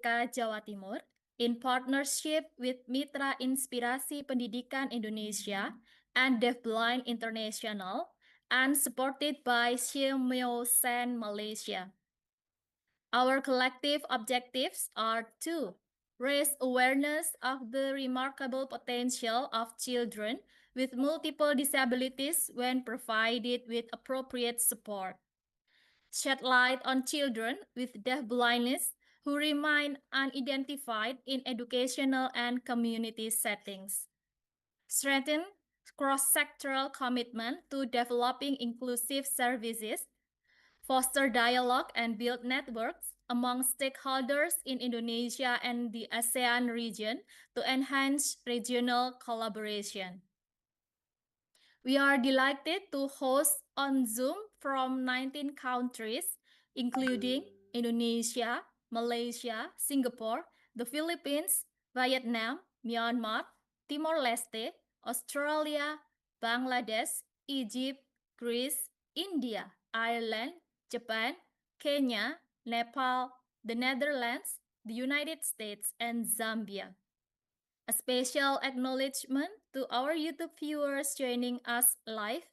BBGTK Jawa Timur, in partnership with Mitra Inspirasi Pendidikan Indonesia and Deafblind International, and supported by Sen Malaysia. Our collective objectives are to raise awareness of the remarkable potential of children with multiple disabilities when provided with appropriate support, shed light on children with deafblindness who remain unidentified in educational and community settings, strengthen cross-sectoral commitment to developing inclusive services, foster dialogue and build networks among stakeholders in Indonesia and the ASEAN region to enhance regional collaboration. We are delighted to host on Zoom from 19 countries, including Indonesia, Malaysia, Singapore, the Philippines, Vietnam, Myanmar, Timor-Leste, Australia, Bangladesh, Egypt, Greece, India, Ireland, Japan, Kenya, Nepal, the Netherlands, the United States, and Zambia. A special acknowledgement to our YouTube viewers joining us live.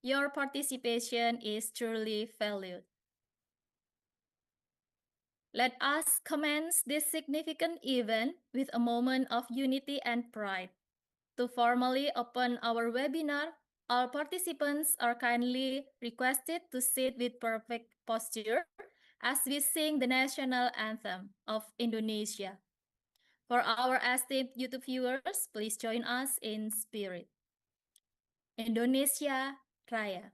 Your participation is truly valued. Let us commence this significant event with a moment of unity and pride. To formally open our webinar, all participants are kindly requested to sit with perfect posture as we sing the national anthem of Indonesia. For our esteemed YouTube viewers, please join us in spirit. Indonesia Raya.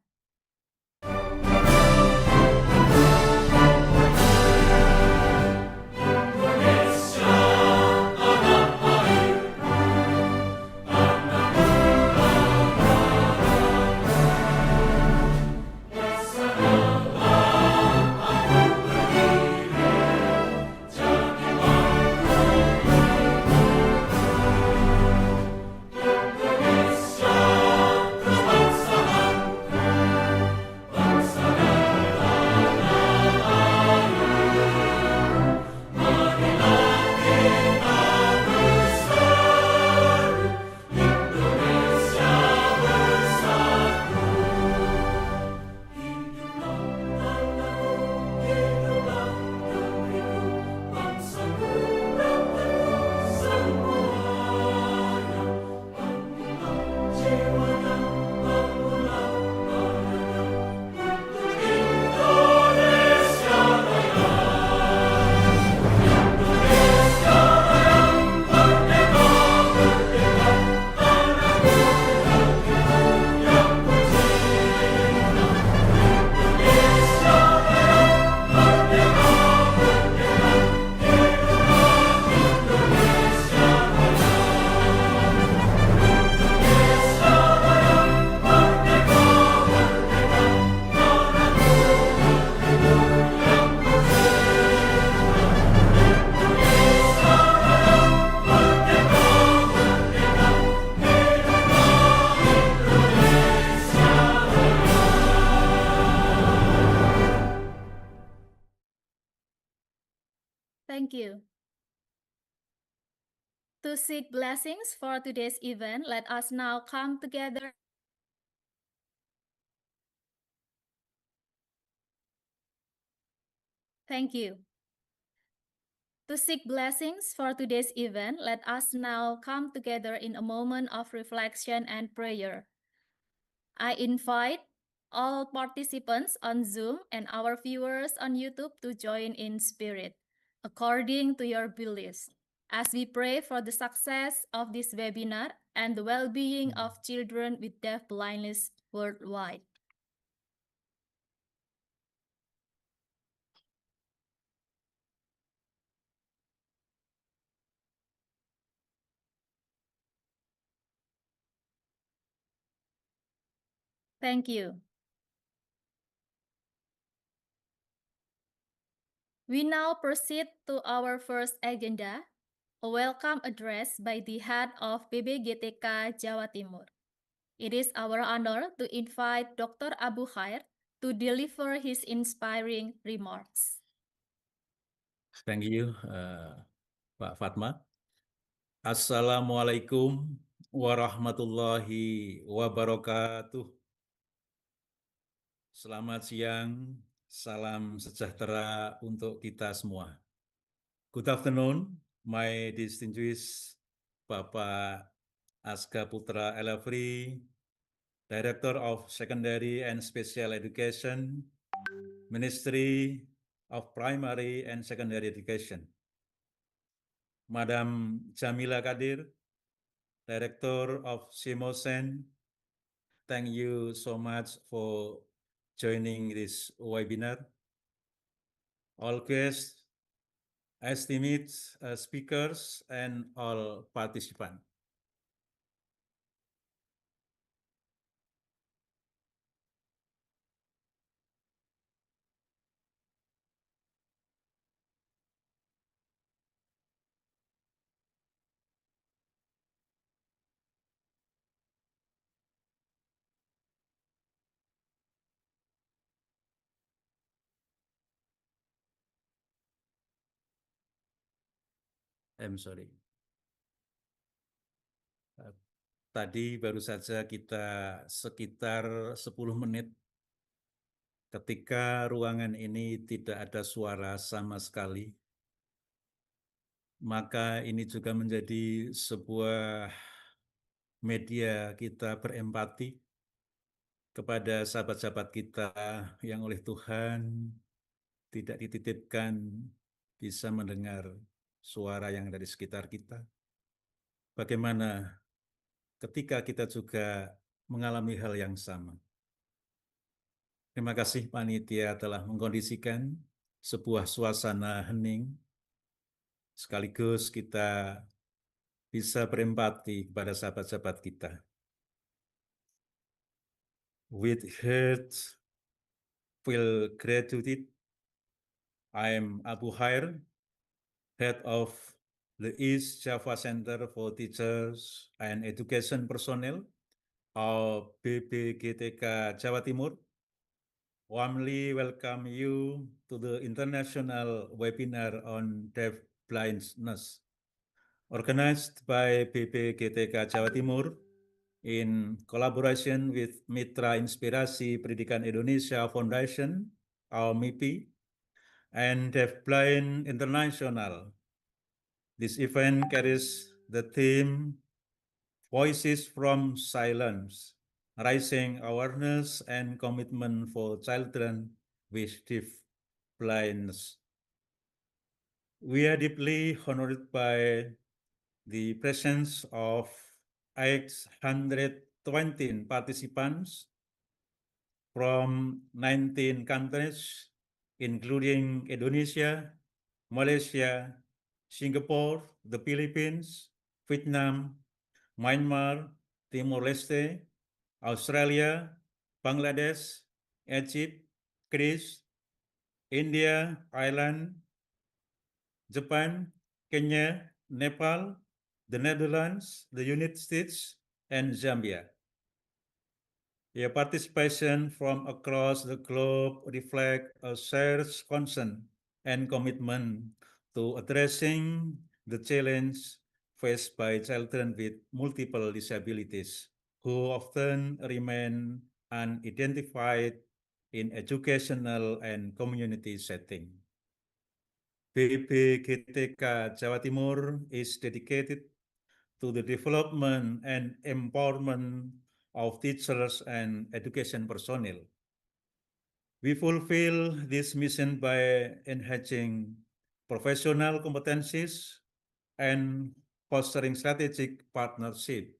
Thank you. To seek blessings for today's event, let us now come together. Thank you. To seek blessings for today's event, let us now come together in a moment of reflection and prayer. I invite all participants on Zoom and our viewers on YouTube to join in spirit, according to your beliefs, as we pray for the success of this webinar and the well-being of children with deafblindness worldwide. Thank you. We now proceed to our first agenda, a welcome address by the head of BBGTK Jawa Timur. It is our honor to invite Dr. Abu Khair to deliver his inspiring remarks. Thank you, Pak Fatma. Assalamualaikum warahmatullahi wabarakatuh. Selamat siang, salam sejahtera untuk kita semua. Good afternoon, my distinguished Bapak Aska Putra Elafri, Director of Secondary and Special Education, Ministry of Primary and Secondary Education. Madam Jamila Kadir, Director of Simosen, thank you so much for joining this webinar. All guests, esteemed speakers, and all participants. I'm sorry. Tadi baru saja kita sekitar 10 menit ketika ruangan ini tidak ada suara sama sekali, maka ini juga menjadi sebuah media kita berempati kepada sahabat-sahabat kita yang oleh Tuhan tidak dititipkan bisa mendengar suara yang ada di sekitar kita. Bagaimana ketika kita juga mengalami hal yang sama. Terima kasih panitia telah mengkondisikan sebuah suasana hening, sekaligus kita bisa berempati kepada sahabat-sahabat kita. With heart feel gratitude, I am Abu Hair, Head of the East Java Center for Teachers and Education Personnel, or BBGTK Jawa Timur, warmly welcome you to the International Webinar on Deafblindness, organized by BBGTK Jawa Timur in collaboration with Mitra Inspirasi Pendidikan Indonesia Foundation, or MIPI, and Deafblind International. This event carries the theme Voices from Silence, Raising Awareness and Commitment for Children with Deafblindness. We are deeply honored by the presence of 820 participants from 19 countries, including Indonesia, Malaysia, Singapore, the Philippines, Vietnam, Myanmar, Timor-Leste, Australia, Bangladesh, Egypt, Greece, India, Ireland, Japan, Kenya, Nepal, the Netherlands, the United States, and Zambia. Your participation from across the globe reflects a shared concern and commitment to addressing the challenge faced by children with multiple disabilities, who often remain unidentified in educational and community settings. BBGTK Jawa Timur is dedicated to the development and empowerment of teachers and education personnel. We fulfill this mission by enhancing professional competencies and fostering strategic partnership.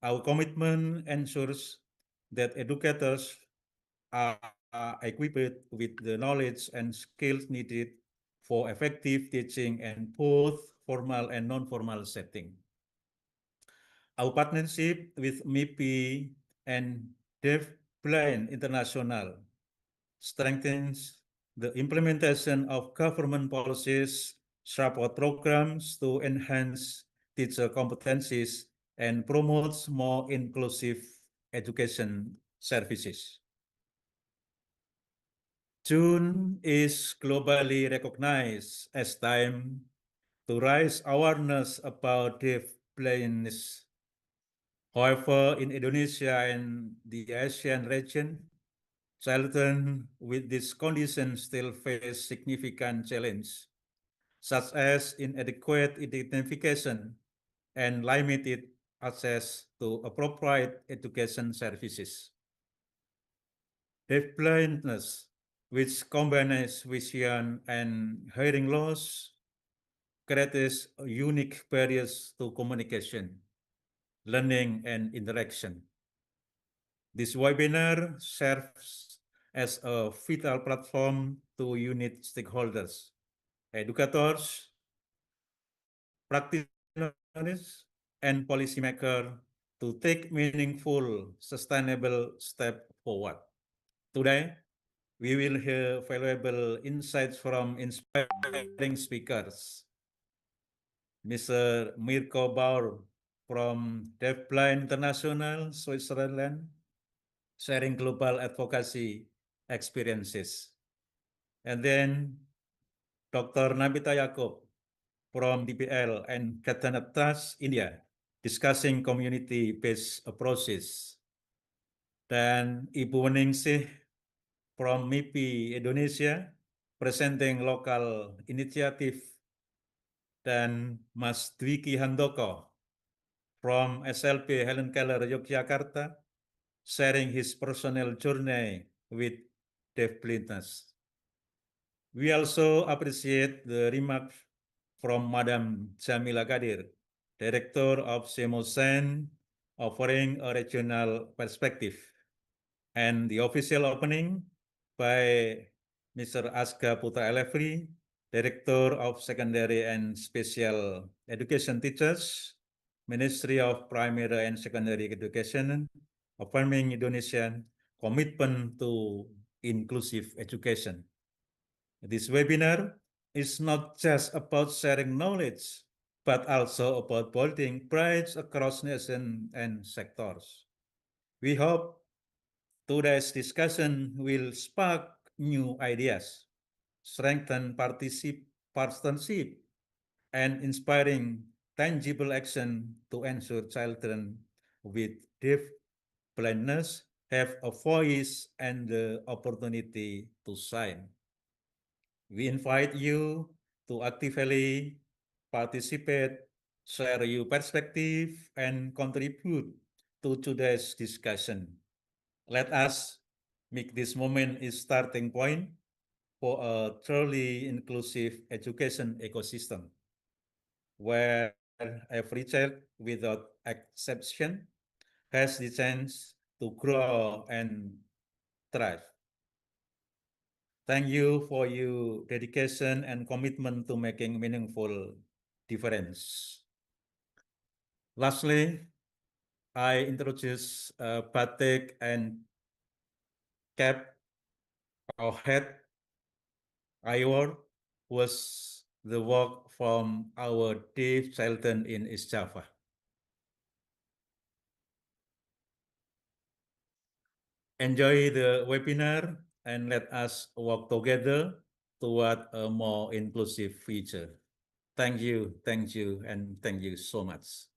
Our commitment ensures that educators are equipped with the knowledge and skills needed for effective teaching in both formal and non-formal settings. Our partnership with MIPI and Deafblind International strengthens the implementation of government policies, support programs to enhance teacher competencies, and promotes more inclusive education services. June is globally recognized as time to raise awareness about deafblindness. However, in Indonesia and the Asian region, children with this condition still face significant challenges, such as inadequate identification and limited access to appropriate education services. Deafblindness, which combines vision and hearing loss, creates unique barriers to communication, learning, and interaction. This webinar serves as a vital platform to unite stakeholders, educators, practitioners, and policymakers to take meaningful, sustainable steps forward. Today, we will hear valuable insights from inspiring speakers. Mr. Mirko Baur from Deafblind International, Switzerland, sharing global advocacy experiences. And then Dr. Namita from DPL and Chetana, India, discussing community-based approaches. Dan Ibu Weningsih from MIPI Indonesia, presenting local initiative. Dan Mas Dwiki from SLP Helen Keller, Yogyakarta, sharing his personal journey with deafblindness. We also appreciate the remarks from Madam Jamila Kadir, Director of Semosen, offering a regional perspective, and the official opening by Mr. Aska Putra Elefri, Director of Secondary and Special Education Teachers, Ministry of Primary and Secondary Education, affirming Indonesian commitment to inclusive education. This webinar is not just about sharing knowledge, but also about building bridges across nations and sectors. We hope today's discussion will spark new ideas, strengthen partnership, and inspiring tangible action to ensure children with deafblindness have a voice and the opportunity to shine. We invite you to actively participate, share your perspective, and contribute to today's discussion. Let us make this moment a starting point for a truly inclusive education ecosystem, where every child, without exception, has the chance to grow and thrive. Thank you for your dedication and commitment to making meaningful difference. Lastly, I introduce batik and cap or hat iron was the work from our deaf children in East Java. Enjoy the webinar and let us work together toward a more inclusive future. Thank you, and thank you so much.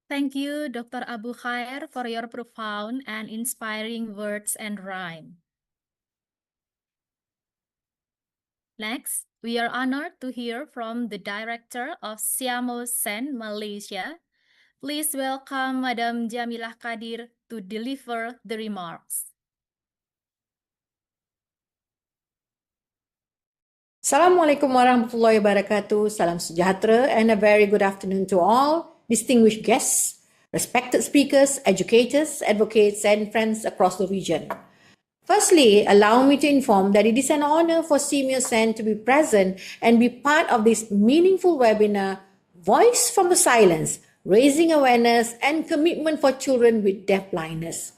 Thank you, Dr. Abu Khair, for your profound and inspiring words and rhyme. Next, we are honored to hear from the director of Semosen, Malaysia. Please welcome Madam Jamilah Kadir to deliver the remarks. Assalamualaikum warahmatullahi wabarakatuh. Salam sejahtera and a very good afternoon to all distinguished guests, respected speakers, educators, advocates, and friends across the region. Firstly, allow me to inform that it is an honor for Semosen to be present and be part of this meaningful webinar, Voice from the Silence, Raising Awareness and Commitment for Children with Deafblindness.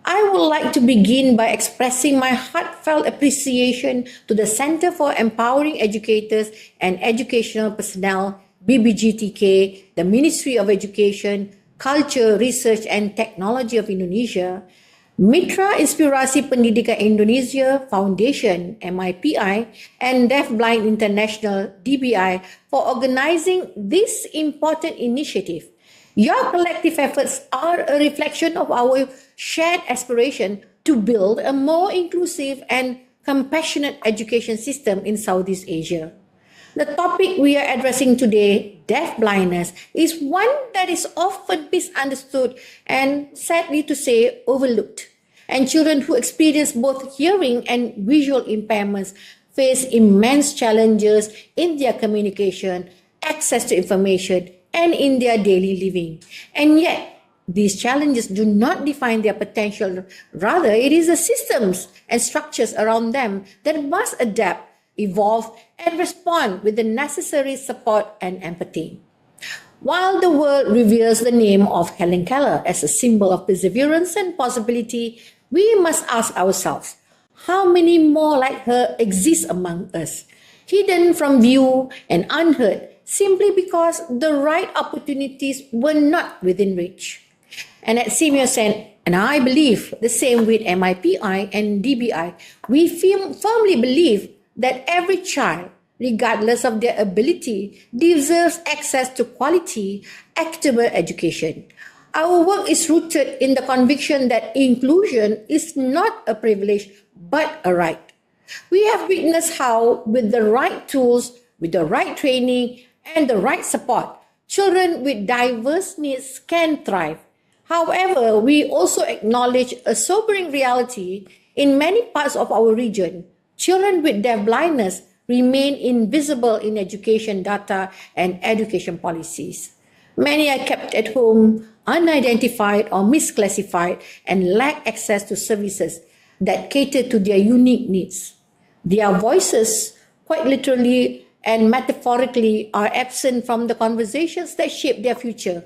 I would like to begin by expressing my heartfelt appreciation to the Center for Empowering Educators and Educational Personnel, BBGTK, the Ministry of Education, Culture, Research and Technology of Indonesia, Mitra Inspirasi Pendidikan Indonesia Foundation, MIPI, and Deafblind International, DBI, for organizing this important initiative. Your collective efforts are a reflection of our shared aspiration to build a more inclusive and compassionate education system in Southeast Asia. The topic we are addressing today, deafblindness, is one that is often misunderstood and, sadly to say, overlooked. And children who experience both hearing and visual impairments face immense challenges in their communication, access to information, and in their daily living. And yet, these challenges do not define their potential. Rather, it is the systems and structures around them that must adapt, evolve, and respond with the necessary support and empathy. While the world reveres the name of Helen Keller as a symbol of perseverance and possibility, we must ask ourselves, how many more like her exist among us, hidden from view and unheard simply because the right opportunities were not within reach? And at Simiosen, and I believe the same with MIPI and DBI, we firmly believe that every child, regardless of their ability, deserves access to quality, equitable education. Our work is rooted in the conviction that inclusion is not a privilege, but a right. We have witnessed how, with the right tools, with the right training, and the right support, children with diverse needs can thrive. However, we also acknowledge a sobering reality. In many parts of our region, children with deafblindness remain invisible in education data and education policies. Many are kept at home, unidentified or misclassified, and lack access to services that cater to their unique needs. Their voices, quite literally and metaphorically, are absent from the conversations that shape their future.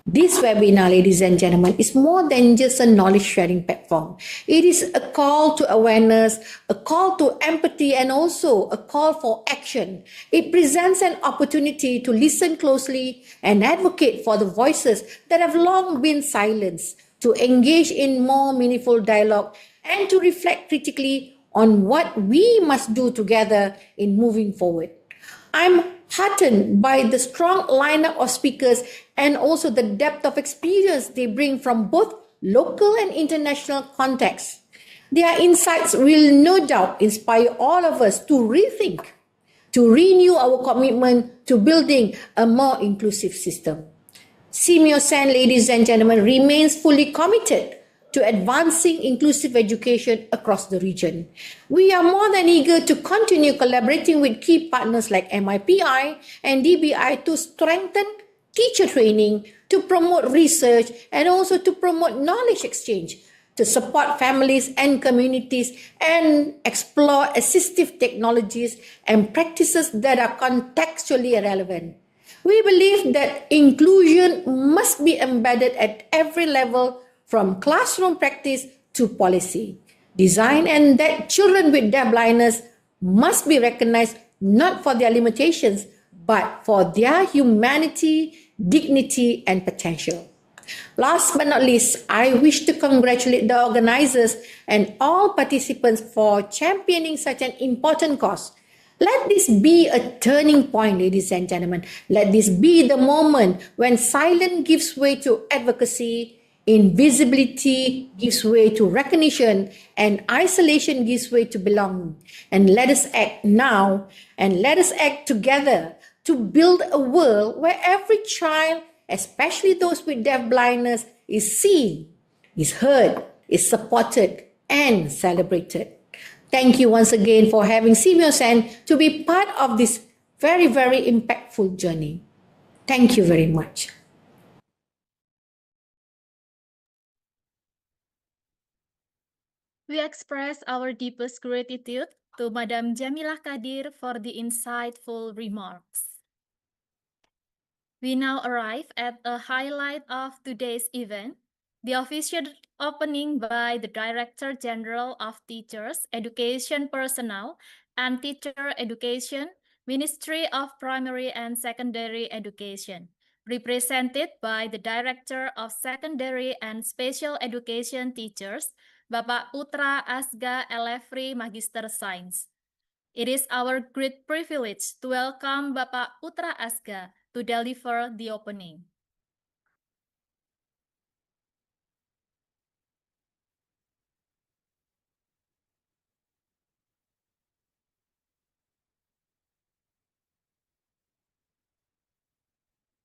This webinar, ladies and gentlemen, is more than just a knowledge-sharing platform. It is a call to awareness, a call to empathy, and also a call for action. It presents an opportunity to listen closely and advocate for the voices that have long been silenced, to engage in more meaningful dialogue, and to reflect critically on what we must do together in moving forward. I'm heartened by the strong lineup of speakers and also the depth of experience they bring from both local and international contexts. Their insights will no doubt inspire all of us to rethink, to renew our commitment to building a more inclusive system. Simiosen, ladies and gentlemen, remains fully committed to advancing inclusive education across the region. We are more than eager to continue collaborating with key partners like MIPI and DBI to strengthen teacher training, to promote research, and also to promote knowledge exchange, to support families and communities, and explore assistive technologies and practices that are contextually relevant. We believe that inclusion must be embedded at every level, from classroom practice to policy design, and that children with deafblindness must be recognized not for their limitations, but for their humanity, dignity, and potential. Last but not least, I wish to congratulate the organizers and all participants for championing such an important cause. Let this be a turning point, ladies and gentlemen. Let this be the moment when silence gives way to advocacy, invisibility gives way to recognition, and isolation gives way to belonging. And let us act now, and let us act together to build a world where every child, especially those with deafblindness, is seen, is heard, is supported, and celebrated. Thank you once again for having Simiosen to be part of this very, very impactful journey. Thank you very much. We express our deepest gratitude to Madam Jamilah Kadir for the insightful remarks. We now arrive at a highlight of today's event, the official opening by the Director General of Teachers, Education Personnel, and Teacher Education, Ministry of Primary and Secondary Education, represented by the Director of Secondary and Special Education Teachers, Bapak Putra Asga Elefri Magister Sains. It is our great privilege to welcome Bapak Putra Asga to deliver the opening.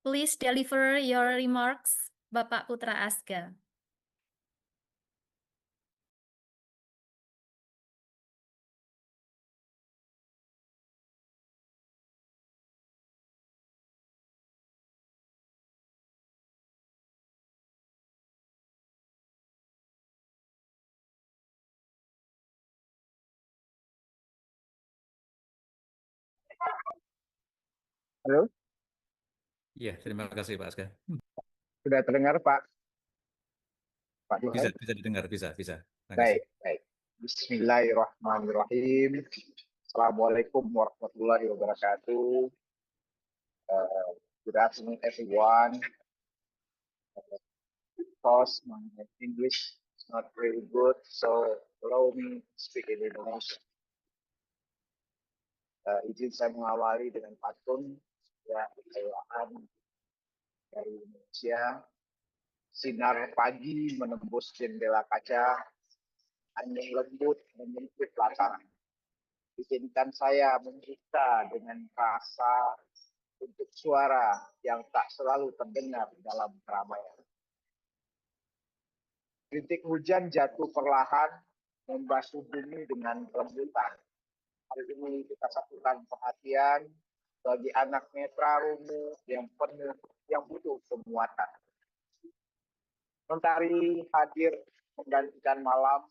Please deliver your remarks, Bapak Putra Asga. Halo, Ya, terima kasih Pak Asga. sudah terdengar Pak? Pak Bisa, Johan? bisa didengar, bisa. Terima kasih. Baik, baik. Bismillahirrahmanirrahim. Assalamualaikum warahmatullahi wabarakatuh. Good afternoon, everyone. Because my English is not really good, so allow me to speak in Indonesia. Izin saya mengawali dengan pantun ya, kekayaan dari Indonesia. Sinar pagi menembus jendela kaca, angin lembut menyentuh lapangan. Izinkan saya membuka dengan rasa untuk suara yang tak selalu terdengar dalam keramaian. Rintik hujan jatuh perlahan, membasuh bumi dengan kelembutan. Hari ini kita satukan perhatian bagi anak netra-rungu yang butuh penguatan. Mentari hadir menggantikan malam,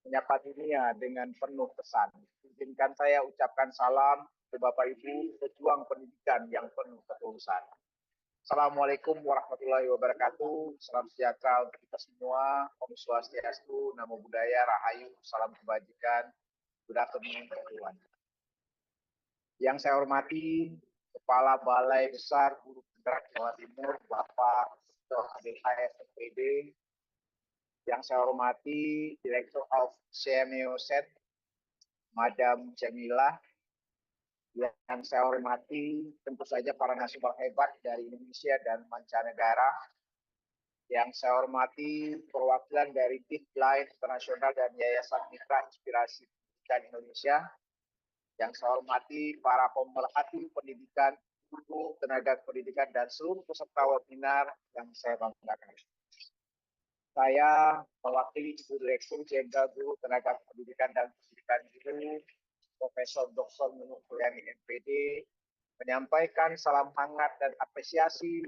menyapa dunia dengan penuh pesan. Izinkan saya ucapkan salam ke Bapak Ibu pejuang pendidikan yang penuh ketulusan. Assalamualaikum warahmatullahi wabarakatuh. Salam sejahtera untuk kita semua. Om Swastiastu, Namo Buddhaya, Rahayu, salam kebajikan. Good afternoon, everyone. Yang saya hormati Kepala Balai Besar Guru Penggerak Jawa Timur, Bapak M.Pd. Yang saya hormati Director of CMEOSET, Madam Jamilah. Yang saya hormati tentu saja para narasumber hebat dari Indonesia dan mancanegara. Yang saya hormati perwakilan dari Deafblind Internasional dan Yayasan Mitra Inspirasi Pendidikan Indonesia. Yang saya hormati para pemerhati pendidikan, guru, tenaga pendidikan, dan seluruh peserta webinar yang saya banggakan. Saya mewakili Ibu Direktur Jenderal Guru Tenaga Pendidikan dan Pendidikan Guru, Profesor Dr. M.Pd, menyampaikan salam hangat dan apresiasi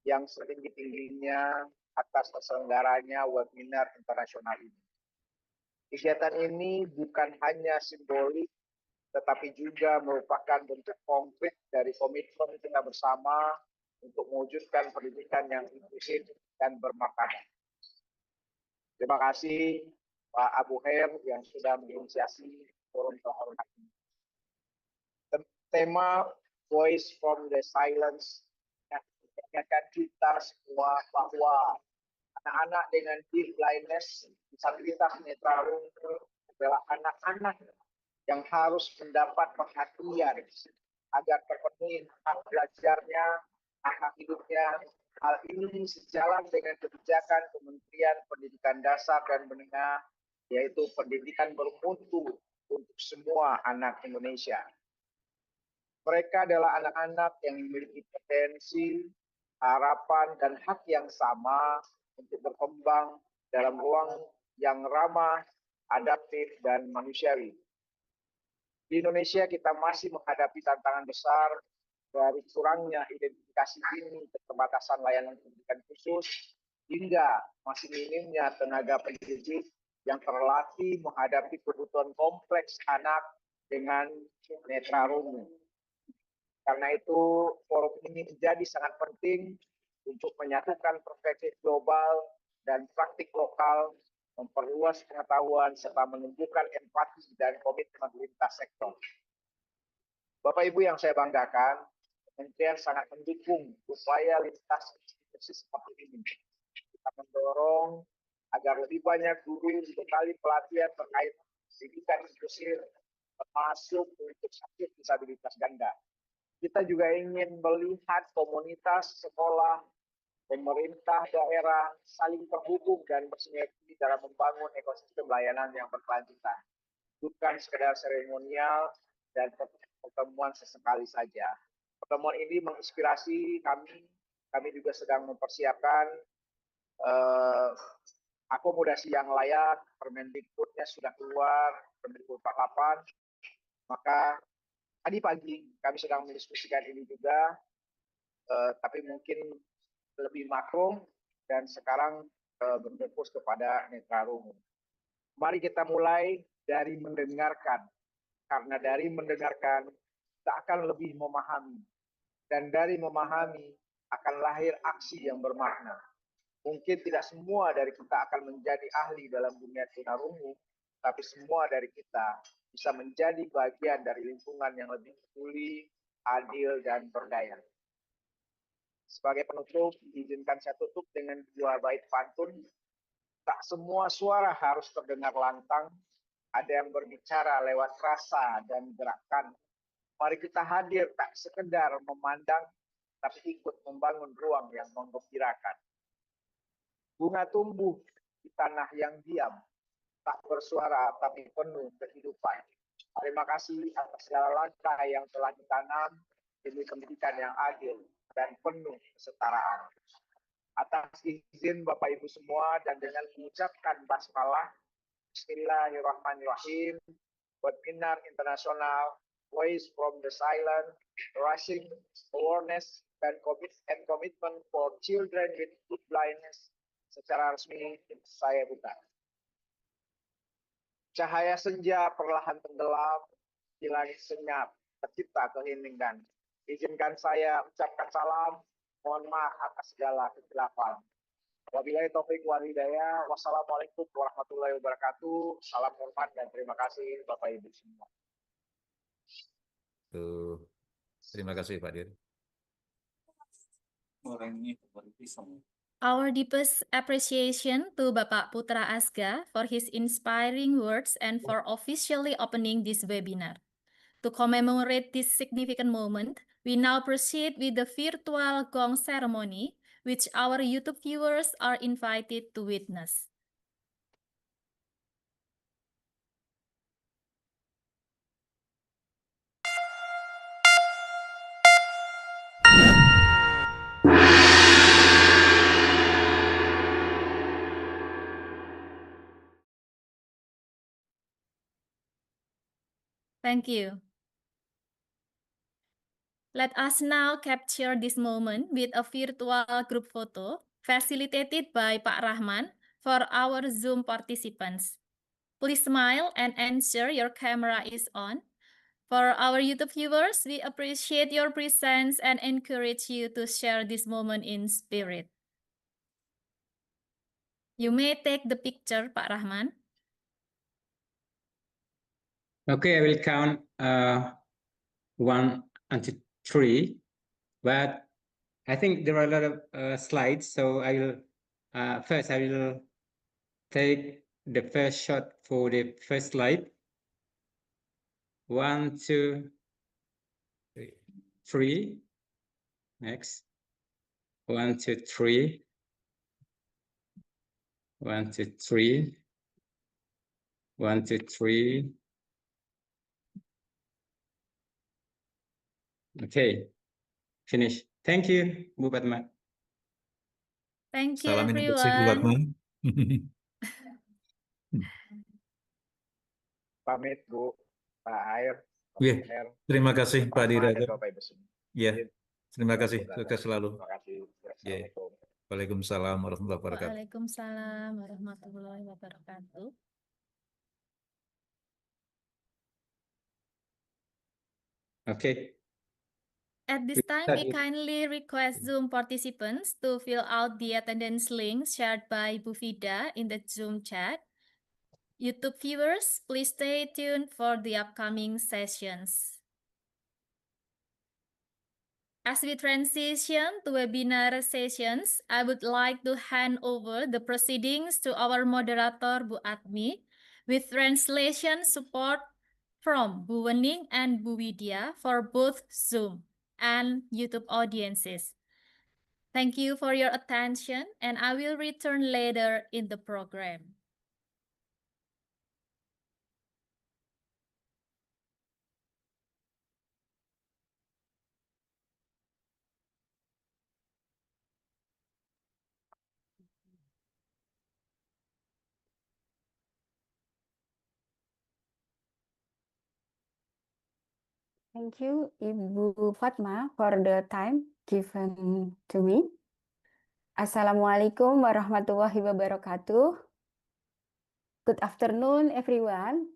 yang setinggi-tingginya atas terselenggaranya webinar internasional ini. Kegiatan ini bukan hanya simbolik, tetapi juga merupakan bentuk konkret dari komitmen kita bersama untuk mewujudkan pendidikan yang inklusif dan bermartabat. Terima kasih Pak Abu Her yang sudah menginisiasi forum terhormat ini. Tema Voice from the Silence mengingatkan kita semua bahwa anak-anak dengan deafblindness, disabilitas netra-rungu adalah anak-anak yang harus mendapat perhatian agar terpenuhi hak belajarnya, hak hidupnya. Hal ini sejalan dengan kebijakan Kementerian Pendidikan Dasar dan Menengah, yaitu pendidikan bermutu untuk semua anak Indonesia. Mereka adalah anak-anak yang memiliki potensi, harapan, dan hak yang sama untuk berkembang dalam ruang yang ramah, adaptif, dan manusiawi. Di Indonesia kita masih menghadapi tantangan besar dari kurangnya identifikasi dini, keterbatasan layanan pendidikan khusus, hingga masih minimnya tenaga pendidik yang terlatih menghadapi kebutuhan kompleks anak dengan netra-rungu. Karena itu, forum ini menjadi sangat penting untuk menyatukan perspektif global dan praktik lokal, memperluas pengetahuan, serta menumbuhkan empati dan komitmen lintas sektor. Bapak Ibu yang saya banggakan, Kementerian sangat mendukung upaya lintas institusi seperti ini. Kita mendorong agar lebih banyak guru dibekali pelatihan terkait pendidikan inklusif, termasuk untuk sakit disabilitas ganda. Kita juga ingin melihat komunitas, sekolah, pemerintah daerah saling terhubung dan bersinergi dalam membangun ekosistem layanan yang berkelanjutan. Bukan sekedar seremonial dan pertemuan sesekali saja. Pertemuan ini menginspirasi kami. Kami juga sedang mempersiapkan akomodasi yang layak. Permendikbudnya sudah keluar, Permendikbud 48. Maka tadi pagi kami sedang mendiskusikan ini juga, tapi mungkin lebih makro dan sekarang berfokus kepada Netra-Rungu. Mari kita mulai dari mendengarkan. Karena dari mendengarkan, kita akan lebih memahami. Dan dari memahami, akan lahir aksi yang bermakna. Mungkin tidak semua dari kita akan menjadi ahli dalam dunia tunarungu, tapi semua dari kita bisa menjadi bagian dari lingkungan yang lebih peduli, adil, dan berdaya. Sebagai penutup, izinkan saya tutup dengan 2 bait pantun. Tak semua suara harus terdengar lantang, ada yang berbicara lewat rasa dan gerakan. Mari kita hadir tak sekedar memandang, tapi ikut membangun ruang yang menggembirakan. Bunga tumbuh di tanah yang diam, tak bersuara tapi penuh kehidupan. Terima kasih atas segala langkah yang telah ditanam demi pendidikan yang adil dan penuh kesetaraan. Atas izin Bapak Ibu semua dan dengan mengucapkan basmalah, Bismillahirrahmanirrahim. Webinar Internasional, Voice from the Silent, Raising Awareness and Commitment for Children with Blindness secara resmi saya buka. Cahaya senja perlahan tenggelam, di langit senyap, tercipta keheningan. Izinkan saya ucapkan salam, mohon maaf atas segala kesilapan. Wabillahi taufiq wal hidayah. Wassalamualaikum warahmatullahi wabarakatuh. Salam hormat dan terima kasih Bapak Ibu semua. Terima kasih Pak Dir. Our deepest appreciation to Bapak Putra Asga for his inspiring words and for officially opening this webinar. To commemorate this significant moment, we now proceed with the virtual gong ceremony, which our YouTube viewers are invited to witness. Thank you. Let us now capture this moment with a virtual group photo facilitated by Pak Rahman for our Zoom participants. Please smile and ensure your camera is on. For our YouTube viewers, we appreciate your presence and encourage you to share this moment in spirit. You may take the picture, Pak Rahman. Okay, I will count 1 until 3, but I think there are a lot of slides, so I will first I will take the first shot for the first slide. 1, 2, 3. Next. 1, 2, 3. 1, 2, 3. 1, 2, 3. Okay, finish. Thank you, Bu Padma. Thank you, Salam inklusif Bu everyone. Fatma. Pamit Bu, Pak Air. Ya, terima kasih Pak Dir. Bapak Ibu semua. Ya, terima kasih. Sukses selalu. Terima kasih. Ya. Assalamualaikum. Waalaikumsalam warahmatullahi wabarakatuh. Waalaikumsalam warahmatullahi wabarakatuh. Okay. At this time, we kindly request Zoom participants to fill out the attendance link shared by Bu Vida in the Zoom chat. YouTube viewers, please stay tuned for the upcoming sessions. As we transition to webinar sessions, I would like to hand over the proceedings to our moderator, Bu Atmi, with translation support from Bu Wening and Bu Widya for both Zoom and YouTube audiences. Thank you for your attention, and I will return later in the program. Thank you, Ibu Fatma, for the time given to me. Assalamualaikum warahmatullahi wabarakatuh. Good afternoon, everyone.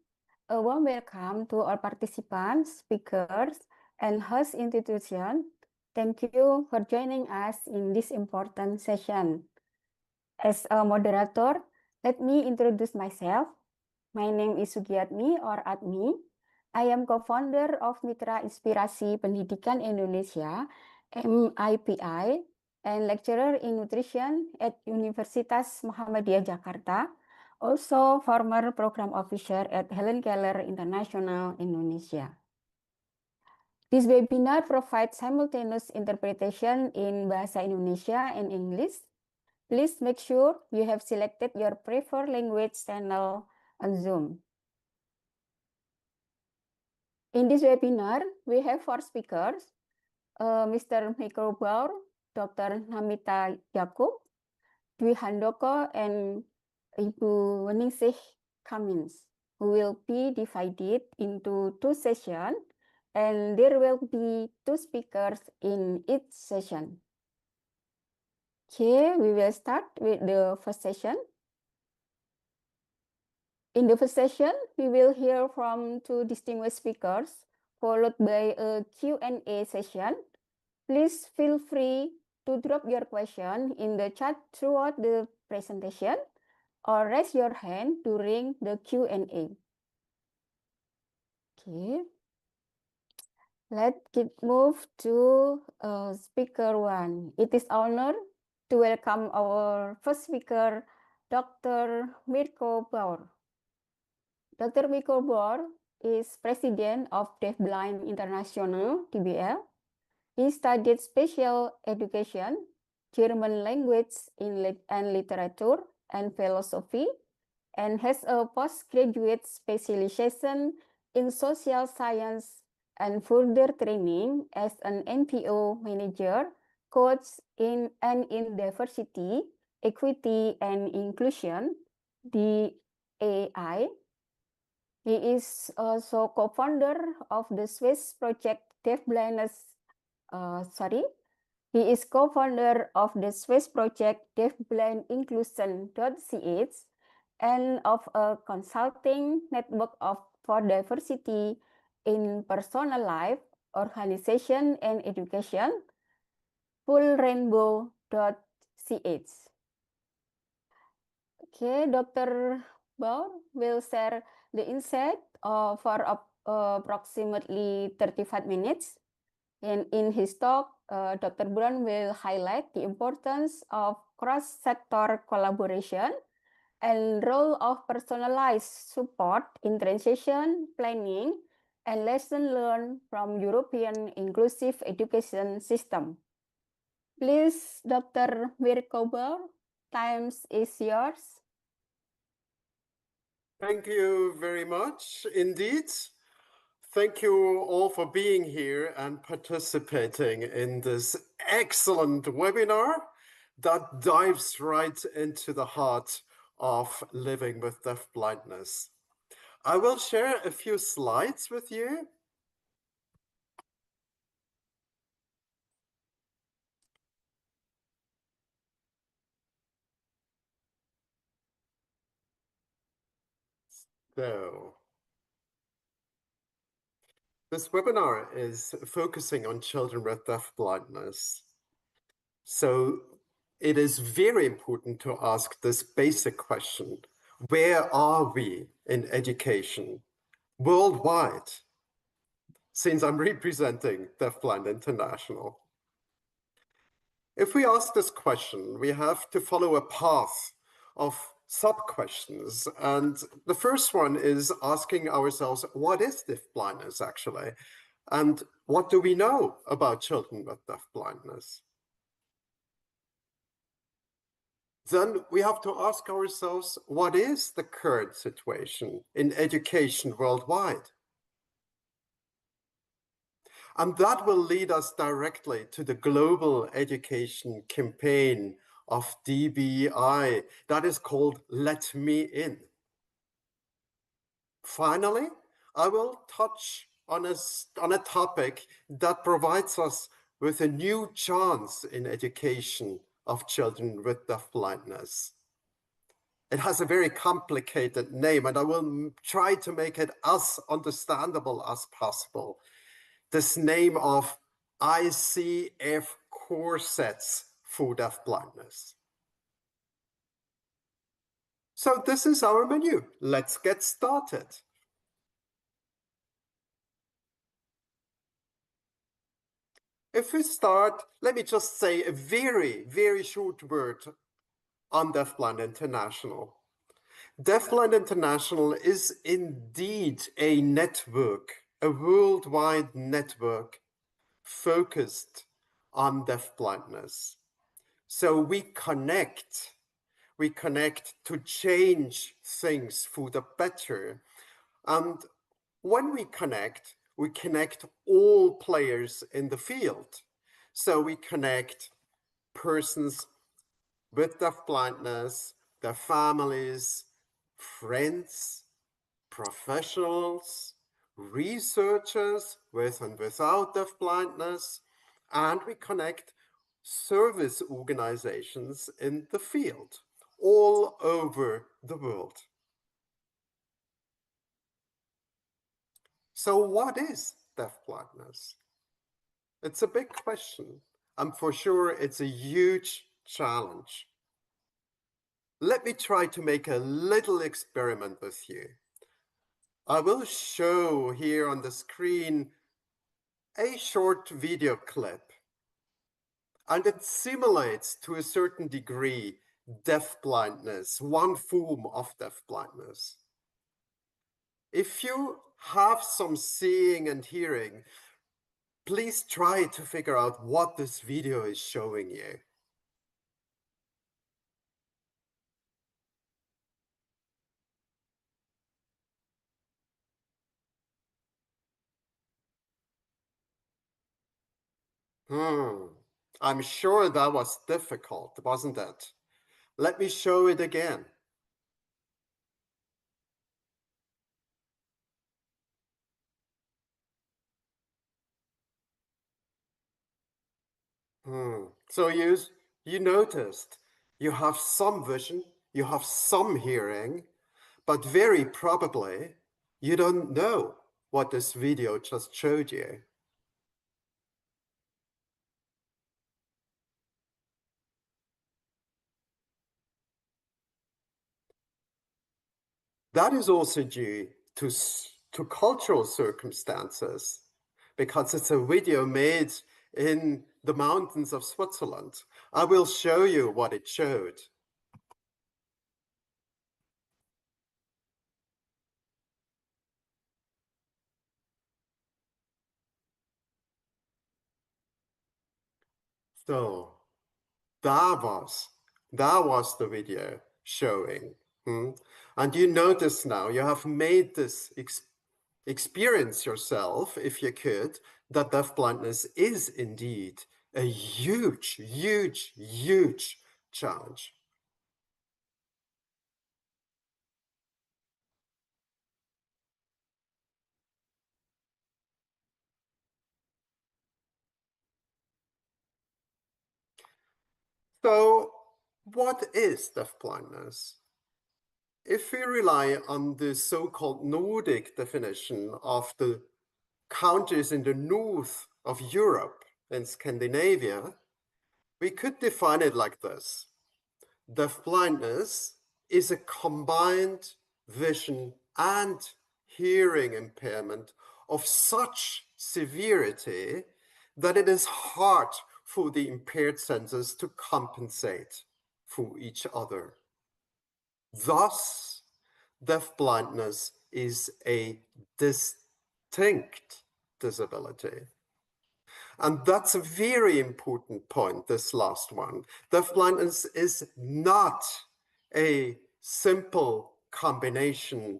A warm welcome to all participants, speakers, and host institutions. Thank you for joining us in this important session. As a moderator, let me introduce myself. My name is Sugiatmi or Atmi. I am co-founder of Mitra Inspirasi Pendidikan Indonesia, MIPI, and lecturer in nutrition at Universitas Muhammadiyah Jakarta, also former program officer at Helen Keller International Indonesia. This webinar provides simultaneous interpretation in Bahasa Indonesia and English. Please make sure you have selected your preferred language channel on Zoom. In this webinar, we have 4 speakers, Mr. Mirko Baur, Dr. Namita Yakub, Dwi Handoko, and Ibu Weningsih Cummins, who will be divided into 2 sessions, and there will be 2 speakers in each session. Okay, we will start with the first session. In the first session, we will hear from 2 distinguished speakers, followed by a Q&A session. Please feel free to drop your question in the chat throughout the presentation or raise your hand during the Q&A. Okay. Let's move to speaker 1. It is an honor to welcome our first speaker, Dr. Mirko Baur. Dr. Mirko Baur is president of Deafblind International, DBL. He studied special education, German language and literature, and philosophy, and has a postgraduate specialization in social science and further training as an NPO manager, coach in diversity, equity, and inclusion, DAI. He is also co-founder of the Swiss project Deafblindness. He is co-founder of the Swiss project Deafblind Inclusion.ch and of a consulting network for diversity in personal life, organization, and education, fullrainbow.ch. Okay, Dr. Baur will share the insight for approximately 35 minutes. And in his talk, Dr. Baur will highlight the importance of cross-sector collaboration and role of personalized support in transition planning and lesson learned from European inclusive education system. Please, Dr. Mirko Baur, time is yours. Thank you very much indeed. Thank you all for being here and participating in this excellent webinar that dives right into the heart of living with deafblindness. I will share a few slides with you. So, this webinar is focusing on children with deafblindness. So it is very important to ask this basic question: where are we in education worldwide? Since I'm representing Deafblind International. If we ask this question, we have to follow a path of sub-questions. And the first one is asking ourselves, what is deafblindness actually? And what do we know about children with deafblindness? Then we have to ask ourselves, what is the current situation in education worldwide? And that will lead us directly to the global education campaign of DBI that is called Let Me In. Finally, I will touch on a topic that provides us with a new chance in education of children with deafblindness. It has a very complicated name, and I will try to make it as understandable as possible. This name of ICF corsets for deafblindness. So this is our menu. Let's get started. If we start, let me just say a very, very short word on Deafblind International. Deafblind International is indeed a network, a worldwide network focused on deafblindness. So we connect to change things for the better. And when we connect all players in the field. So we connect persons with deafblindness, their families, friends, professionals, researchers with and without deafblindness, and we connect service organizations in the field all over the world. So what is deafblindness? It's a big question, and for sure it's a huge challenge. Let me try to make a little experiment with you. I will show here on the screen a short video clip, and it simulates to a certain degree deafblindness, one form of deafblindness. If you have some seeing and hearing, please try to figure out what this video is showing you. I'm sure that was difficult, wasn't it? Let me show it again. So you noticed you have some vision, you have some hearing, but very probably you don't know what this video just showed you. That is also due to cultural circumstances, because it's a video made in the mountains of Switzerland. I will show you what it showed. So that was the video showing. And you notice now, you have made this experience yourself, if you could, that deafblindness is indeed a huge, huge, huge challenge. So what is deafblindness? If we rely on the so-called Nordic definition of the countries in the north of Europe and Scandinavia, we could define it like this. Deafblindness is a combined vision and hearing impairment of such severity that it is hard for the impaired senses to compensate for each other. Thus, deafblindness is a distinct disability. And that's a very important point, this last one. Deafblindness is not a simple combination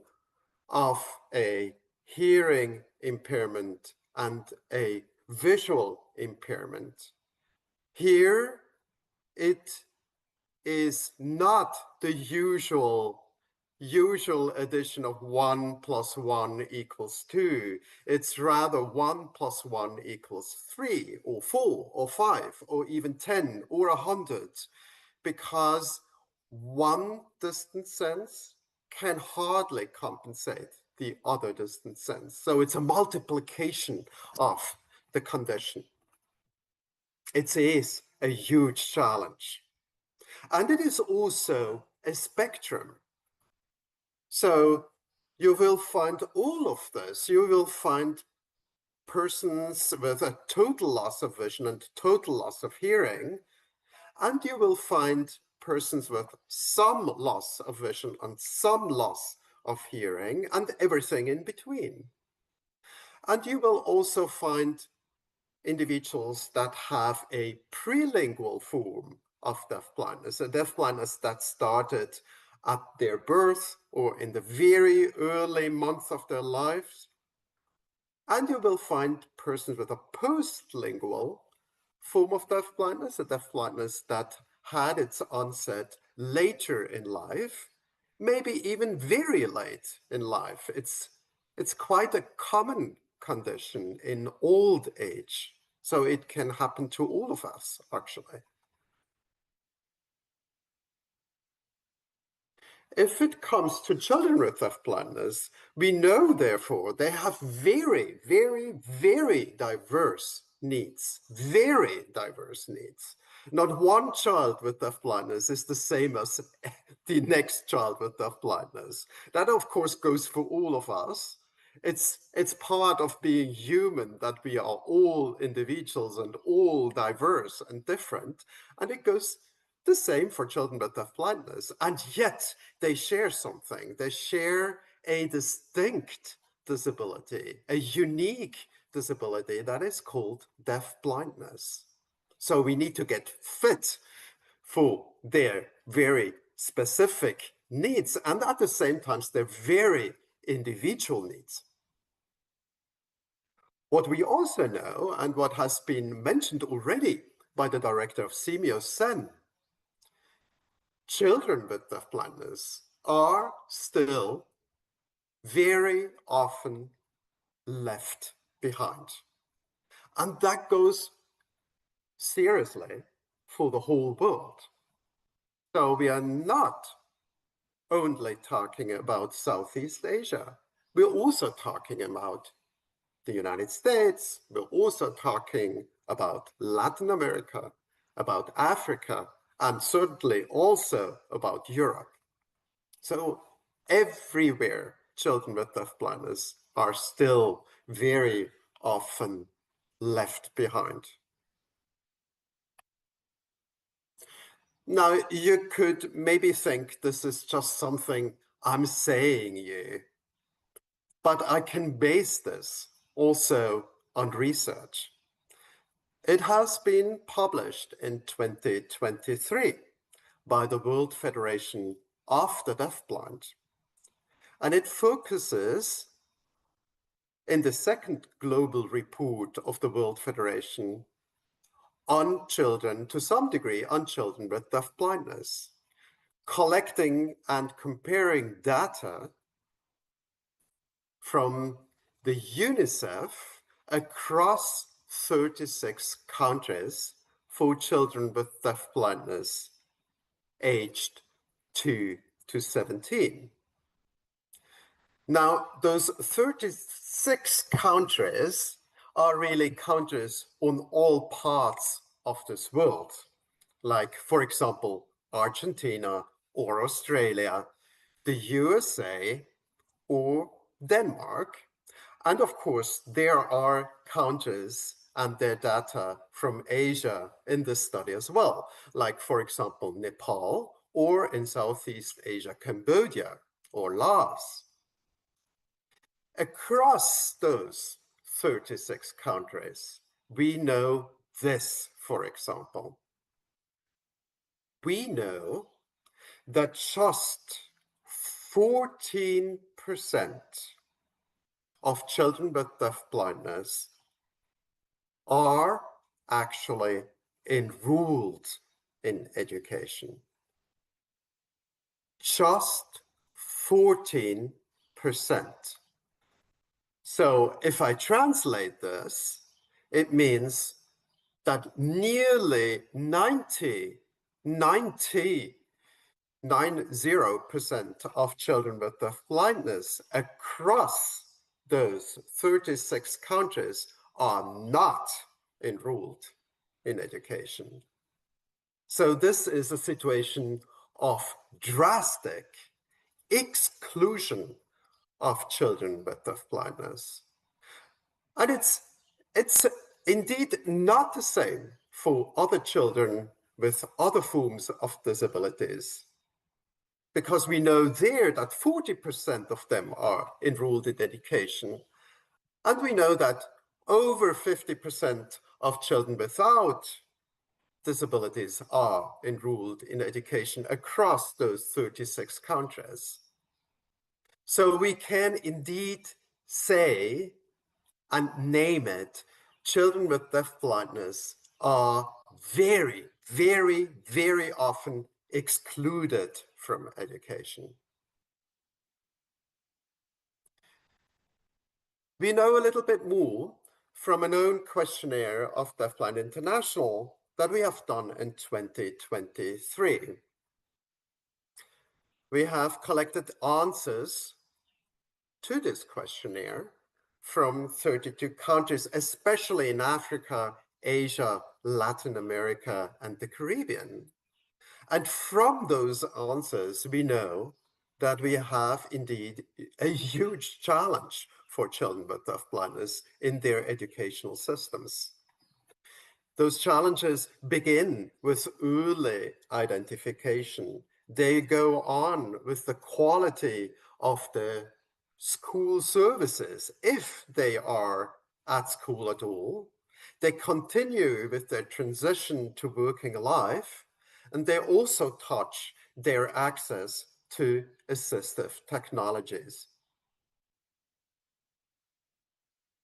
of a hearing impairment and a visual impairment. Here, it is not the usual addition of 1 + 1 = 2. It's rather 1 + 1 = 3 or 4 or 5 or even 10 or 100, because one distant sense can hardly compensate the other distant sense. So it's a multiplication of the condition. It is a huge challenge. And it is also a spectrum. So you will find all of this. You will find persons with a total loss of vision and total loss of hearing, and you will find persons with some loss of vision and some loss of hearing, and everything in between. And you will also find individuals that have a prelingual form of deafblindness, a deafblindness that started at their birth or in the very early months of their lives. And you will find persons with a postlingual form of deafblindness, a deafblindness that had its onset later in life, maybe even very late in life. It's quite a common condition in old age. So it can happen to all of us, actually. If it comes to children with deafblindness, we know, therefore, they have very, very, very diverse needs, very diverse needs. Not one child with deafblindness is the same as the next child with deafblindness. That, of course, goes for all of us. It's part of being human that we are all individuals and all diverse and different. And it goes the same for children with deafblindness. And yet they share something. They share a distinct disability, a unique disability that is called deafblindness. So we need to get fit for their very specific needs and at the same time their very individual needs. What we also know, and what has been mentioned already by the director of Simeo Sen, children with deafblindness are still very often left behind. And that goes seriously for the whole world. So we are not only talking about Southeast Asia. We're also talking about the United States. We're also talking about Latin America, about Africa, and certainly also about Europe. So everywhere, children with deafblindness are still very often left behind. Now, you could maybe think this is just something I'm saying you, but I can base this also on research. It has been published in 2023 by the World Federation of the Deafblind, and it focuses in the second global report of the World Federation on children, to some degree, on children with deafblindness, collecting and comparing data from the UNICEF across 36 countries for children with deafblindness aged 2 to 17. Now, those 36 countries are really countries on all parts of this world, like, for example, Argentina or Australia, the USA or Denmark. And of course, there are countries and their data from Asia in this study as well, like, for example, Nepal, or in Southeast Asia, Cambodia or Laos. Across those 36 countries, we know this, for example. We know that just 14% of children with deafblindness are actually enrolled in education. Just 14%. So if I translate this, it means that nearly 90% of children with deafblindness across those 36 countries are not enrolled in education. So this is a situation of drastic exclusion of children with deafblindness. And it's indeed not the same for other children with other forms of disabilities, because we know there that 40% of them are enrolled in education. And we know that over 50% of children without disabilities are enrolled in education across those 36 countries. So we can indeed say and name it, children with deafblindness are very, very, very often excluded from education. We know a little bit more from an own questionnaire of Deafblind International that we have done in 2023. We have collected answers to this questionnaire from 32 countries, especially in Africa, Asia, Latin America, and the Caribbean. And from those answers, we know that we have indeed a huge challenge for children with deafblindness in their educational systems. Those challenges begin with early identification. They go on with the quality of the school services, if they are at school at all. They continue with their transition to working life, and they also touch their access to assistive technologies.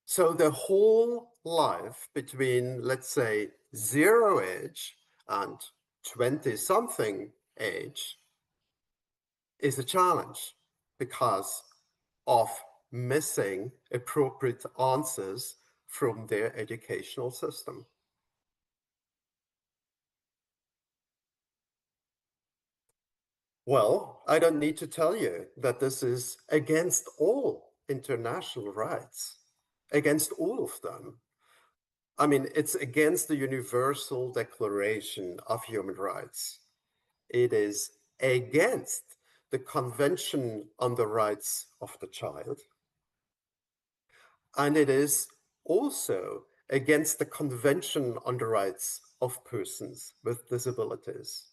So the whole life between, let's say, 0 age and 20-something age is a challenge because of missing appropriate answers from their educational system. Well, I don't need to tell you that this is against all international rights, against all of them. I mean, it's against the Universal Declaration of Human Rights. It is against the Convention on the Rights of the Child. And it is also against the Convention on the Rights of Persons with Disabilities.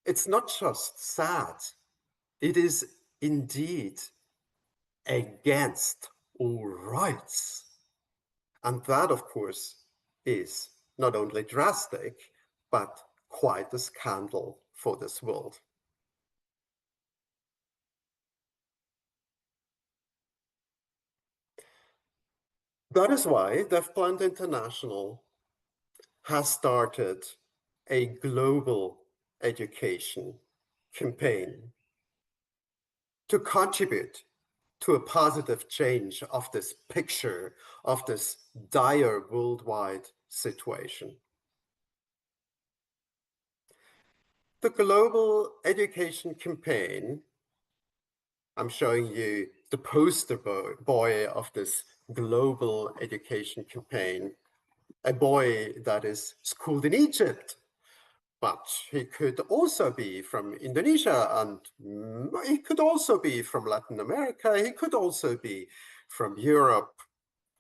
It's not just sad, it is indeed against all rights. And that, of course, is not only drastic, but quite a scandal for this world. That is why Deafblind International has started a global education campaign to contribute to a positive change of this picture, of this dire worldwide situation. The global education campaign, I'm showing you the poster boy of this global education campaign, a boy that is schooled in Egypt, but he could also be from Indonesia, and he could also be from Latin America, he could also be from Europe,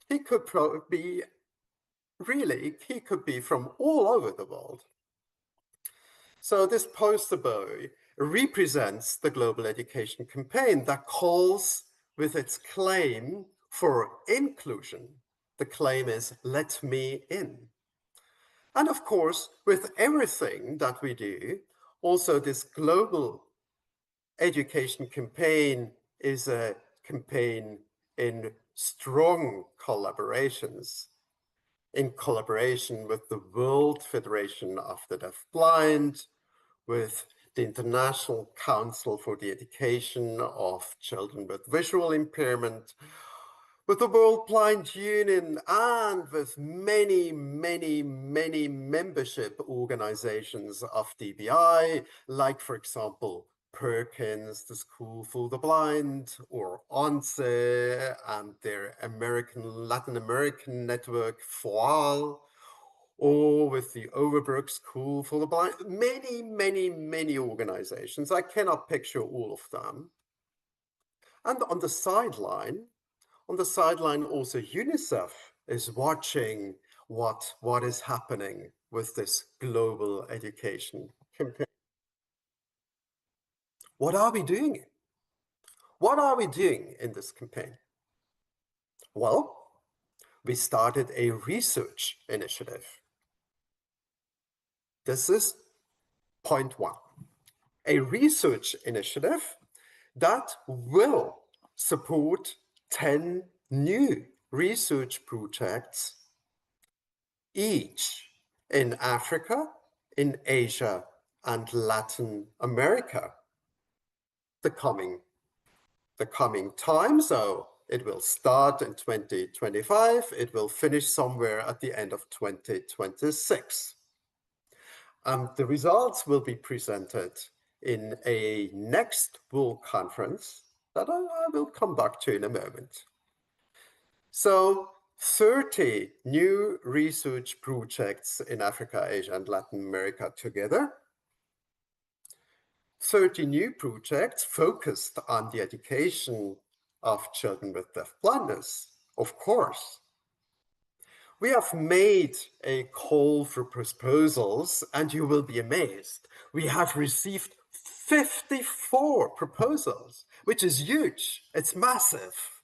he could be he could be from all over the world. So this poster boy represents the global education campaign that calls with its claim for inclusion. The claim is, let me in. And of course, with everything that we do, also this global education campaign is a campaign in strong collaborations, in collaboration with the World Federation of the Deafblind, with the International Council for the Education of Children with Visual Impairment, with the World Blind Union, and with many, many, many membership organizations of DBI, like, for example, Perkins, the School for the Blind, or ONCE and their Latin American network, FOAL, or with the Overbrook School for the Blind. Many, many, many organizations. I cannot picture all of them. And on the sideline also UNICEF is watching what is happening with this global education campaign. What are we doing? What are we doing in this campaign? Well, we started a research initiative. This is point one. A research initiative that will support 10 new research projects, each in Africa, in Asia, and Latin America. The coming time, so it will start in 2025, it will finish somewhere at the end of 2026. And the results will be presented in a next World Conference that I will come back to in a moment. So 30 new research projects in Africa, Asia, and Latin America together. 30 new projects focused on the education of children with deafblindness, of course. We have made a call for proposals, and you will be amazed. We have received 54 proposals, which is huge. It's massive.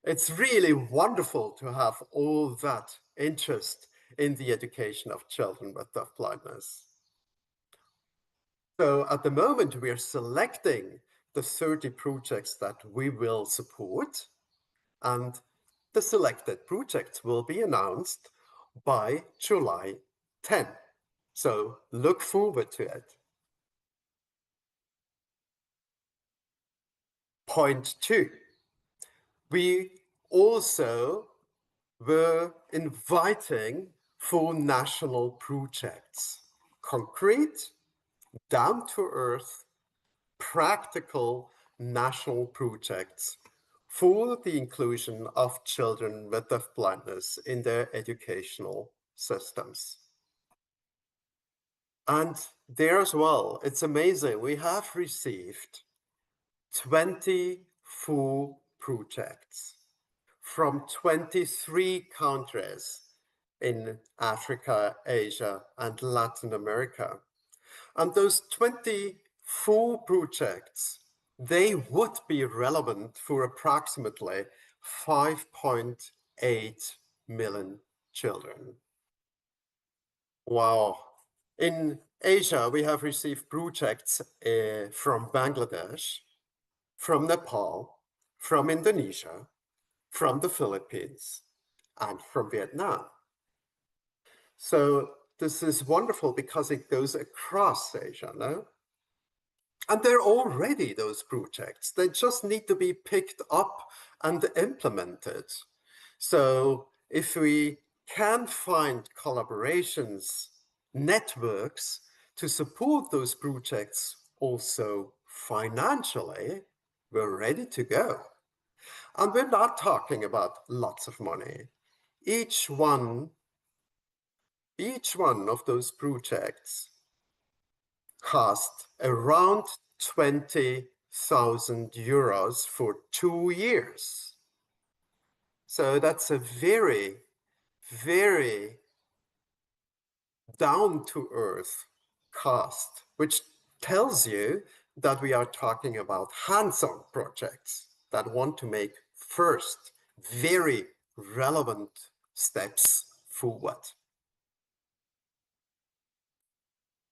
It's really wonderful to have all that interest in the education of children with deafblindness. So at the moment, we are selecting the 30 projects that we will support, and the selected projects will be announced by July 10. So look forward to it. Point two, we also were inviting for national projects, concrete, down-to-earth, practical national projects for the inclusion of children with deafblindness in their educational systems. And there as well, it's amazing. We have received 24 projects from 23 countries in Africa, Asia, and Latin America. And those 24 projects, they would be relevant for approximately 5.8 million children. Wow. In Asia, we have received projects from Bangladesh, from Nepal, from Indonesia, from the Philippines, and from Vietnam. So this is wonderful because it goes across Asia, no? And they're already those projects. They just need to be picked up and implemented. So if we can find collaborations, networks to support those projects also financially, we're ready to go. And we're not talking about lots of money. Each one of those projects cost around 20,000 euros for 2 years. So that's a very, very down-to-earth cast, which tells you that we are talking about hands-on projects that want to make first very relevant steps forward.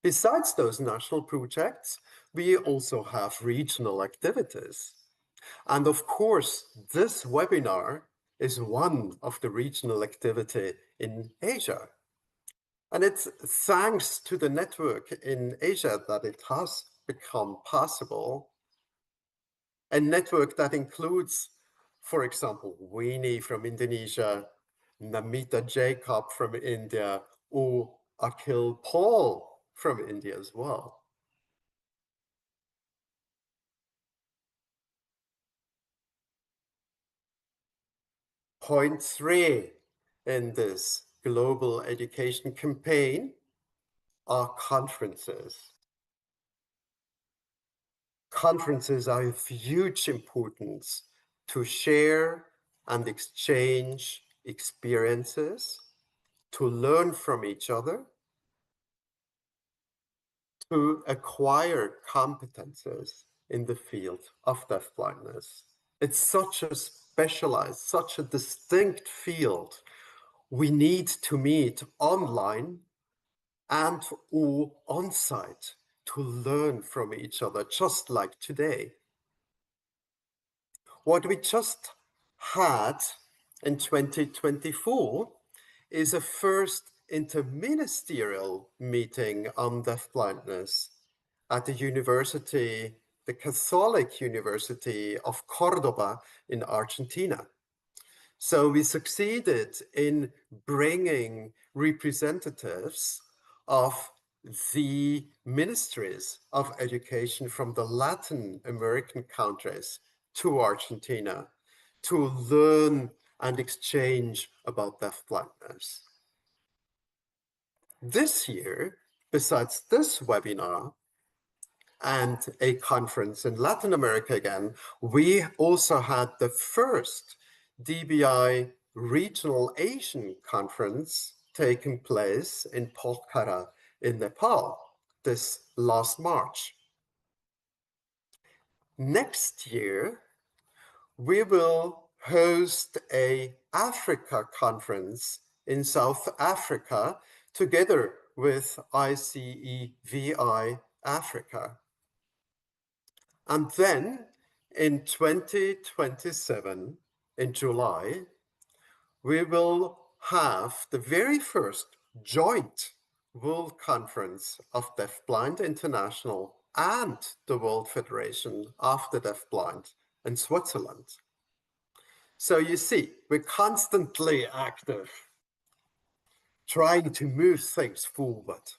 Besides those national projects, we also have regional activities. And of course, this webinar is one of the regional activity in Asia. And it's thanks to the network in Asia that it has become possible. A network that includes, for example, Weningsih from Indonesia, Namita Jacob from India, or Akhil Paul from India as well. Point 3 in this global education campaign are conferences. Conferences are of huge importance to share and exchange experiences, to learn from each other, to acquire competences in the field of deafblindness. It's such a specialized, such a distinct field. We need to meet online and or on-site to learn from each other, just like today. What we just had in 2024 is a first interministerial meeting on deafblindness at the university, the Catholic University of Cordoba in Argentina. So we succeeded in bringing representatives of the ministries of education from the Latin American countries to Argentina to learn and exchange about deafblindness. This year, besides this webinar and a conference in Latin America again, we also had the first DBI Regional Asian Conference taking place in Pokhara in Nepal this last March. Next year, we will host a Africa conference in South Africa together with ICEVI Africa. And then in 2027, in July, we will have the very first joint World Conference of Deafblind International and the World Federation of the Deafblind in Switzerland. So you see, we're constantly active, trying to move things forward.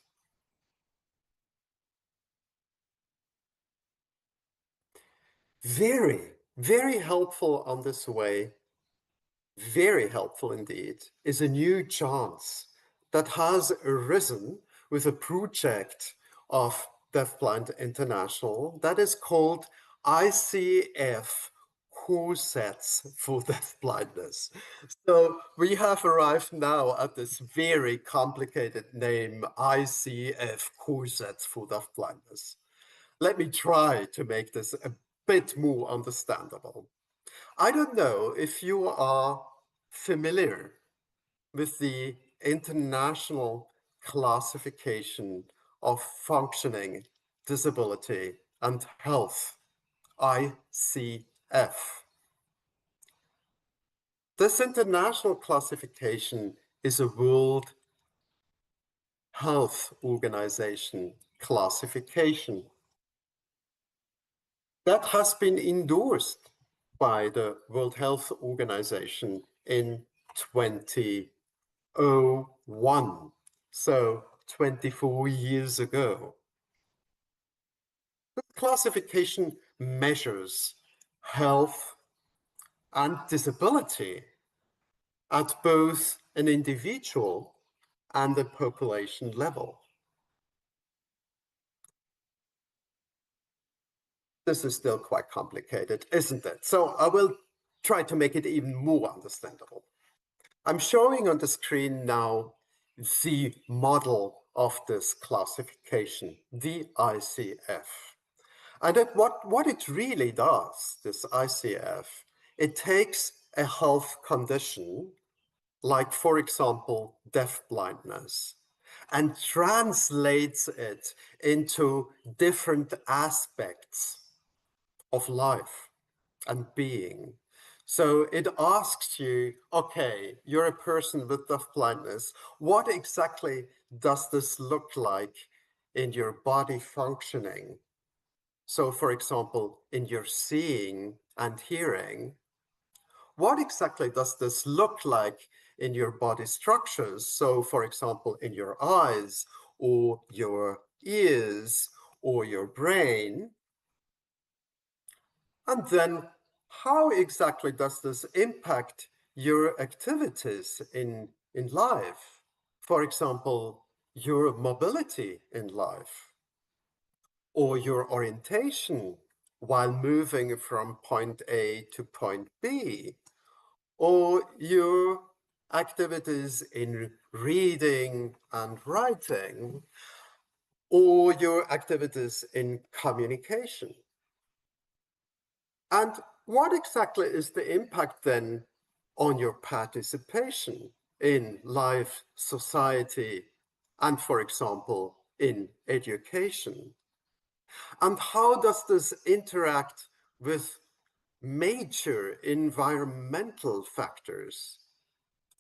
Very, very helpful on this way, very helpful indeed, is a new chance that has arisen with a project of Deafblind International that is called ICF Corsets for Deafblindness. So we have arrived now at this very complicated name, ICF Corsets for Deafblindness. Let me try to make this a bit more understandable. I don't know if you are familiar with the International Classification of Functioning, Disability and Health, ICF. This international classification is a World Health Organization classification that has been endorsed by the World Health Organization in 2001, so 24 years ago. The classification measures health and disability at both an individual and a population level. This is still quite complicated, isn't it? So I will try to make it even more understandable. I'm showing on the screen now the model of this classification, the ICF. And what it really does, this ICF, it takes a health condition, like, for example, deafblindness, and translates it into different aspects of life and being. So it asks you, okay, you're a person with deafblindness. What exactly does this look like in your body functioning? So, for example, in your seeing and hearing, what exactly does this look like in your body structures? So, for example, in your eyes or your ears or your brain. And then how exactly does this impact your activities in life? For example, your mobility in life, or your orientation while moving from point A to point B, or your activities in reading and writing, or your activities in communication. And what exactly is the impact then on your participation in life, society, and, for example, in education? And how does this interact with major environmental factors,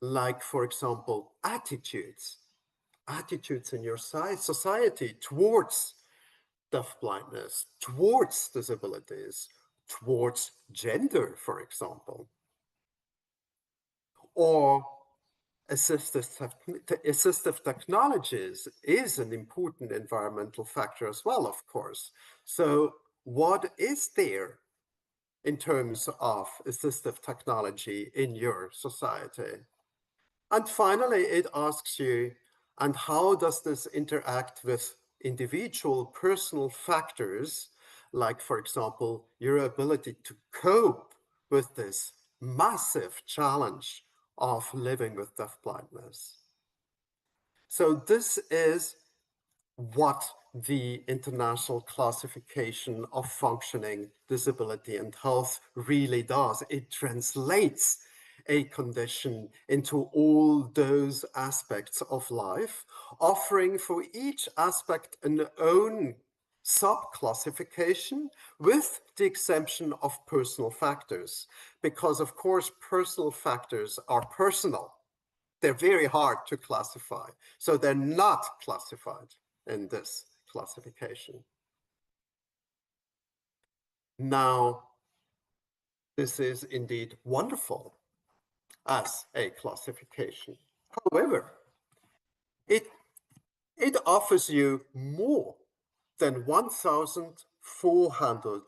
like, for example, attitudes in your society towards deafblindness, towards disabilities, towards gender, for example, or assistive technologies is an important environmental factor as well, of course. So what is there in terms of assistive technology in your society? And finally, it asks you, and how does this interact with individual personal factors, like, for example, your ability to cope with this massive challenge of living with deafblindness? So this is what the International Classification of Functioning, Disability and Health really does. It translates a condition into all those aspects of life, offering for each aspect an own sub-classification with the exemption of personal factors, because of course personal factors are personal. They're very hard to classify, so they're not classified in this classification. Now, this is indeed wonderful as a classification. However, it offers you more than 1,400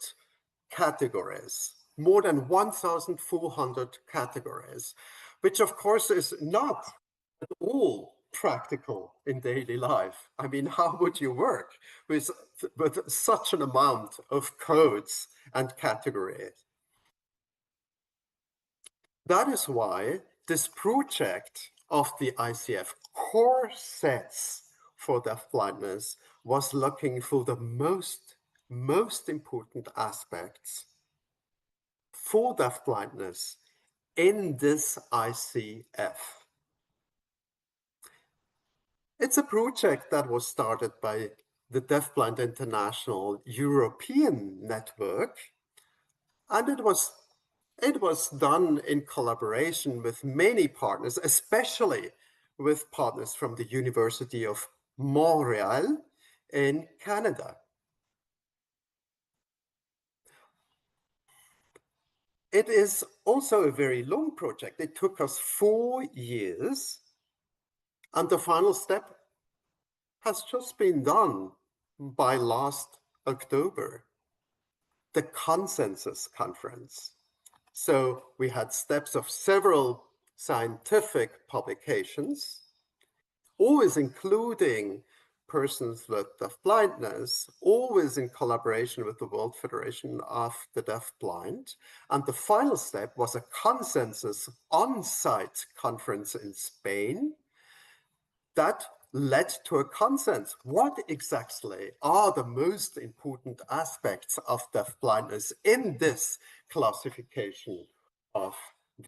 categories, more than 1,400 categories, which of course is not at all practical in daily life. I mean, how would you work with such an amount of codes and categories? That is why this project of the ICF core sets for deafblindness was looking for the most important aspects for deafblindness in this ICF. It's a project that was started by the Deafblind International European Network, and it was done in collaboration with many partners, especially with partners from the University of Montreal in Canada. It is also a very long project. It took us 4 years, and the final step has just been done by last October, the consensus conference. So we had steps of several scientific publications, always including persons with deafblindness, always in collaboration with the World Federation of the Deafblind. And the final step was a consensus on-site conference in Spain that led to a consensus. What exactly are the most important aspects of deafblindness in this classification of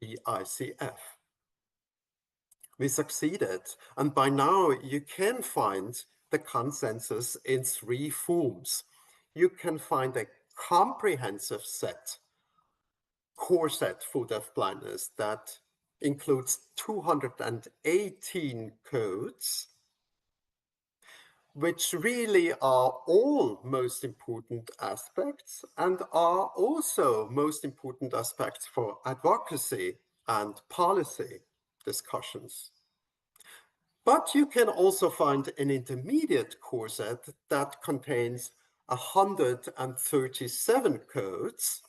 the ICF? We succeeded, and by now you can find the consensus in 3 forms. You can find a comprehensive core set for deafblindness that includes 218 codes, which really are all most important aspects and are also most important aspects for advocacy and policy discussions. But you can also find an intermediate core set that contains 137 codes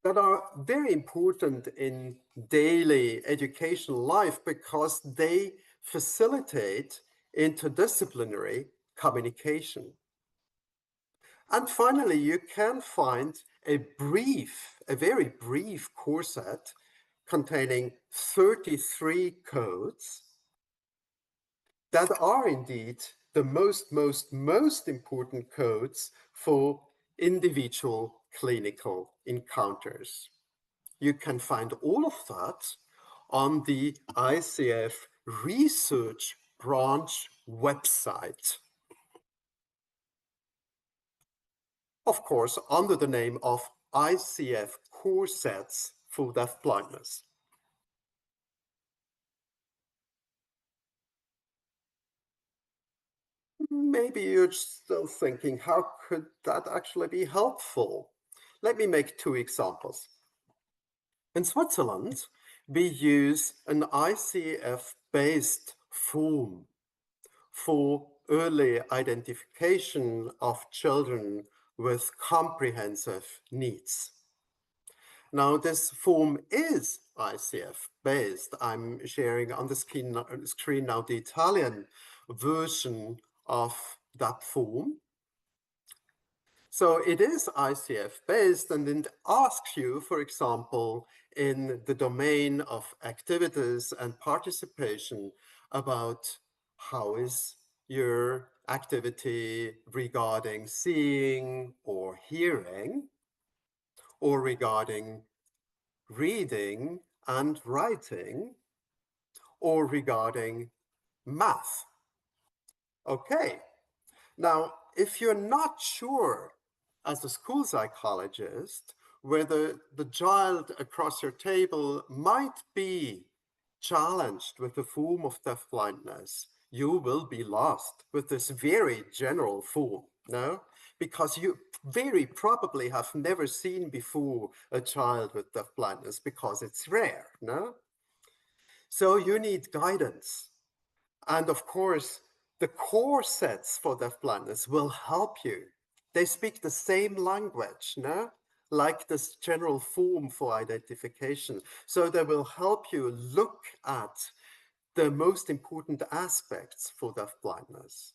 that are very important in daily educational life because they facilitate interdisciplinary communication. And finally, you can find a very brief core set containing 33 codes that are indeed the most important codes for individual clinical encounters. You can find all of that on the ICF Research Branch website. Of course, under the name of ICF Core Sets for Deafblindness. Maybe you're still thinking, how could that actually be helpful? Let me make 2 examples. In Switzerland, we use an ICF-based form for early identification of children with comprehensive needs. Now, this form is ICF-based. I'm sharing on the screen now the Italian version of that form. So it is ICF-based, and it asks you, for example, in the domain of activities and participation about how is your activity regarding seeing or hearing, or regarding reading and writing, or regarding math. Okay, now, if you're not sure as a school psychologist whether the child across your table might be challenged with a form of deafblindness, you will be lost with this very general form, no? Because you very probably have never seen before a child with deafblindness because it's rare, no? So you need guidance. And of course, the core sets for deafblindness will help you. They speak the same language, no? Like this general form for identification. So they will help you look at the most important aspects for deafblindness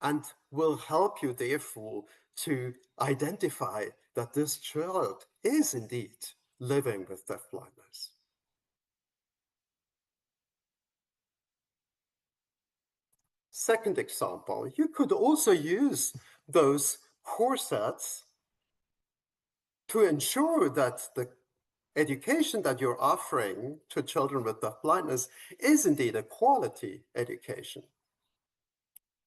and will help you, therefore, to identify that this child is indeed living with deafblindness. Second example, you could also use those core sets to ensure that the education that you're offering to children with deafblindness is indeed a quality education.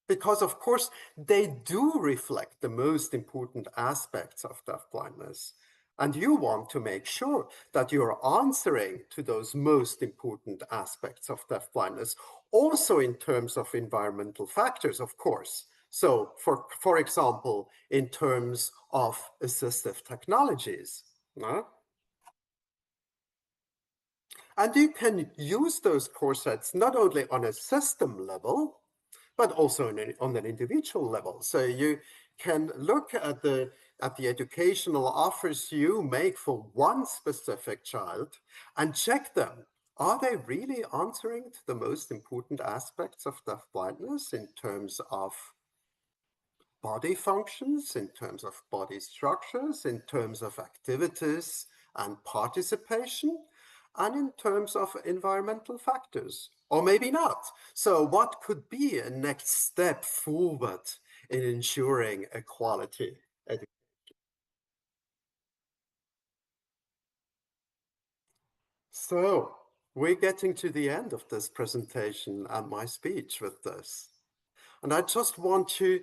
Because of course, they do reflect the most important aspects of deafblindness. And you want to make sure that you're answering to those most important aspects of deafblindness, also in terms of environmental factors, of course. So, for example, in terms of assistive technologies. No? And you can use those core sets not only on a system level, but also on an individual level. So you can look at the educational offers you make for one specific child and check them. Are they really answering to the most important aspects of deafblindness in terms of body functions, in terms of body structures, in terms of activities and participation, and in terms of environmental factors, or maybe not. So what could be a next step forward in ensuring equality education? So we're getting to the end of this presentation and my speech with this. And I just want to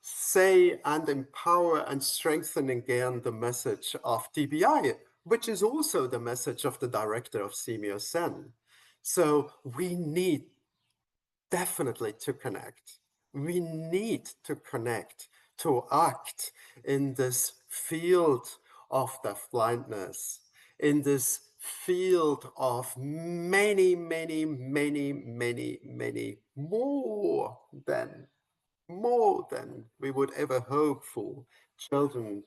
say and empower and strengthen again the message of DBI, which is also the message of the director of Simeo Sen. So we need definitely to connect. We need to connect, to act in this field of deafblindness, in this field of many more than we would ever hope for children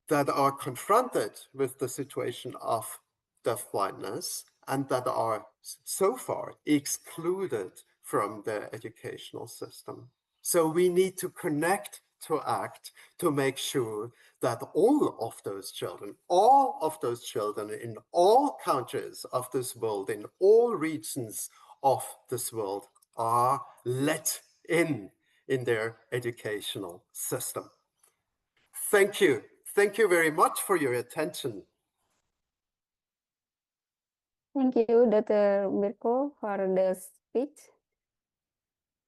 that are confronted with the situation of deafblindness and that are so far excluded from their educational system. So we need to connect, to act, to make sure that all of those children in all countries of this world, in all regions of this world, are let in their educational system. Thank you. Thank you very much for your attention. Thank you, Dr. Mirko, for the speech.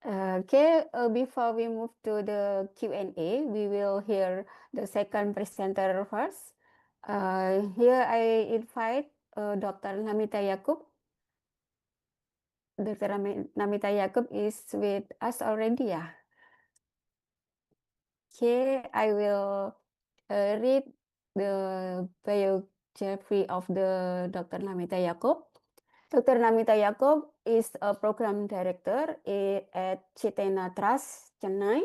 Okay, before we move to the Q&A, we will hear the second presenter first. Here I invite Dr. Namita Yaakob. Dr. Namita Yaakob is with us already, yeah? Okay, I will read the biography of the Dr. Namita Yaakob. Dr. Namita Yaakob is a program director at Chetana Trust, Chennai.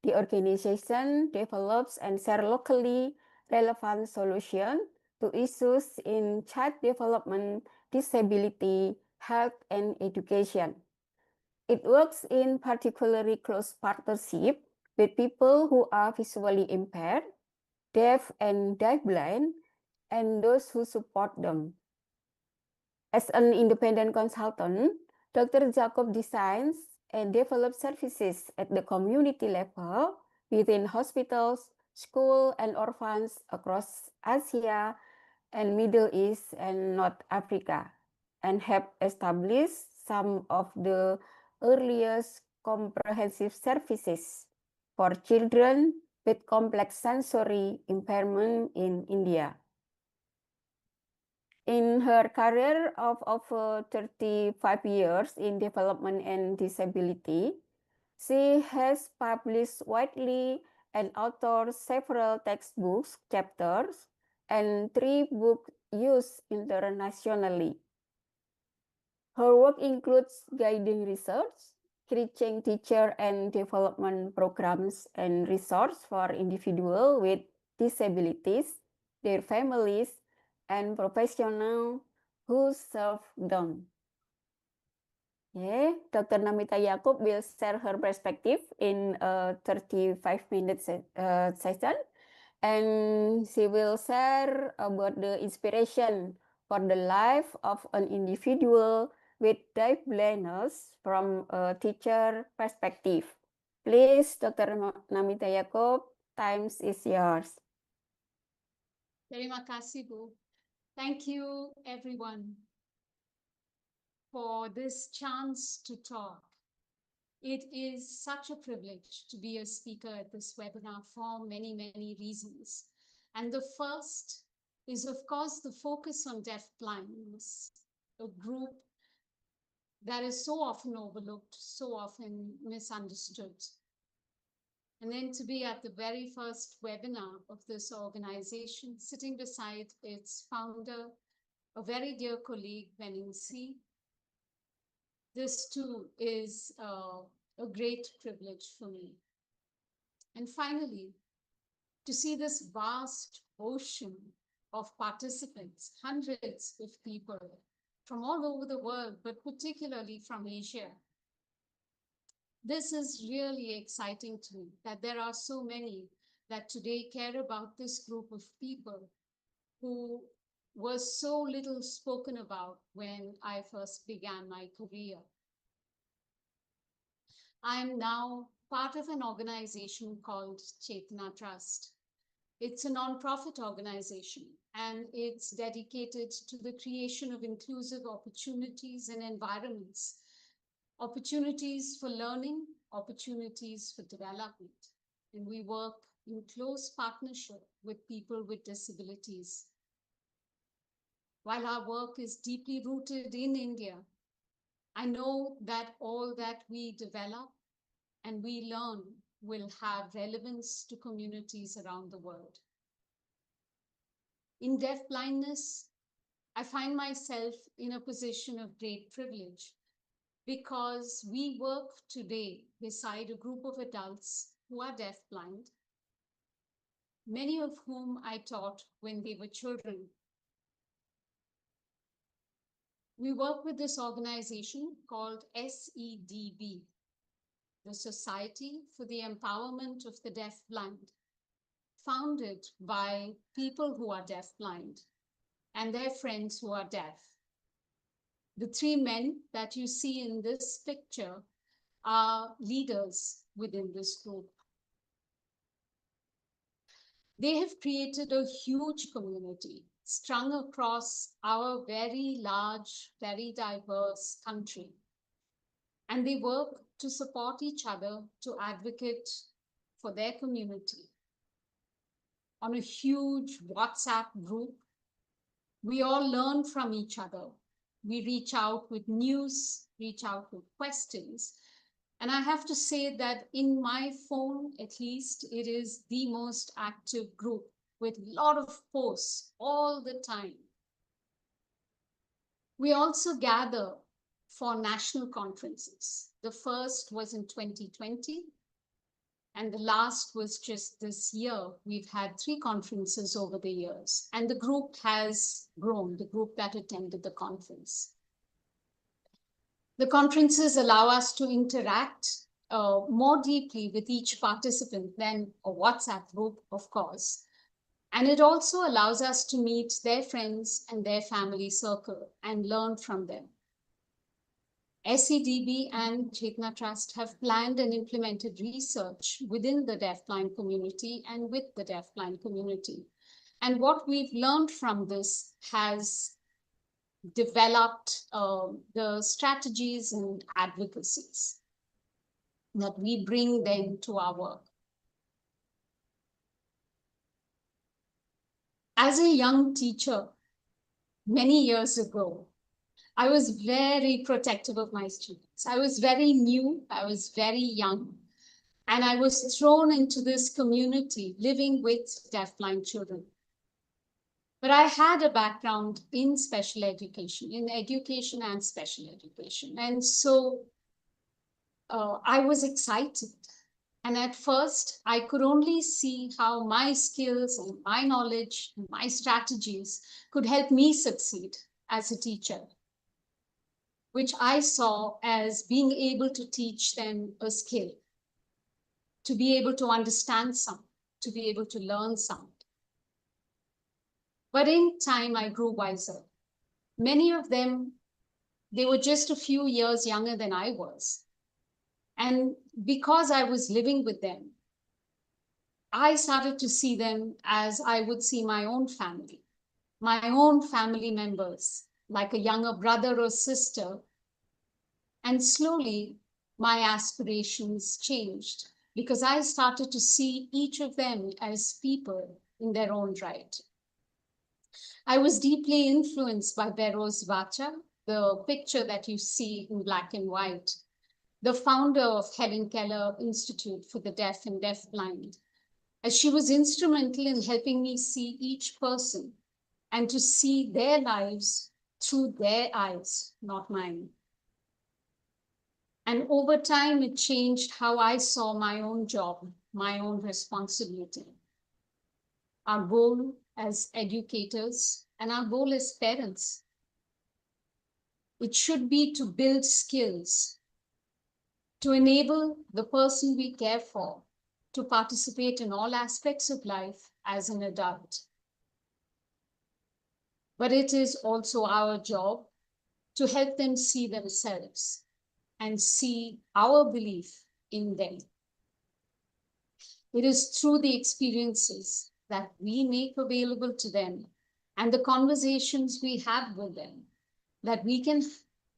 The organization develops and shares locally relevant solutions to issues in child development, disability, health, and education. It works in particularly close partnership with people who are visually impaired, deaf and deafblind, and those who support them. As an independent consultant, Dr. Yaakob designs and develops services at the community level within hospitals, schools, and orphans across Asia and Middle East and North Africa, and have established some of the earliest comprehensive services for children with complex sensory impairment in India. In her career of over 35 years in development and disability, she has published widely and authored several textbooks, chapters, and 3 books used internationally. Her work includes guiding research, creating teacher and development programs and resources for individuals with disabilities, their families, and professionals who serve them. Yeah, Dr. Namita Yaakob will share her perspective in a 35-minute session, and she will share about the inspiration for the life of an individual with deafblindness from a teacher perspective. Please, Dr. Namita Yaakob, time is yours. Terima kasih, Bu. Thank you, everyone, for this chance to talk. It is such a privilege to be a speaker at this webinar for many reasons. And the first is, of course, the focus on deafblindness, a group that is so often overlooked, so often misunderstood. And then to be at the very first webinar of this organization, sitting beside its founder, a very dear colleague, Weningsih. This too is a great privilege for me. And finally, to see this vast ocean of participants, hundreds of people from all over the world, but particularly from Asia. this is really exciting to me that there are so many that today care about this group of people who was so little spoken about when I first began my career. I am now part of an organization called Chetana Trust. It's a non-profit organization, and it's dedicated to the creation of inclusive opportunities and environments, opportunities for learning, opportunities for development. And we work in close partnership with people with disabilities. While our work is deeply rooted in India, I know that all that we develop and we learn will have relevance to communities around the world. In deafblindness, I find myself in a position of great privilege because we work today beside a group of adults who are deafblind, many of whom I taught when they were children. We work with this organization called SEDB, the Society for the Empowerment of the Deafblind, founded by people who are deafblind and their friends who are deaf. The three men that you see in this picture are leaders within this group. They have created a huge community strung across our very large, very diverse country. And they work to support each other, to advocate for their community. On a huge WhatsApp group, we all learn from each other. We reach out with news, reach out with questions. And I have to say that in my phone, at least, it is the most active group with a lot of posts all the time. We also gather for national conferences. The first was in 2020, and the last was just this year. We've had 3 conferences over the years, and the group has grown, the group that attended the conference. The conferences allow us to interact more deeply with each participant than a WhatsApp group, of course. And it also allows us to meet their friends and their family circle and learn from them. SEDB and Chetana Trust have planned and implemented research within the deafblind community and with the deafblind community. And what we've learned from this has developed the strategies and advocacies that we bring then to our work. As a young teacher, many years ago, I was very protective of my students. I was very new, I was very young, and I was thrown into this community living with deafblind children. But I had a background in special education, in education and special education. And so I was excited. And at first, I could only see how my skills and my knowledge, and my strategies could help me succeed as a teacher, which I saw as being able to teach them a skill, to be able to understand something, to be able to learn something. But in time, I grew wiser. Many of them, they were just a few years younger than I was. And because I was living with them, I started to see them as I would see my own family members, like a younger brother or sister. And slowly, my aspirations changed because I started to see each of them as people in their own right. I was deeply influenced by Bero's Vacha, the picture that you see in black and white, the founder of Helen Keller Institute for the Deaf and Deafblind, as she was instrumental in helping me see each person and to see their lives through their eyes, not mine. And over time, it changed how I saw my own job, my own responsibility. Our goal as educators and our goal as parents, it should be to build skills, to enable the person we care for to participate in all aspects of life as an adult. But it is also our job to help them see themselves and see our belief in them. It is through the experiences that we make available to them and the conversations we have with them that we can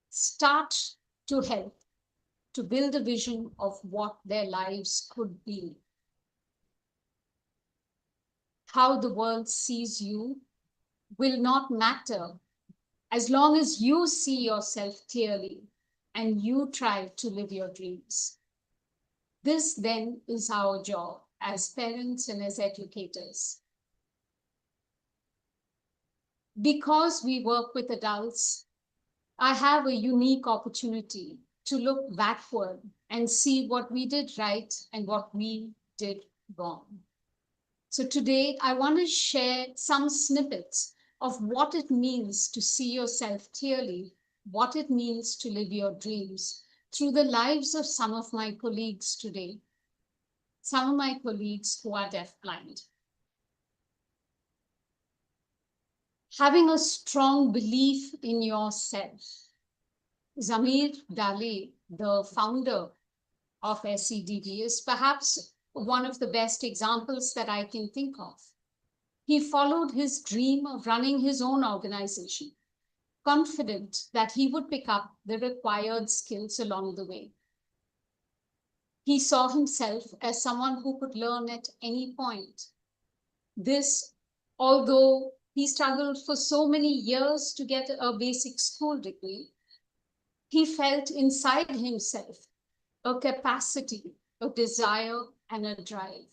start to help to build a vision of what their lives could be. How the world sees you will not matter as long as you see yourself clearly and you try to live your dreams. This then is our job as parents and as educators. Because we work with adults, I have a unique opportunity to look backward and see what we did right and what we did wrong. So today, I want to share some snippets of what it means to see yourself clearly, what it means to live your dreams through the lives of some of my colleagues today, some of my colleagues who are deafblind. Having a strong belief in yourself. Zamir Dale, the founder of SEDD, is perhaps one of the best examples that I can think of. He followed his dream of running his own organization, confident that he would pick up the required skills along the way. He saw himself as someone who could learn at any point. This, although he struggled for so many years to get a basic school degree, he felt inside himself a capacity, a desire, and a drive.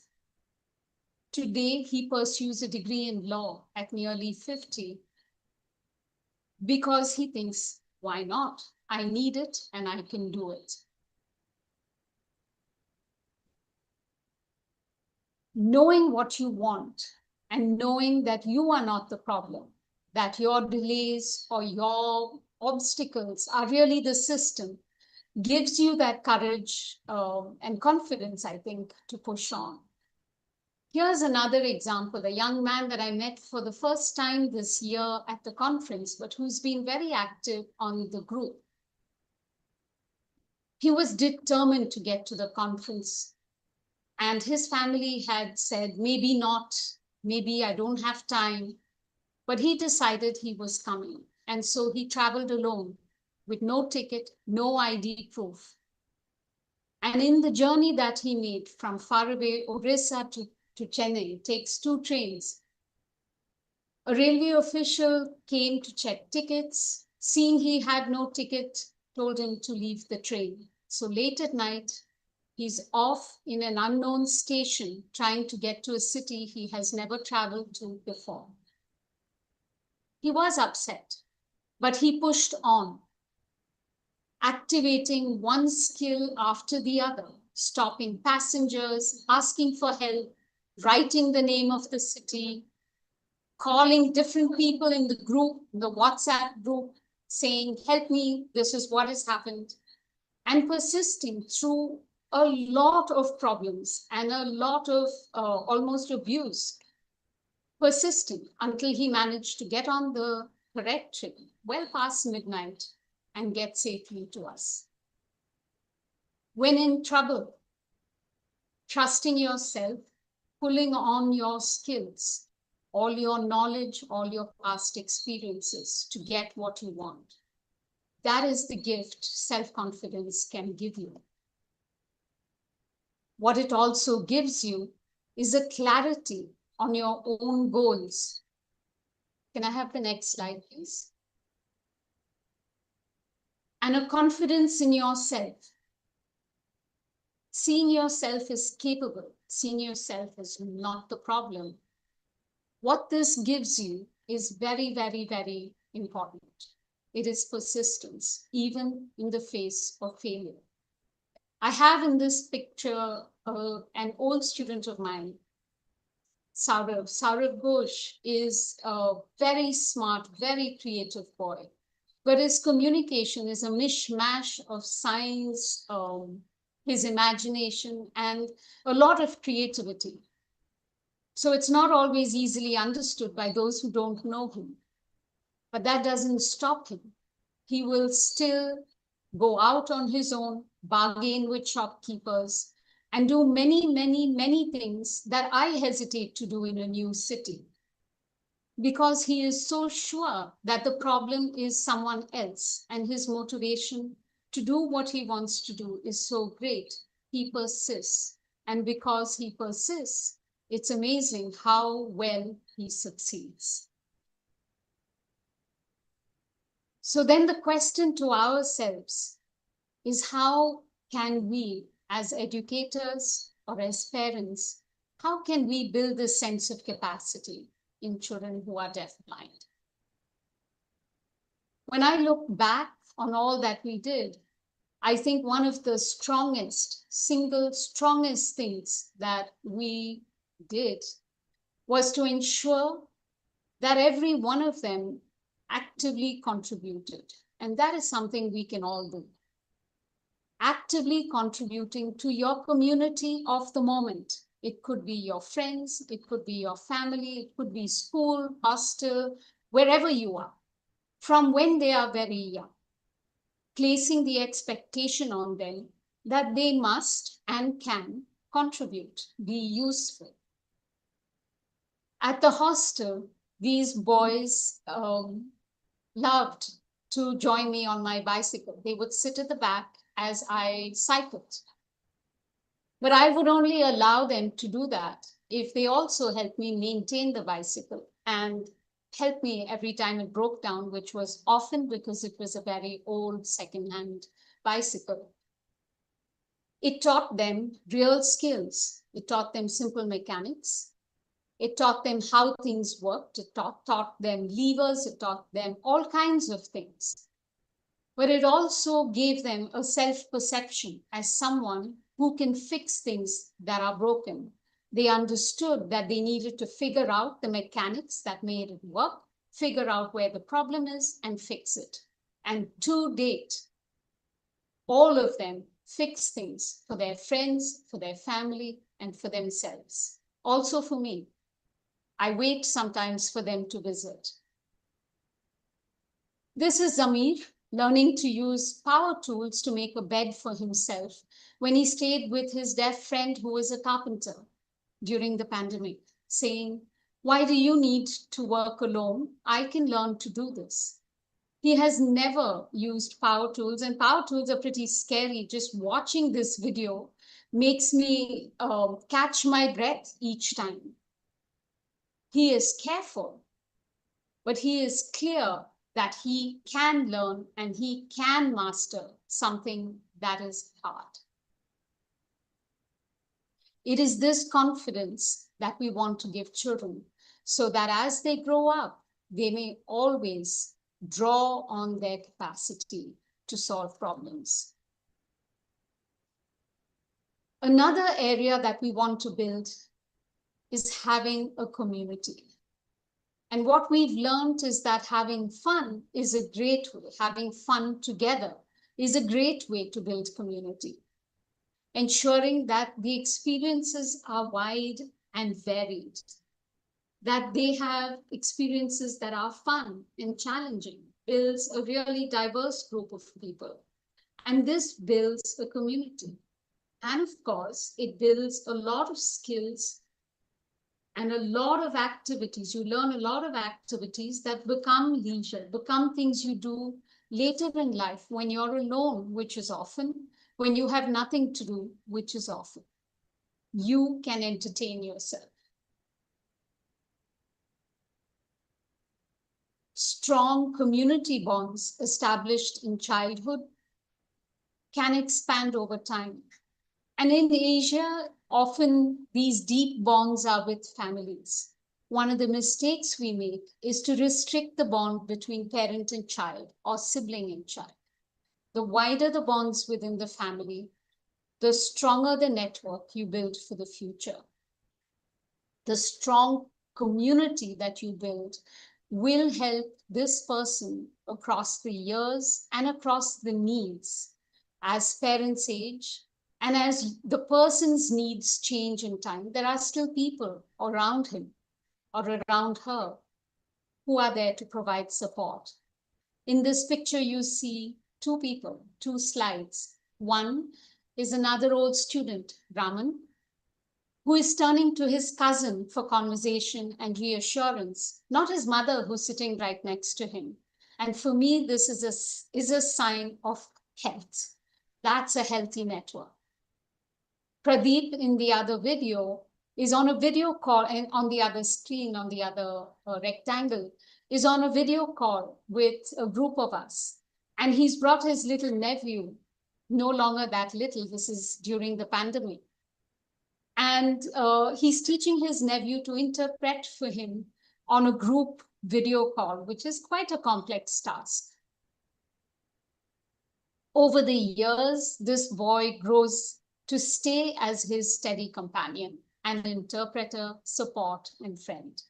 Today, he pursues a degree in law at nearly 50 because he thinks, why not? I need it and I can do it. Knowing what you want and knowing that you are not the problem, that your delays or your obstacles are really the system, gives you that courage and confidence, I think, to push on. Here's another example, a young man that I met for the first time this year at the conference, but who's been very active on the group. He was determined to get to the conference, and his family had said, maybe not, maybe I don't have time, but he decided he was coming. And so he traveled alone with no ticket, no ID proof. And in the journey that he made from faraway Orissa to Chennai, takes 2 trains. A railway official came to check tickets. Seeing he had no ticket, told him to leave the train. So late at night, he's off in an unknown station, trying to get to a city he has never traveled to before. He was upset, but he pushed on, activating one skill after the other, stopping passengers, asking for help, writing the name of the city, calling different people in the group, the WhatsApp group, saying, help me, this is what has happened, and persisting through a lot of problems and a lot of almost abuse, persisting until he managed to get on the correct train well past midnight and get safely to us. When in trouble, trusting yourself, pulling on your skills, all your knowledge, all your past experiences to get what you want. That is the gift self-confidence can give you. What it also gives you is a clarity on your own goals. Can I have the next slide, please? And a confidence in yourself. Seeing yourself as capable, seeing yourself as not the problem. What this gives you is very, very, very important. It is persistence, even in the face of failure. I have in this picture an old student of mine, Saurav. Saurav Ghosh is a very smart, very creative boy, but his communication is a mishmash of science, his imagination, and a lot of creativity. So it's not always easily understood by those who don't know him. But that doesn't stop him. He will still go out on his own, bargain with shopkeepers, and do many, many, many things that I hesitate to do in a new city. Because he is so sure that the problem is someone else, and his motivation to do what he wants to do is so great. He persists. And because he persists, it's amazing how well he succeeds. So then the question to ourselves is, how can we, as educators or as parents, how can we build this sense of capacity in children who are deafblind? When I look back on all that we did, I think one of the strongest things that we did was to ensure that every one of them actively contributed. And that is something we can all do. Actively contributing to your community of the moment. It could be your friends, it could be your family, it could be school, hostel, wherever you are, from when they are very young. Placing the expectation on them that they must and can contribute, be useful. At the hostel, these boys loved to join me on my bicycle. They would sit at the back as I cycled. But I would only allow them to do that if they also helped me maintain the bicycle and help me every time it broke down, which was often because it was a very old secondhand bicycle. It taught them real skills. It taught them simple mechanics. It taught them how things worked. It taught them levers. It taught them all kinds of things. But it also gave them a self-perception as someone who can fix things that are broken. They understood that they needed to figure out the mechanics that made it work, figure out where the problem is, and fix it. And to date, all of them fix things for their friends, for their family, and for themselves. Also for me. I wait sometimes for them to visit. This is Zamir learning to use power tools to make a bed for himself when he stayed with his deaf friend who was a carpenter during the pandemic, saying, "Why do you need to work alone? I can learn to do this." He has never used power tools, and power tools are pretty scary. Just watching this video makes me catch my breath each time. He is careful, but he is clear that he can learn and he can master something that is hard. It is this confidence that we want to give children so that as they grow up, they may always draw on their capacity to solve problems. Another area that we want to build is having a community. And what we've learned is that having fun is a great way, having fun together is a great way to build community. Ensuring that the experiences are wide and varied, that they have experiences that are fun and challenging, builds a really diverse group of people. And this builds a community. And of course, it builds a lot of skills and a lot of activities. You learn a lot of activities that become leisure, become things you do later in life when you're alone, which is often, when you have nothing to do, which is often. You can entertain yourself. Strong community bonds established in childhood can expand over time. And in Asia, often these deep bonds are with families. One of the mistakes we make is to restrict the bond between parent and child or sibling and child. The wider the bonds within the family, the stronger the network you build for the future. The strong community that you build will help this person across the years and across the needs as parents age And as the person's needs change in time, there are still people around him or around her who are there to provide support. In this picture, you see two people, two slides. One is another old student, Raman, who is turning to his cousin for conversation and reassurance, not his mother who's sitting right next to him. And for me, this is a sign of health. That's a healthy network. Pradeep in the other video is on a video call, and on the other screen, on the other rectangle, is on a video call with a group of us. And he's brought his little nephew, no longer that little, this is during the pandemic. And he's teaching his nephew to interpret for him on a group video call, which is quite a complex task. Over the years, this boy grows to stay as his steady companion, an interpreter, support, and friend.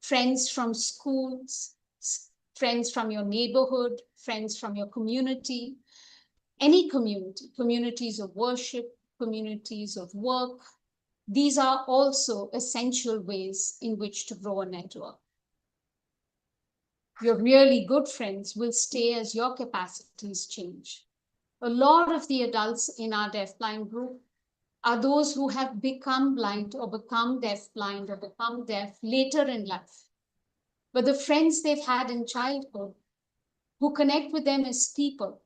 Friends from schools, friends from your neighborhood, friends from your community, any community, communities of worship, communities of work. These are also essential ways in which to grow a network. Your really good friends will stay as your capacities change. A lot of the adults in our deafblind group are those who have become blind or become deafblind or become deaf later in life. But the friends they've had in childhood who connect with them as people,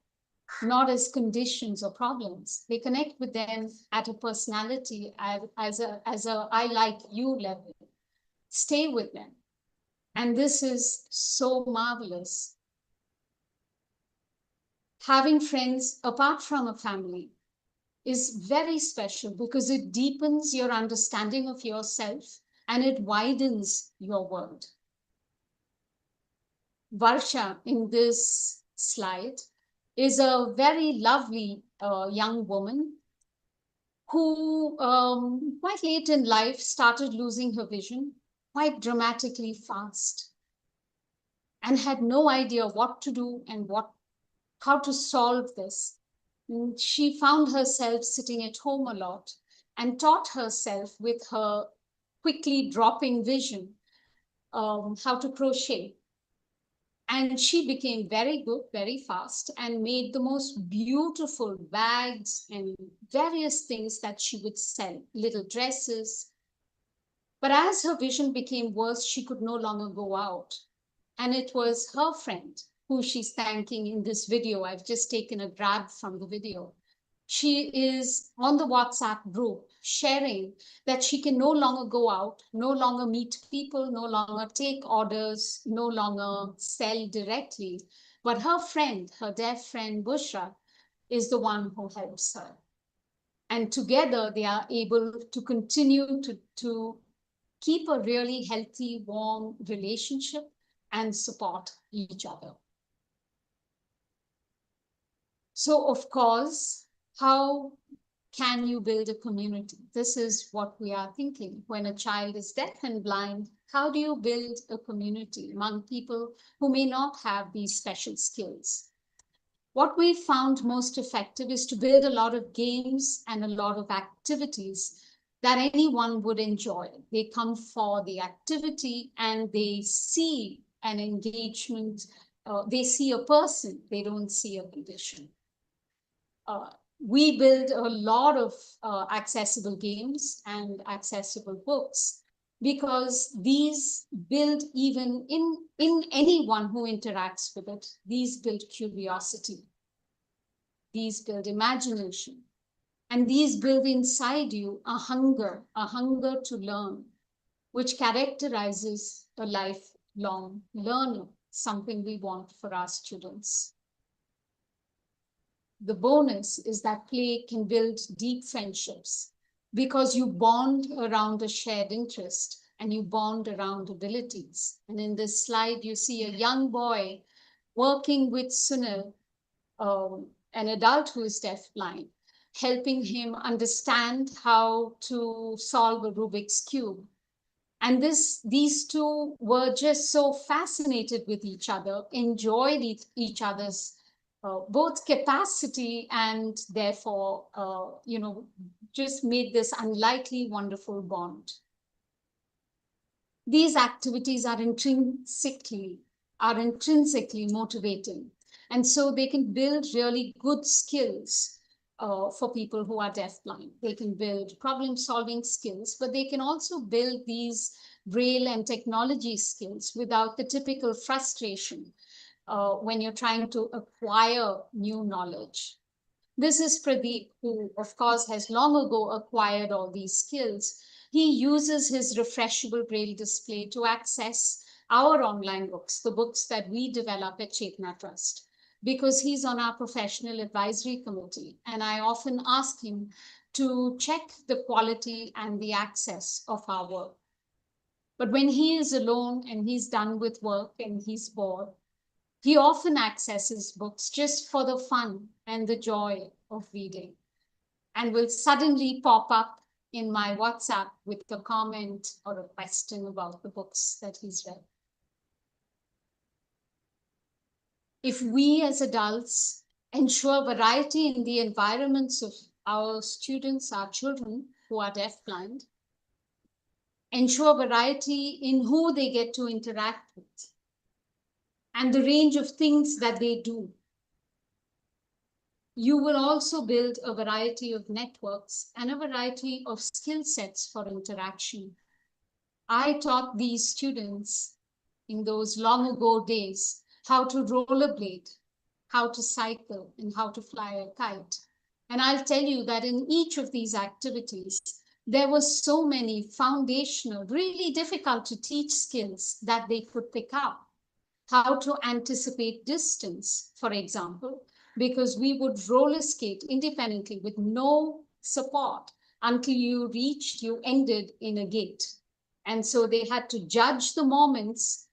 not as conditions or problems. They connect with them at a personality, as a I like you level. Stay with them. And this is so marvelous. Having friends apart from a family is very special because it deepens your understanding of yourself and it widens your world. Varsha in this slide is a very lovely young woman who quite late in life started losing her vision quite dramatically fast and had no idea what to do and how to solve this. And she found herself sitting at home a lot and taught herself with her quickly dropping vision how to crochet. And she became very good, very fast, and made the most beautiful bags and various things that she would sell, little dresses. But as her vision became worse, she could no longer go out. And it was her friend who she's thanking in this video. I've just taken a grab from the video. She is on the WhatsApp group sharing that she can no longer go out, no longer meet people, no longer take orders, no longer sell directly. But her friend, her deaf friend, Bushra, is the one who helps her. And together they are able to continue to keep a really healthy, warm relationship and support each other. So, of course, how can you build a community? This is what we are thinking. When a child is deaf and blind, how do you build a community among people who may not have these special skills? What we found most effective is to build a lot of games and a lot of activities that anyone would enjoy. They come for the activity and they see an engagement. They see a person, they don't see a condition. We build a lot of accessible games and accessible books because these build even in anyone who interacts with it, these build curiosity, these build imagination, and these build inside you a hunger to learn, which characterizes a lifelong learner, something we want for our students. The bonus is that play can build deep friendships because you bond around a shared interest and you bond around abilities. And in this slide, you see a young boy working with Sunil, an adult who is deafblind, helping him understand how to solve a Rubik's Cube. And these two were just so fascinated with each other, enjoyed each other's both capacity and therefore, just made this unlikely, wonderful bond. These activities are intrinsically motivating. And so they can build really good skills for people who are deafblind. They can build problem-solving skills, but they can also build these braille and technology skills without the typical frustration when you're trying to acquire new knowledge. This is Pradeep, who, of course, has long ago acquired all these skills. He uses his refreshable braille display to access our online books, the books that we develop at Chetana Trust, because he's on our professional advisory committee. And I often ask him to check the quality and the access of our work. But when he is alone and he's done with work and he's bored, he often accesses books just for the fun and the joy of reading, and will suddenly pop up in my WhatsApp with a comment or a question about the books that he's read. If we as adults ensure variety in the environments of our students, our children who are deafblind, ensure variety in who they get to interact with, and the range of things that they do, you will also build a variety of networks and a variety of skill sets for interaction. I taught these students in those long ago days how to rollerblade, how to cycle, and how to fly a kite. And I'll tell you that in each of these activities, there were so many foundational, really difficult to teach skills that they could pick up. How to anticipate distance, for example, because we would roller skate independently with no support until you ended in a gate. And so they had to judge the moments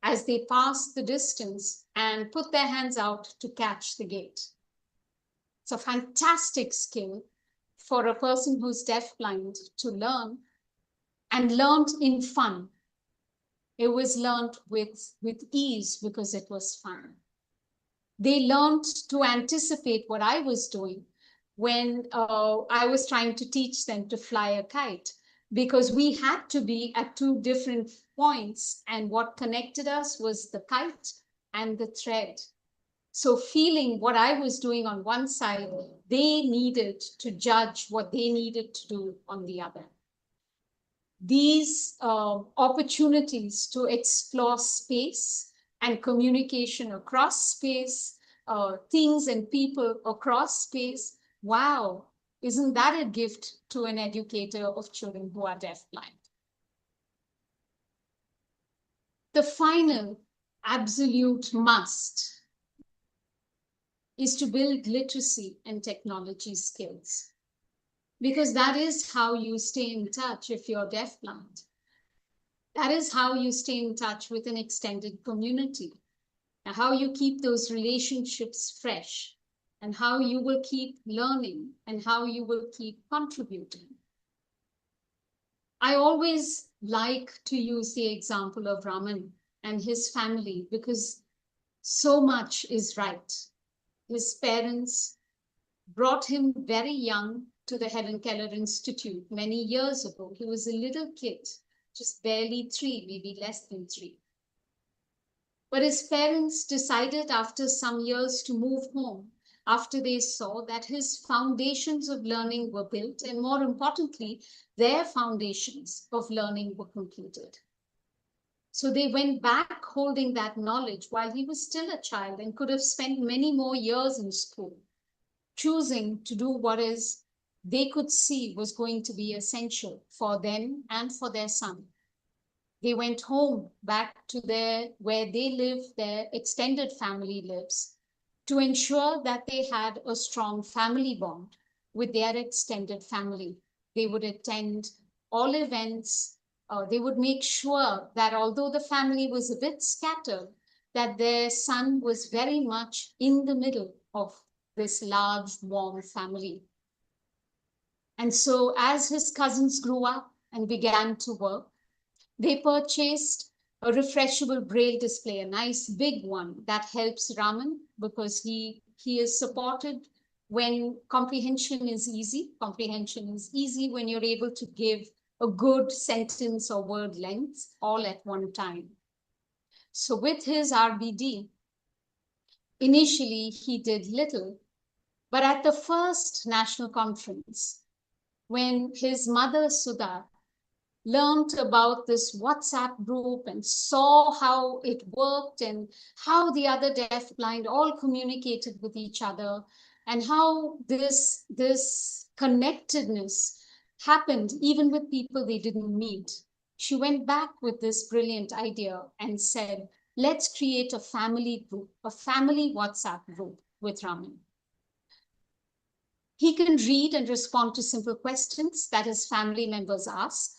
as they passed the distance and put their hands out to catch the gate. It's a fantastic skill for a person who's deafblind to learn, and learned in fun. It was learned with ease because it was fun. They learned to anticipate what I was doing when I was trying to teach them to fly a kite, because we had to be at two different points, and what connected us was the kite and the thread. So feeling what I was doing on one side, they needed to judge what they needed to do on the other. These opportunities to explore space and communication across space, things and people across space, wow, isn't that a gift to an educator of children who are deafblind? The final absolute must is to build literacy and technology skills, because that is how you stay in touch if you're deafblind. That is how you stay in touch with an extended community, and how you keep those relationships fresh, and how you will keep learning, and how you will keep contributing. I always like to use the example of Raman and his family, because so much is right. His parents brought him very young to the Helen Keller Institute many years ago. He was a little kid, just barely 3, maybe less than 3. But his parents decided after some years to move home, after they saw that his foundations of learning were built, and more importantly, their foundations of learning were completed. So they went back holding that knowledge while he was still a child and could have spent many more years in school, choosing to do what is they could see was going to be essential for them and for their son. They went home back to where they live, their extended family lives, to ensure that they had a strong family bond with their extended family. They would attend all events. They would make sure that although the family was a bit scattered, that their son was very much in the middle of this large, warm family. And so as his cousins grew up and began to work, they purchased a refreshable braille display, a nice big one that helps Raman because he is supported when comprehension is easy. Comprehension is easy when you're able to give a good sentence or word length all at one time. So with his RBD, initially he did little, but at the first national conference, when his mother Sudha learned about this WhatsApp group and saw how it worked and how the other deafblind all communicated with each other and how this connectedness happened even with people they didn't meet. She went back with this brilliant idea and said, let's create a family group, a family WhatsApp group with Raman. He can read and respond to simple questions that his family members ask.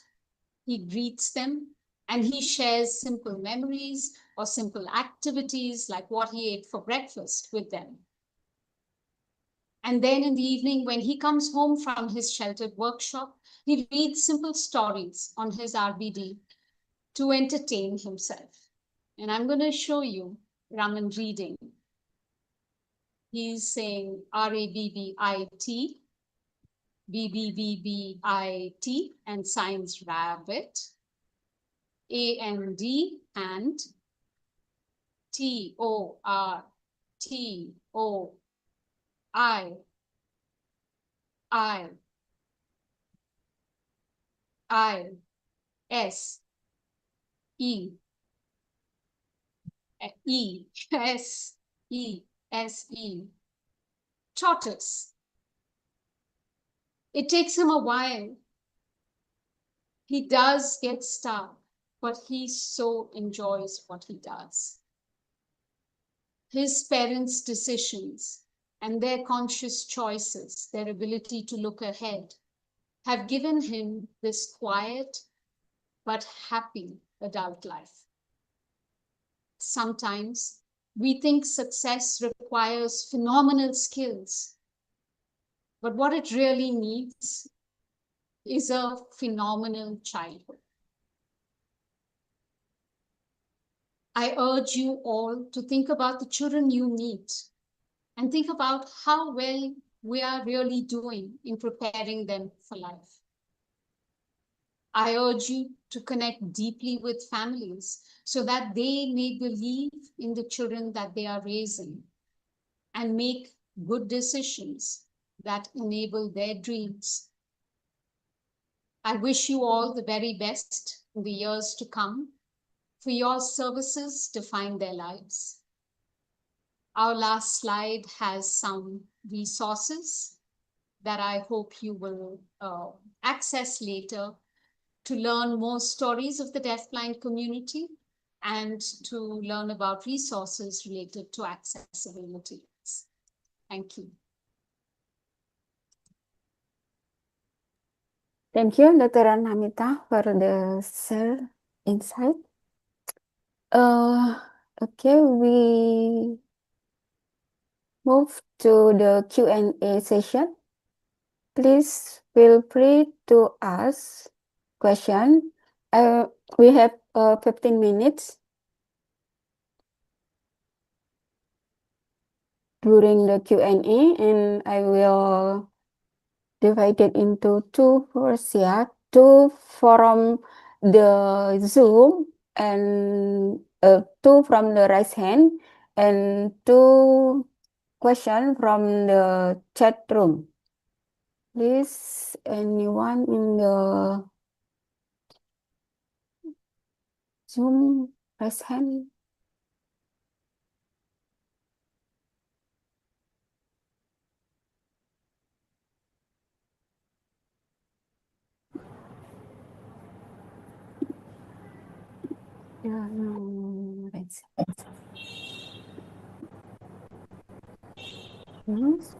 He greets them and he shares simple memories or simple activities like what he ate for breakfast with them. And then in the evening, when he comes home from his sheltered workshop, he reads simple stories on his RBD to entertain himself. And I'm going to show you Raman reading. He's saying R-A-B-B-I-T, B-B-B-B-I-T, and signs rabbit. A-N-D and T-O-R-T-O-I-I-S-E-S-E, tortoise. It takes him a while. He does get stuck, but he so enjoys what he does. His parents' decisions and their conscious choices, their ability to look ahead, have given him this quiet but happy adult life. Sometimes we think success requires phenomenal skills, but what it really needs is a phenomenal childhood. I urge you all to think about the children you meet and think about how well we are really doing in preparing them for life. I urge you to connect deeply with families so that they may believe in the children that they are raising and make good decisions that enable their dreams. I wish you all the very best in the years to come for your services define their lives. Our last slide has some resources that I hope you will access later to learn more stories of the deafblind community and to learn about resources related to accessibility. Thank you. Thank you, Dr. Namita, for the share insight. Okay, we move to the Q&A session. Please feel free to ask question. We have 15 minutes during the Q&A, and I will divide it into two first, yeah. Two from the Zoom and two from the raise hand and two questions from the chat room. Please, anyone in the Zoom raise hand? Yeah, no, raise hand. Yes.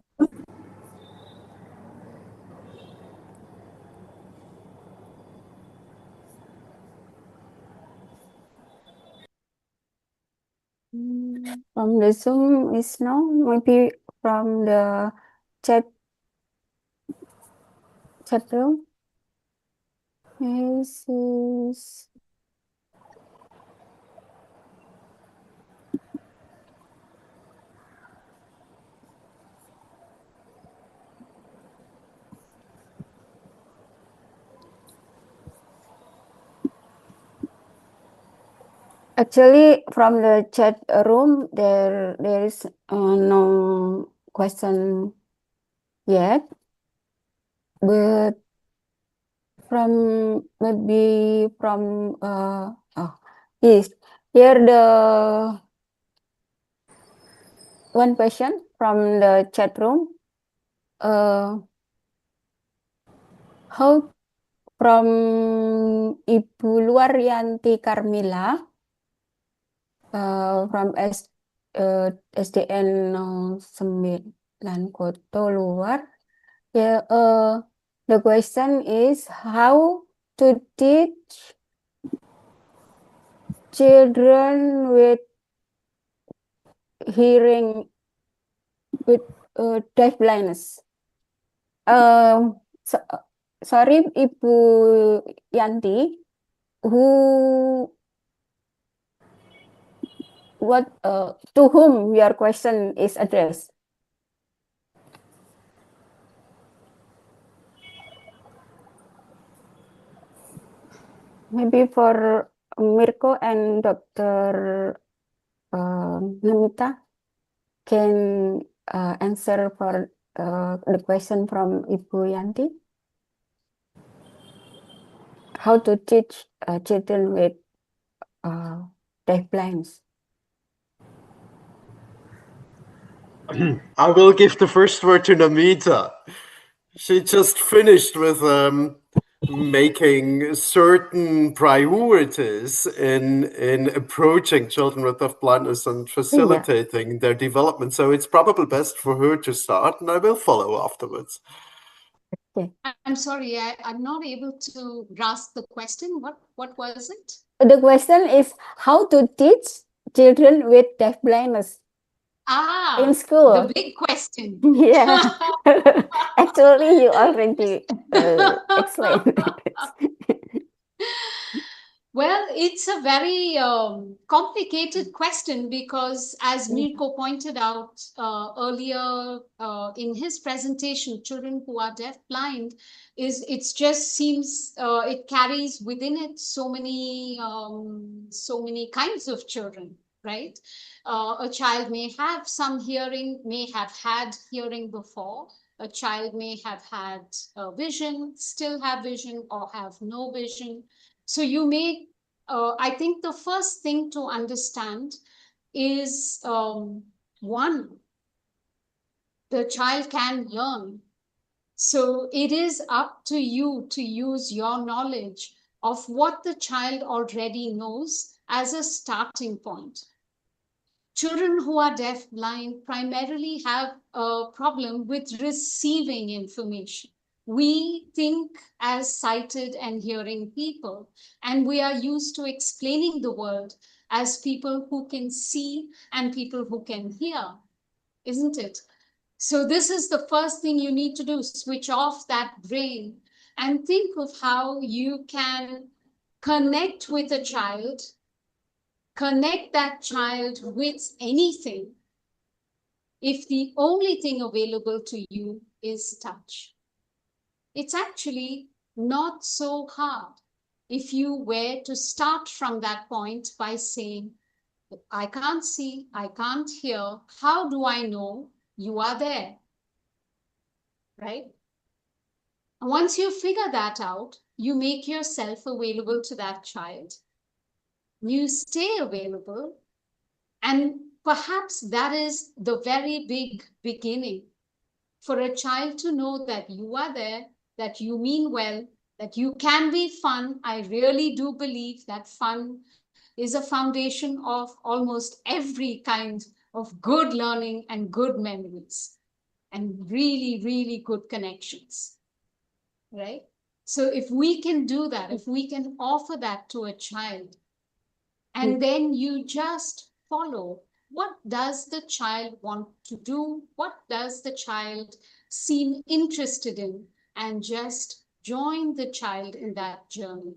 From the Zoom is no, maybe from the chat room. Yes, Actually, from the chat room, there is no question yet, but from maybe from yes, here the one question from the chat room. How from Ibu Luaryanti Carmila from SDN 9 Koto Luar. Yeah, the question is how to teach children with hearing with deafblindness. Sorry, Ibu Yanti, to whom your question is addressed? Maybe for Mirko and Dr. Namita can answer for the question from Ibu Yanti. How to teach children with deafblindness? I will give the first word to Namita. She just finished with making certain priorities in approaching children with deafblindness and facilitating their development. So it's probably best for her to start, and I will follow afterwards. Okay. I'm sorry, I'm not able to grasp the question. What was it? The question is how to teach children with deafblindness in school. The big question. Yeah. Actually, you already explained. Well, it's a very complicated question because, as Mirko pointed out earlier in his presentation, children who are deafblind it just seems it carries within it so many kinds of children, right? A child may have some hearing, may have had hearing before. A child may have had vision, still have vision, or have no vision. So you may, I think the first thing to understand is one, the child can learn. So it is up to you to use your knowledge of what the child already knows as a starting point. Children who are deafblind primarily have a problem with receiving information. We think as sighted and hearing people, and we are used to explaining the world as people who can see and people who can hear, isn't it? So this is the first thing you need to do, switch off that brain and think of how you can connect with a child, connect that child with anything if the only thing available to you is touch. It's actually not so hard if you were to start from that point by saying, I can't see, I can't hear, how do I know you are there? Right? And once you figure that out, you make yourself available to that child. You stay available, and perhaps that is the very big beginning for a child to know that you are there, that you mean well, that you can be fun. I really do believe that fun is a foundation of almost every kind of good learning and good memories and really, really good connections, right? So if we can do that, if we can offer that to a child, and then you just follow, what does the child want to do? What does the child seem interested in? And just join the child in that journey.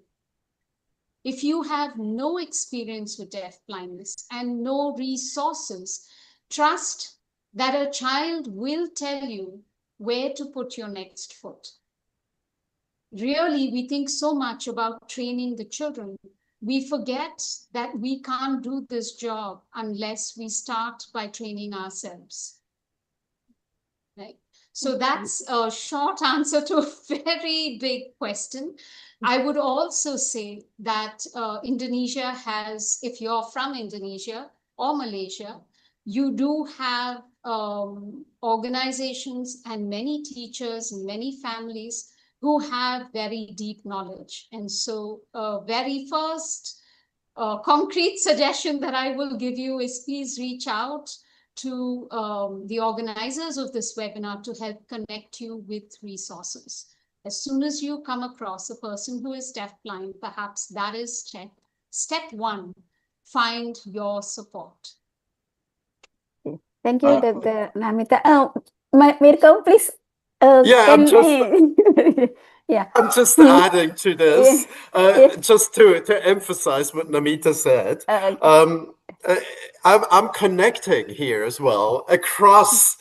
If you have no experience with deafblindness and no resources, trust that a child will tell you where to put your next foot. Really, we think so much about training the children, we forget that we can't do this job unless we start by training ourselves. Right? So that's a short answer to a very big question. I would also say that Indonesia has, if you're from Indonesia or Malaysia, you do have organizations and many teachers and many families who have very deep knowledge. And so very first concrete suggestion that I will give you is please reach out to the organizers of this webinar to help connect you with resources. As soon as you come across a person who is deafblind, perhaps that is step one, find your support. Thank you, Dr. Namita. Mirko, please. Yeah, Yeah. I'm just adding to this, Yes. just to emphasize what Namita said. I'm connecting here as well across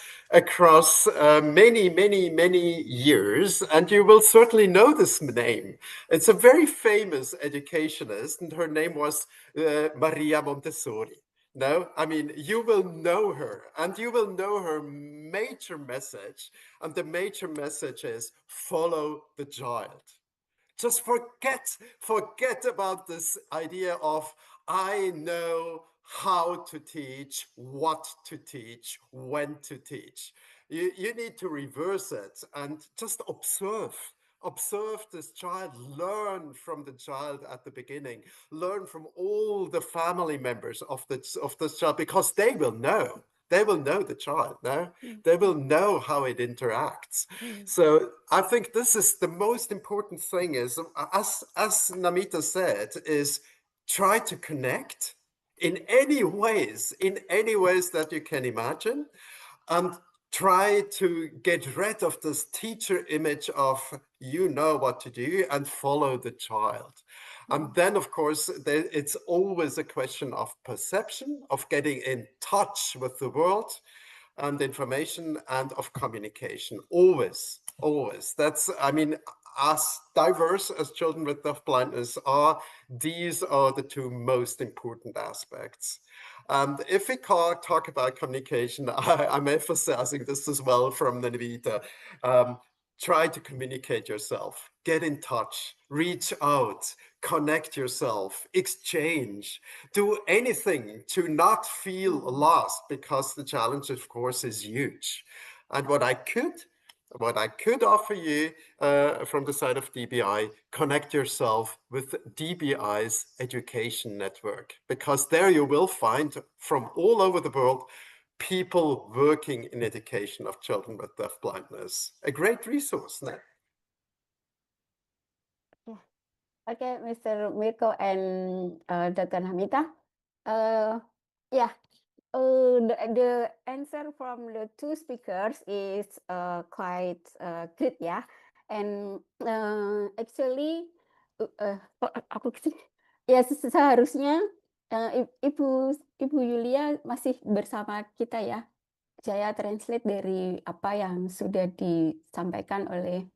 many years, and you will certainly know this name. It's a very famous educationist, and her name was Maria Montessori. No, I mean, you will know her, and you will know her major message. And the major message is follow the child. Just forget about this idea of I know how to teach, what to teach, when to teach. You need to reverse it and just observe this child, learn from the child at the beginning, learn from all the family members of this child, because they will know the child. No, they will know how it interacts. So I think this is the most important thing, is as Namita said, is try to connect in any ways that you can imagine, and try to get rid of this teacher image of you know what to do and follow the child. And then, of course, it's always a question of perception, of getting in touch with the world and information, and of communication. Always. That's, I mean, as diverse as children with deafblindness are, these are the two most important aspects. And if we talk about communication, I'm emphasizing this as well from Namita. Try to communicate yourself, get in touch, reach out, connect yourself, exchange, do anything to not feel lost, because the challenge, of course, is huge. And what I could offer you from the side of DBI, connect yourself with DBI's education network, because there you will find from all over the world people working in education of children with deafblindness. A great resource. Okay, Mr. Mirko and Dr. Namita. Yeah, the answer from the two speakers is quite great, yeah. And actually, ya seharusnya Ibu Yulia masih bersama kita ya. Saya translate dari apa yang sudah disampaikan oleh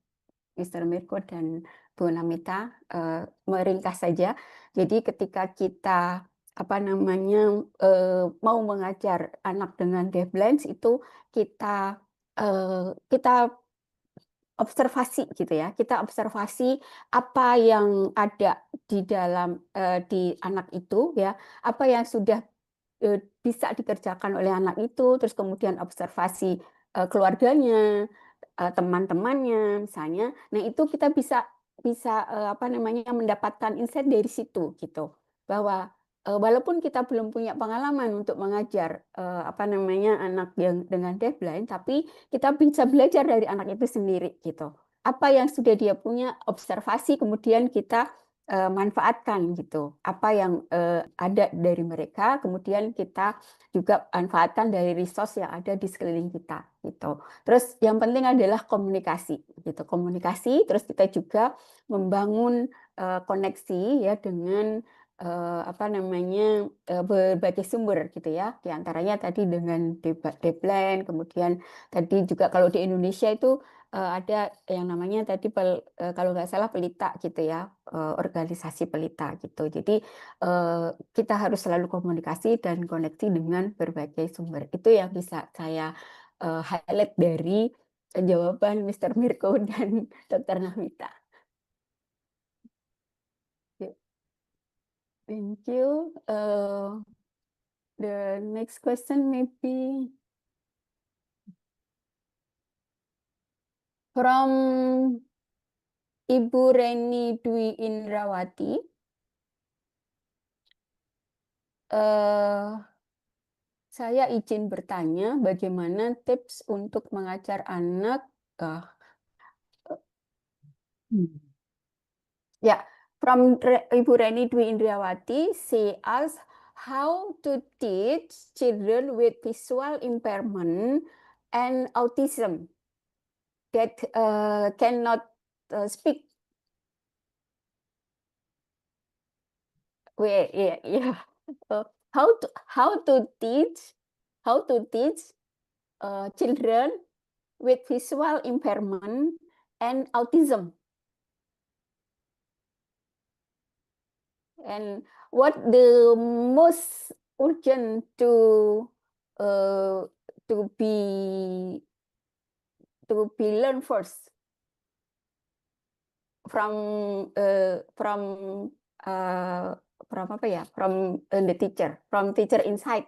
Mr. Mirko dan Bu Namita, meringkas saja. Jadi ketika kita mau mengajar anak dengan deafblind itu kita observasi gitu ya. Kita observasi apa yang ada di dalam di anak itu ya, apa yang sudah bisa dikerjakan oleh anak itu, terus kemudian observasi keluarganya, teman-temannya misalnya. Nah, itu kita bisa mendapatkan insight dari situ gitu. Bahwa walaupun kita belum punya pengalaman untuk mengajar anak yang dengan deafblind, tapi kita bisa belajar dari anak itu sendiri gitu. Apa yang sudah dia punya, observasi, kemudian kita manfaatkan gitu. Apa yang ada dari mereka, kemudian kita juga manfaatkan dari resource yang ada di sekeliling kita gitu. Terus yang penting adalah komunikasi gitu. Komunikasi, terus kita juga membangun koneksi ya dengan berbagai sumber gitu ya. Di antaranya tadi dengan deafblind, kemudian tadi juga kalau di Indonesia itu ada yang namanya tadi kalau nggak salah pelita gitu ya, organisasi pelita gitu. Jadi kita harus selalu komunikasi dan koneksi dengan berbagai sumber. Itu yang bisa saya highlight dari jawaban Mr. Mirko dan Dr. Namita. Thank you. The next question may be from Ibu Reni Dwi Indrawati. Saya izin bertanya bagaimana tips untuk mengajar anak. Ya, from Ibu Reni Dwi Indrawati, she asks how to teach children with visual impairment and autism that cannot speak. How to teach children with visual impairment and autism, and what the most urgent to be learned first from the teacher, from teacher inside.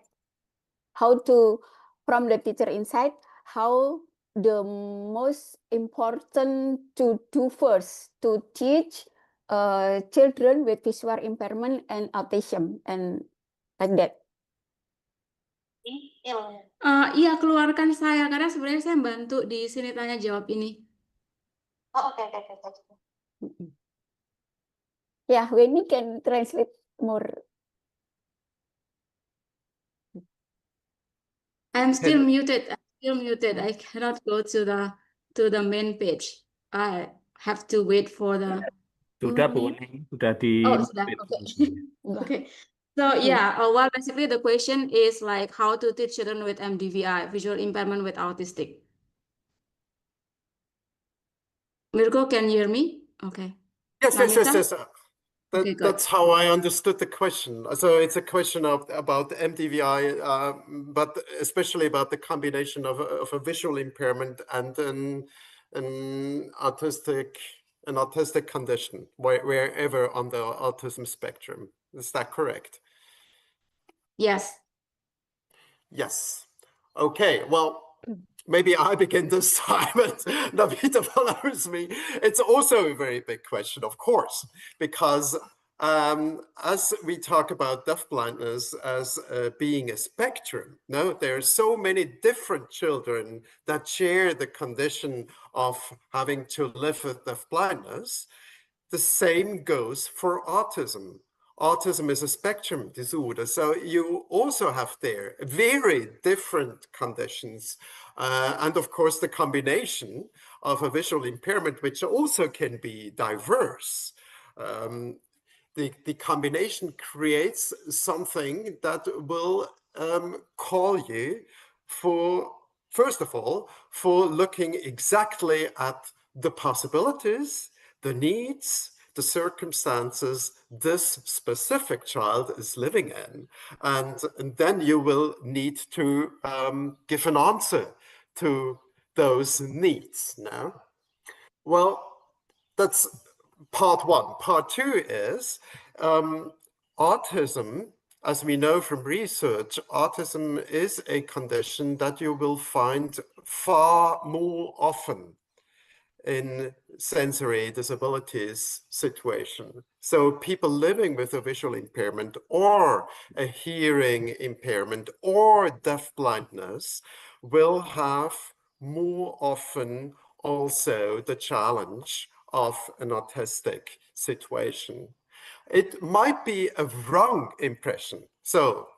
From the teacher inside, how the most important to do first to teach children with visual impairment and autism and like that. Iya, keluarkan saya karena sebenarnya saya bantu di sini tanya jawab ini. Oh, okay. Yeah, when you can translate more. I'm still muted. I cannot go to the main page. I have to wait for the. Sudah Bu, sudah di. Oh, sudah. Okay. So yeah, well, basically the question is like how to teach children with MDVI, visual impairment with autistic. Mirko, can you hear me? Okay. Yes. Okay, good. That's how I understood the question. So it's a question about MDVI, but especially about the combination of a visual impairment and an autistic condition, wherever on the autism spectrum. Is that correct? Yes. Yes. Okay. Well, maybe I begin this time and Namita follows me. It's also a very big question, of course, because as we talk about deafblindness as being a spectrum, there are so many different children that share the condition of having to live with deafblindness. The same goes for autism. Autism is a spectrum disorder, so you also have there very different conditions. And of course, the combination of a visual impairment, which also can be diverse. The combination creates something that will call you for, first of all, for looking exactly at the possibilities, the needs, the circumstances this specific child is living in. And then you will need to give an answer to those needs now. Well, that's part one. Part two is autism. As we know from research, autism is a condition that you will find far more often in sensory disabilities situation. So people living with a visual impairment or a hearing impairment or deafblindness will have more often also the challenge of an autistic situation. It might be a wrong impression. So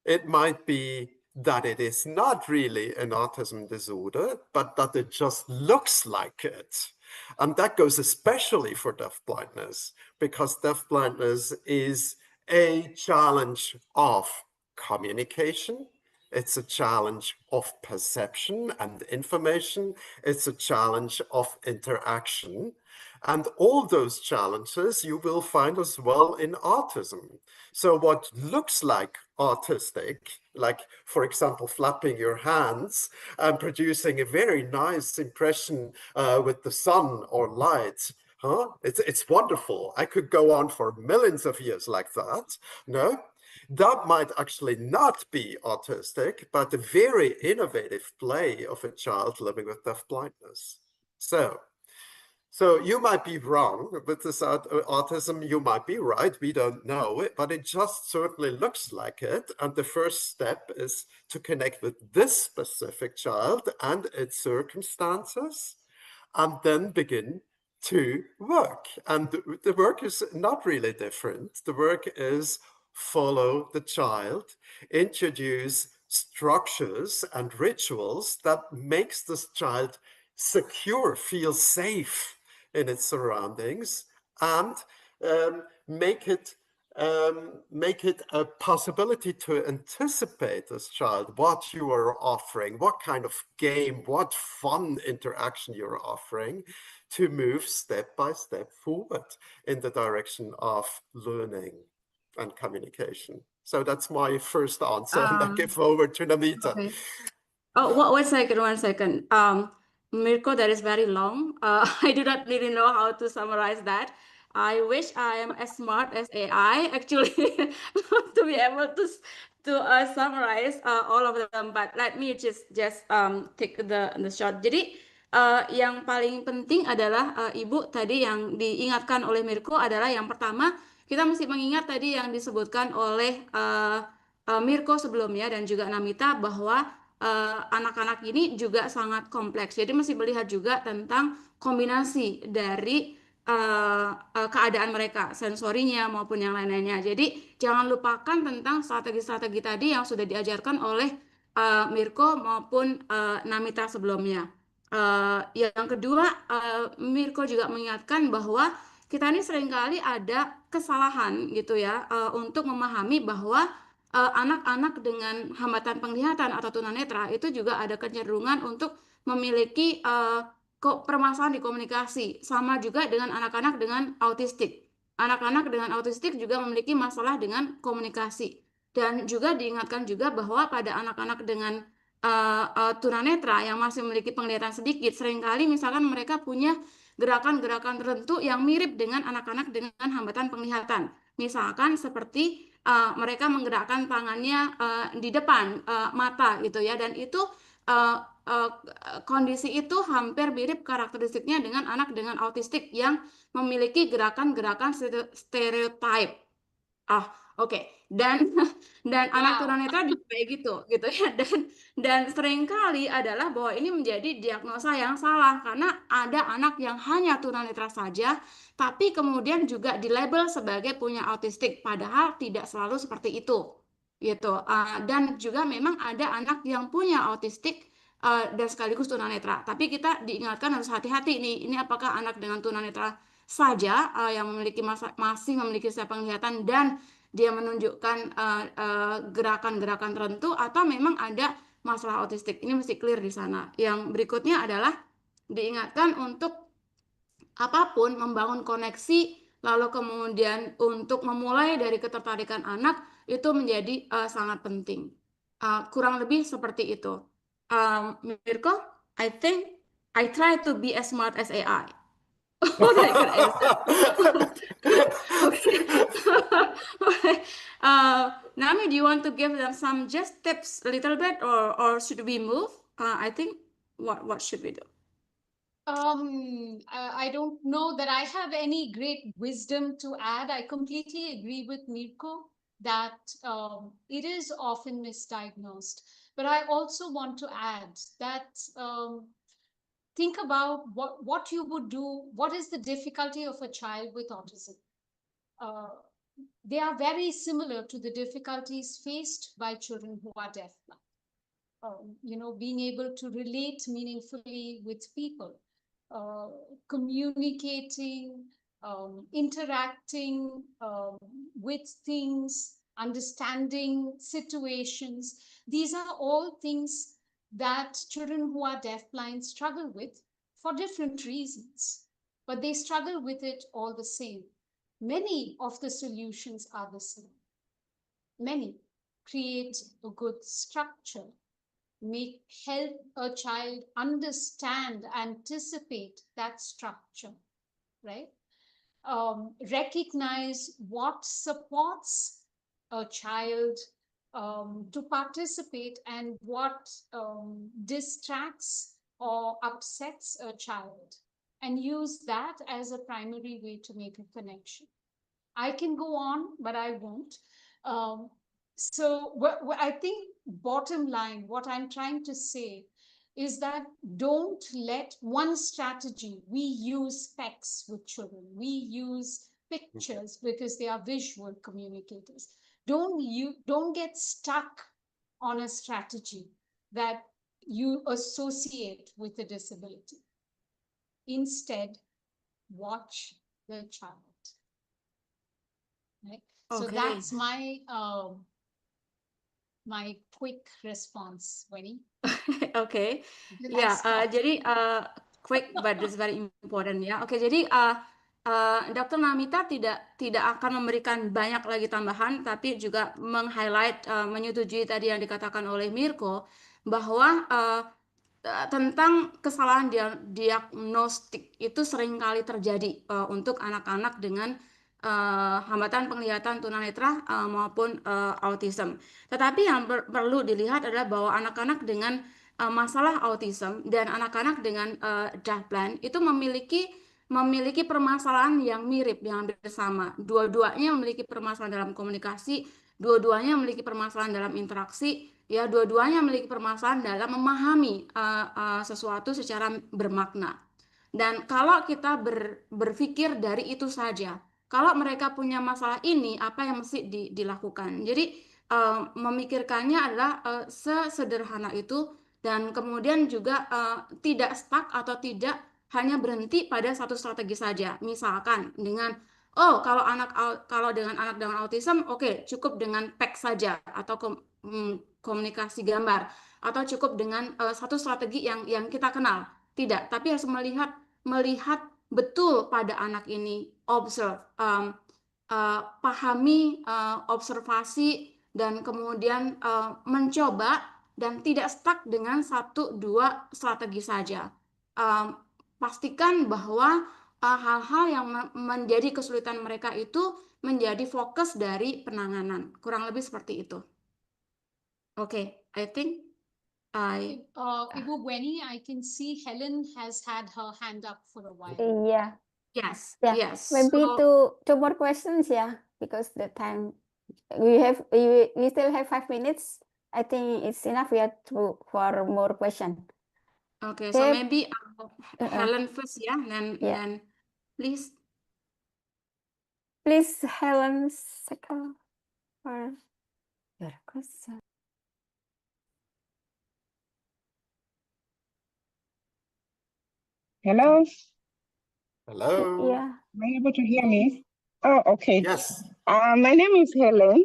it might be that it is not really an autism disorder, but that it just looks like it. And that goes especially for deafblindness, because deafblindness is a challenge of communication, It's a challenge of perception and information. It's a challenge of interaction. And all those challenges you will find as well in autism. So what looks like autistic, like, for example, flapping your hands and producing a very nice impression with the sun or light, it's wonderful. I could go on for millions of years like that. No, that might actually not be autistic, but a very innovative play of a child living with deafblindness. So you might be wrong with this autism, you might be right, we don't know it, but it just certainly looks like it. And the first step is to connect with this specific child and its circumstances, and then begin to work. And the work is not really different. The work is follow the child, introduce structures and rituals that makes this child secure, feel safe in its surroundings, and make it a possibility to anticipate this child, what you are offering, what kind of game, what fun interaction you're offering, to move step by step forward in the direction of learning and communication. So that's my first answer, and I give over to Namita. Okay. Oh, one second. Mirko, that is very long. I do not really know how to summarize that. I wish I am as smart as AI actually to be able to summarize all of them. But let me just take the shot. Jadi yang paling penting adalah Ibu tadi yang diingatkan oleh Mirko adalah yang pertama kita mesti mengingat tadi yang disebutkan oleh Mirko sebelumnya dan juga Namita bahwa anak-anak ini juga sangat kompleks. Jadi mesti melihat juga tentang kombinasi dari keadaan mereka, sensorinya maupun yang lain-lainnya. Jadi jangan lupakan tentang strategi-strategi tadi yang sudah diajarkan oleh Mirko maupun Namita sebelumnya. Yang kedua, Mirko juga mengingatkan bahwa kita ini seringkali ada kesalahan gitu ya untuk memahami bahwa anak-anak dengan hambatan penglihatan atau tunanetra itu juga ada kecenderungan untuk memiliki permasalahan di komunikasi, sama juga dengan anak-anak dengan autistik. Anak-anak dengan autistik juga memiliki masalah dengan komunikasi. Dan juga diingatkan juga bahwa pada anak-anak dengan tunanetra yang masih memiliki penglihatan sedikit, seringkali misalkan mereka punya gerakan-gerakan tertentu yang mirip dengan anak-anak dengan hambatan penglihatan. Misalkan seperti mereka menggerakkan tangannya di depan mata gitu ya, dan itu kondisi itu hampir mirip karakteristiknya dengan anak dengan autistik yang memiliki gerakan-gerakan stereotip. Oke. Dan anak tunanetra juga kayak gitu ya, dan seringkali adalah bahwa ini menjadi diagnosa yang salah karena ada anak yang hanya tunanetra saja tapi kemudian juga dilabel sebagai punya autistik, padahal tidak selalu seperti itu gitu. Dan juga memang ada anak yang punya autistik dan sekaligus tunanetra, tapi kita diingatkan harus hati-hati nih, ini apakah anak dengan tunanetra saja yang masih memiliki setiap penglihatan dan dia menunjukkan gerakan-gerakan tertentu, atau memang ada masalah autistik. Ini mesti clear di sana. Yang berikutnya adalah diingatkan untuk apapun membangun koneksi, lalu kemudian untuk memulai dari ketertarikan anak itu menjadi sangat penting. Kurang lebih seperti itu. Mirko, I think I try to be as smart as AI. What I could answer. Okay. Nami, do you want to give them some just tips a little bit, or should we move? I think what should we do? I don't know that I have any great wisdom to add. I completely agree with Mirko that it is often misdiagnosed. But I also want to add that think about what you would do. What is the difficulty of a child with autism? They are very similar to the difficulties faced by children who are deaf. Being able to relate meaningfully with people, communicating, interacting with things, understanding situations. These are all things that children who are deafblind struggle with for different reasons, but they struggle with it all the same. Many of the solutions are the same. Many create a good structure, help a child understand, anticipate that structure, right? Recognize what supports a child to participate and what distracts or upsets a child, and use that as a primary way to make a connection. I can go on, but I won't. So I think bottom line, what I'm trying to say is that don't let one strategy, we use specs with children, we use pictures because they are visual communicators. Don't get stuck on a strategy that you associate with a disability. Instead, watch the child. Right? So Okay. that's my my quick response, Weni. Oke, Then I ya, stop. jadi quick but it's very important ya. Oke, jadi Dr. Namita tidak akan memberikan banyak lagi tambahan, tapi juga meng-highlight, menyetujui tadi yang dikatakan oleh Mirko bahwa tentang kesalahan diagnostik itu seringkali terjadi untuk anak-anak dengan hambatan penglihatan tunanetra maupun autism. Tetapi yang perlu dilihat adalah bahwa anak-anak dengan masalah autism dan anak-anak dengan deafblind itu memiliki permasalahan yang mirip, yang hampir sama. Dua-duanya memiliki permasalahan dalam komunikasi, dua-duanya memiliki permasalahan dalam interaksi, ya, dua-duanya memiliki permasalahan dalam memahami sesuatu secara bermakna. Dan kalau kita berpikir dari itu saja, kalau mereka punya masalah ini, apa yang mesti dilakukan? Jadi memikirkannya adalah sesederhana itu, dan kemudian juga tidak stuck atau tidak hanya berhenti pada satu strategi saja. Misalkan dengan kalau dengan anak dengan autism, oke, cukup dengan PEC saja atau komunikasi gambar, atau cukup dengan satu strategi yang kita kenal. Tidak, tapi harus melihat betul pada anak ini, observe, pahami, observasi, dan kemudian mencoba dan tidak stuck dengan 1-2 strategi saja. Pastikan bahwa hal-hal yang menjadi kesulitan mereka itu menjadi fokus dari penanganan. Kurang lebih seperti itu. Oke, I think Ibu Weni, I can see Helen has had her hand up for a while. Yeah. yes, Yeah. yes. Maybe So, two more questions, yeah, because the time we still have 5 minutes. I think it's enough for more question. okay, so Okay. maybe Helen first, yeah, Yeah. then please. Please, Helen, second for your question. Hello, Hello. Yeah. am I able to hear me? Oh, okay. Yes. My name is Helen.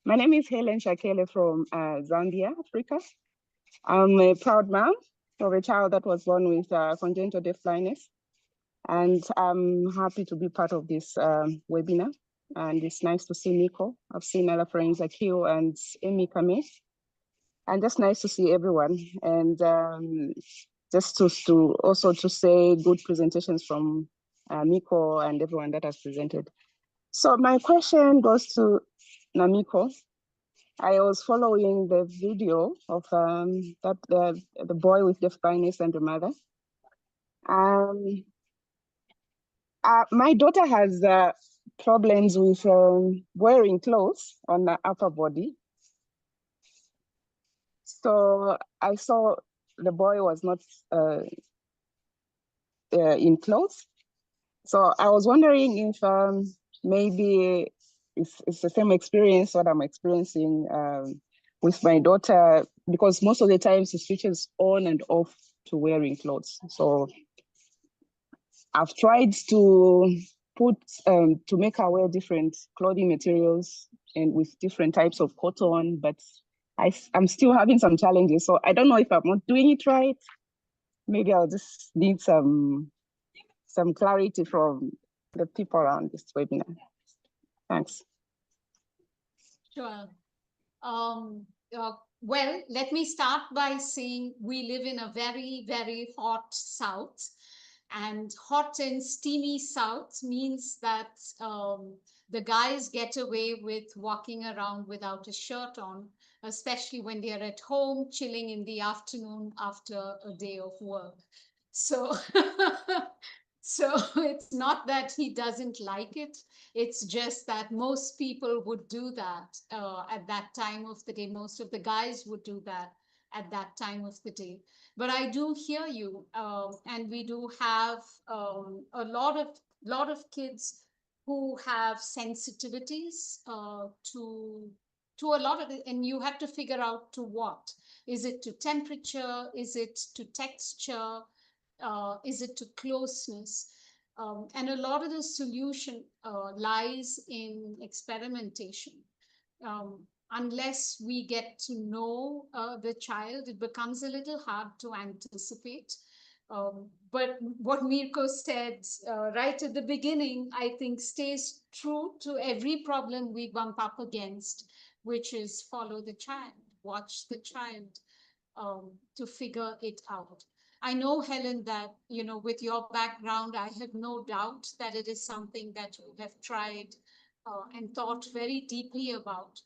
My name is Helen Shakele from Zambia, Africa. I'm a proud mom of a child that was born with congenital deafblindness, and I'm happy to be part of this webinar. And it's nice to see Mirko. I've seen other friends like you and Amy Kame, and just nice to see everyone. And just to also to say good presentations from Mirko and everyone that has presented. So my question goes to Namiko. I was following the video of the boy with deafblindness and the mother. My daughter has problems with wearing clothes on the upper body. So I saw the boy was not in clothes. So I was wondering if maybe it's the same experience what I'm experiencing with my daughter, because most of the time she switches on and off to wearing clothes. So I've tried to to make her wear different clothing materials and with different types of cotton, but I'm still having some challenges. So I don't know if I'm not doing it right. Maybe I'll just need some clarity from the people around this webinar. Thanks. Sure. Well, let me start by saying we live in a very, very hot South. And hot and steamy South means that the guys get away with walking around without a shirt on, especially when they're at home chilling in the afternoon after a day of work. So, so it's not that he doesn't like it. It's just that most people would do that at that time of the day. Most of the guys would do that at that time of the day. But I do hear you, and we do have a lot of kids who have sensitivities to a lot of it, and you have to figure out to what. Is it to temperature? Is it to texture? Is it to closeness? And a lot of the solution lies in experimentation. Unless we get to know the child, it becomes a little hard to anticipate. But what Mirko said right at the beginning, I think stays true to every problem we bump up against, which is follow the child, watch the child to figure it out. I know, Helen, that, you know, with your background, I have no doubt that it is something that you have tried and thought very deeply about.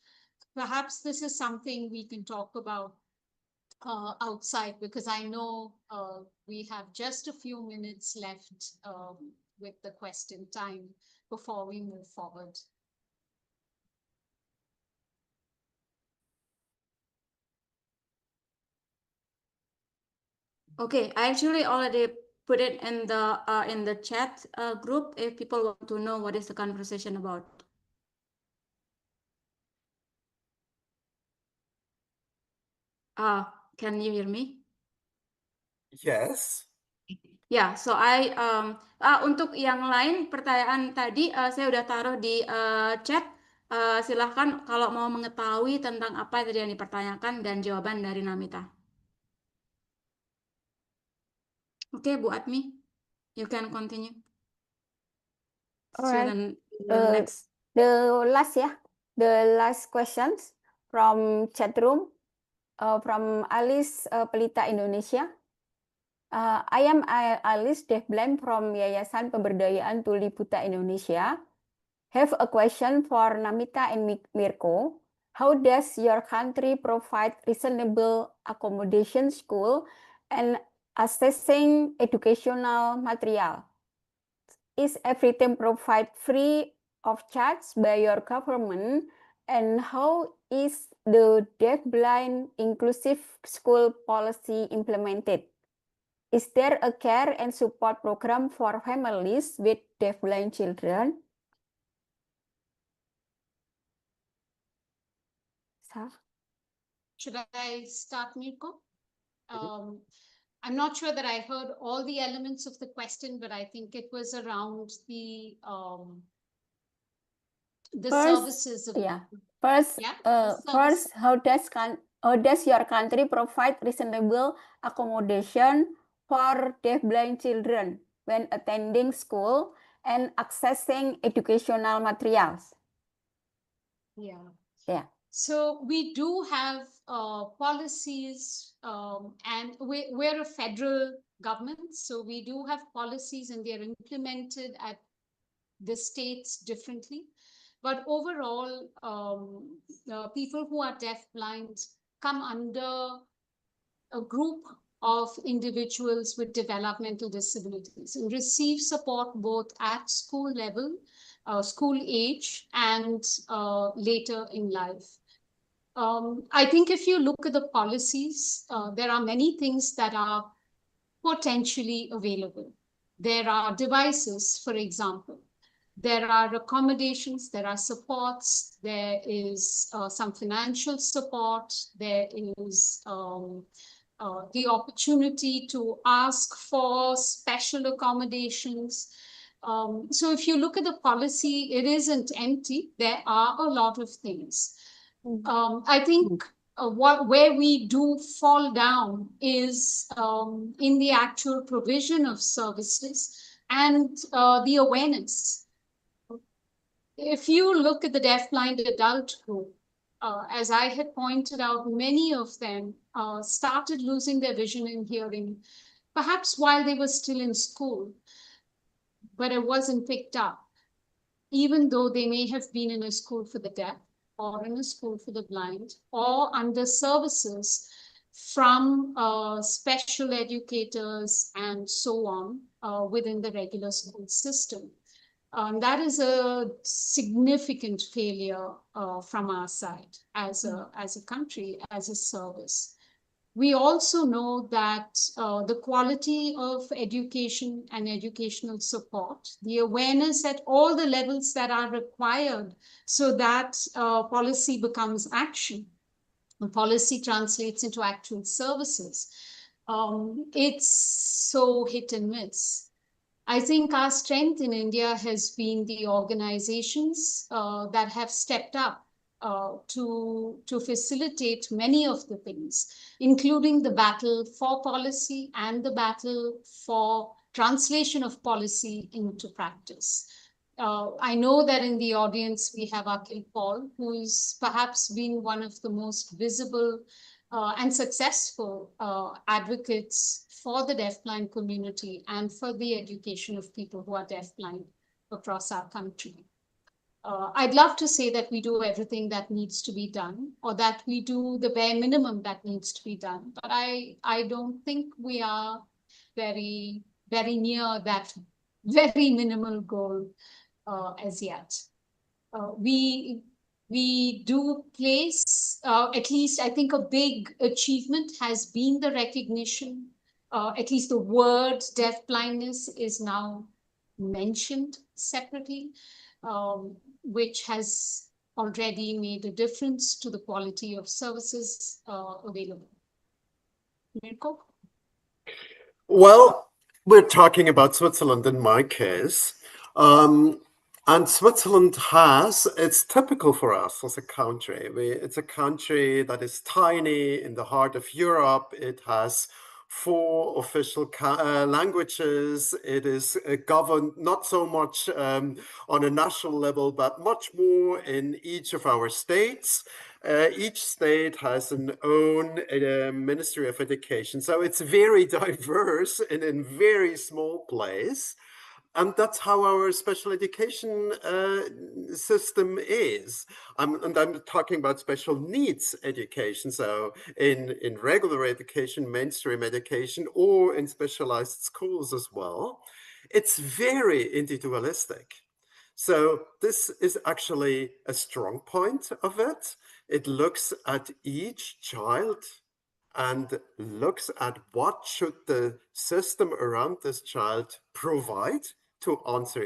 Perhaps this is something we can talk about outside, because I know we have just a few minutes left with the question time before we move forward. Okay, I actually already put it in the chat group if people want to know what is the conversation about. Can you hear me? Yes. Ya, so untuk yang lain pertanyaan tadi saya udah taruh di chat. Silahkan kalau mau mengetahui tentang apa tadi yang dipertanyakan dan jawaban dari Namita. Oke, Bu Atmi, you can continue. All right. Next. The last questions from chat room from Alice Pelita Indonesia. I am Alice Deafblind from Yayasan Pemberdayaan Tuli Buta Indonesia. Have a question for Namita and Mirko. How does your country provide reasonable accommodation school and assessing educational material? Is everything provided free of charge by your government? And how is the deafblind inclusive school policy implemented? Is there a care and support program for families with deafblind children? Should I start, Mirko? I'm not sure that I heard all the elements of the question, but I think it was around the services. First, how does your country provide reasonable accommodation for deafblind children when attending school and accessing educational materials? Yeah. So we do have policies, and we're a federal government, so we do have policies, and they're implemented at the states differently. But overall, people who are deafblind come under a group of individuals with developmental disabilities and receive support both at school level, school age, and later in life. I think if you look at the policies, there are many things that are potentially available. There are devices, for example. There are accommodations, there are supports, there is some financial support, there is the opportunity to ask for special accommodations. So if you look at the policy, it isn't empty. There are a lot of things. I think where we do fall down is in the actual provision of services and the awareness. If you look at the deafblind adult group, as I had pointed out, many of them started losing their vision and hearing, perhaps while they were still in school, but it wasn't picked up, even though they may have been in a school for the deaf or in a school for the blind or under services from special educators and so on within the regular school system. That is a significant failure from our side as a country, as a service. We also know that the quality of education and educational support, the awareness at all the levels that are required so that policy becomes action, and policy translates into actual services, it's so hit and miss. I think our strength in India has been the organizations that have stepped up to facilitate many of the things, including the battle for policy and the battle for translation of policy into practice. I know that in the audience we have Akhil Paul, who's perhaps been one of the most visible and successful advocates for the deafblind community and for the education of people who are deafblind across our country. I'd love to say that we do everything that needs to be done, or that we do the bare minimum that needs to be done, but I don't think we are very near that very minimal goal as yet. We do place, at least I think a big achievement has been the recognition, at least the word deafblindness is now mentioned separately, which has already made a difference to the quality of services available. Mirko? Well, we're talking about Switzerland in my case. And Switzerland it's typical for us as a country. It's a country that is tiny in the heart of Europe. It has 4 official languages. It is governed not so much on a national level, but much more in each of our states. Each state has an own Ministry of Education. So it's very diverse and in very small place. And that's how our special education system is. And I'm talking about special needs education. So in regular education, mainstream education, or in specialized schools as well, it's very individualistic. So this is actually a strong point of it. It looks at each child and looks at what should the system around this child provide to answer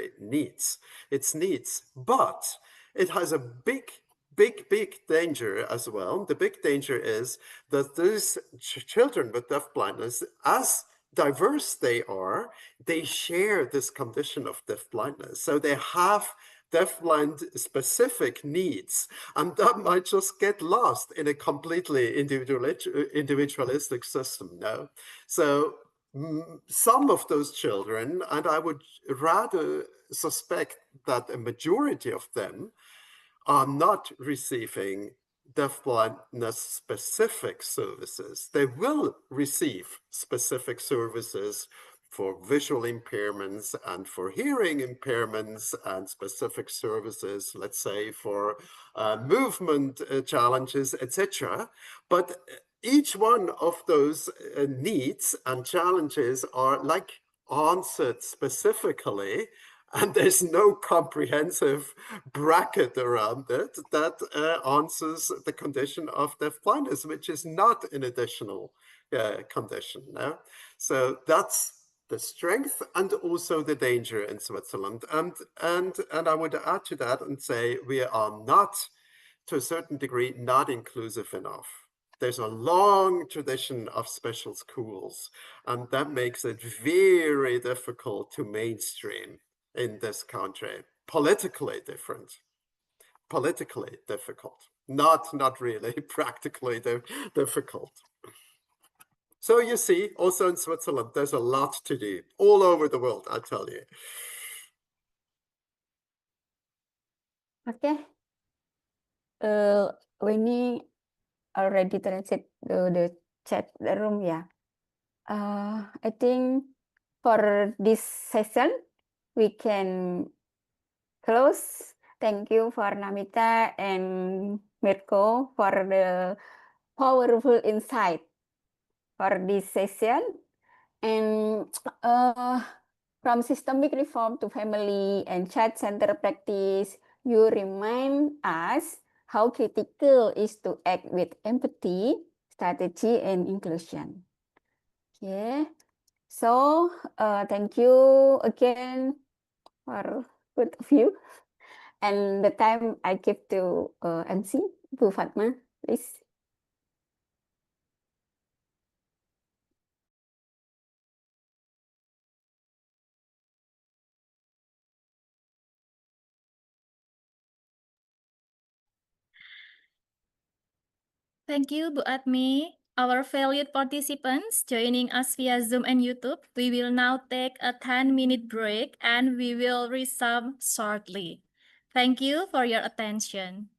its needs. But it has a big danger as well. The big danger is that these children with deafblindness, as diverse they share this condition of deafblindness. So they have deafblind specific needs, and that might just get lost in a completely individualistic system now. So some of those children, and I would rather suspect that a majority of them, are not receiving deafblindness specific services. They will receive specific services for visual impairments and for hearing impairments, and specific services, let's say, for movement challenges, etc. But each one of those needs and challenges are like answered specifically, and there's no comprehensive bracket around it that answers the condition of deafblindness, which is not an additional condition. No? So that's the strength and also the danger in Switzerland. And I would add to that and say we are not, to a certain degree, not inclusive enough. There's a long tradition of special schools, and that makes it very difficult to mainstream in this country. Politically different, politically difficult, not really practically difficult. So you see, also in Switzerland, there's a lot to do all over the world, I tell you. Okay. Winnie already translate the chat room, yeah. I think for this session, we can close. Thank you for Namita and Mirko for the powerful insight for this session. And from systemic reform to family and child-centered practice, you remind us how critical is to act with empathy, strategy, and inclusion. Okay, so thank you again for both of you. And the time I give to MC, Bu Fatma, please. Thank you, Bu Atmi. Our valued participants joining us via Zoom and YouTube, we will now take a 10-minute break and we will resume shortly. Thank you for your attention.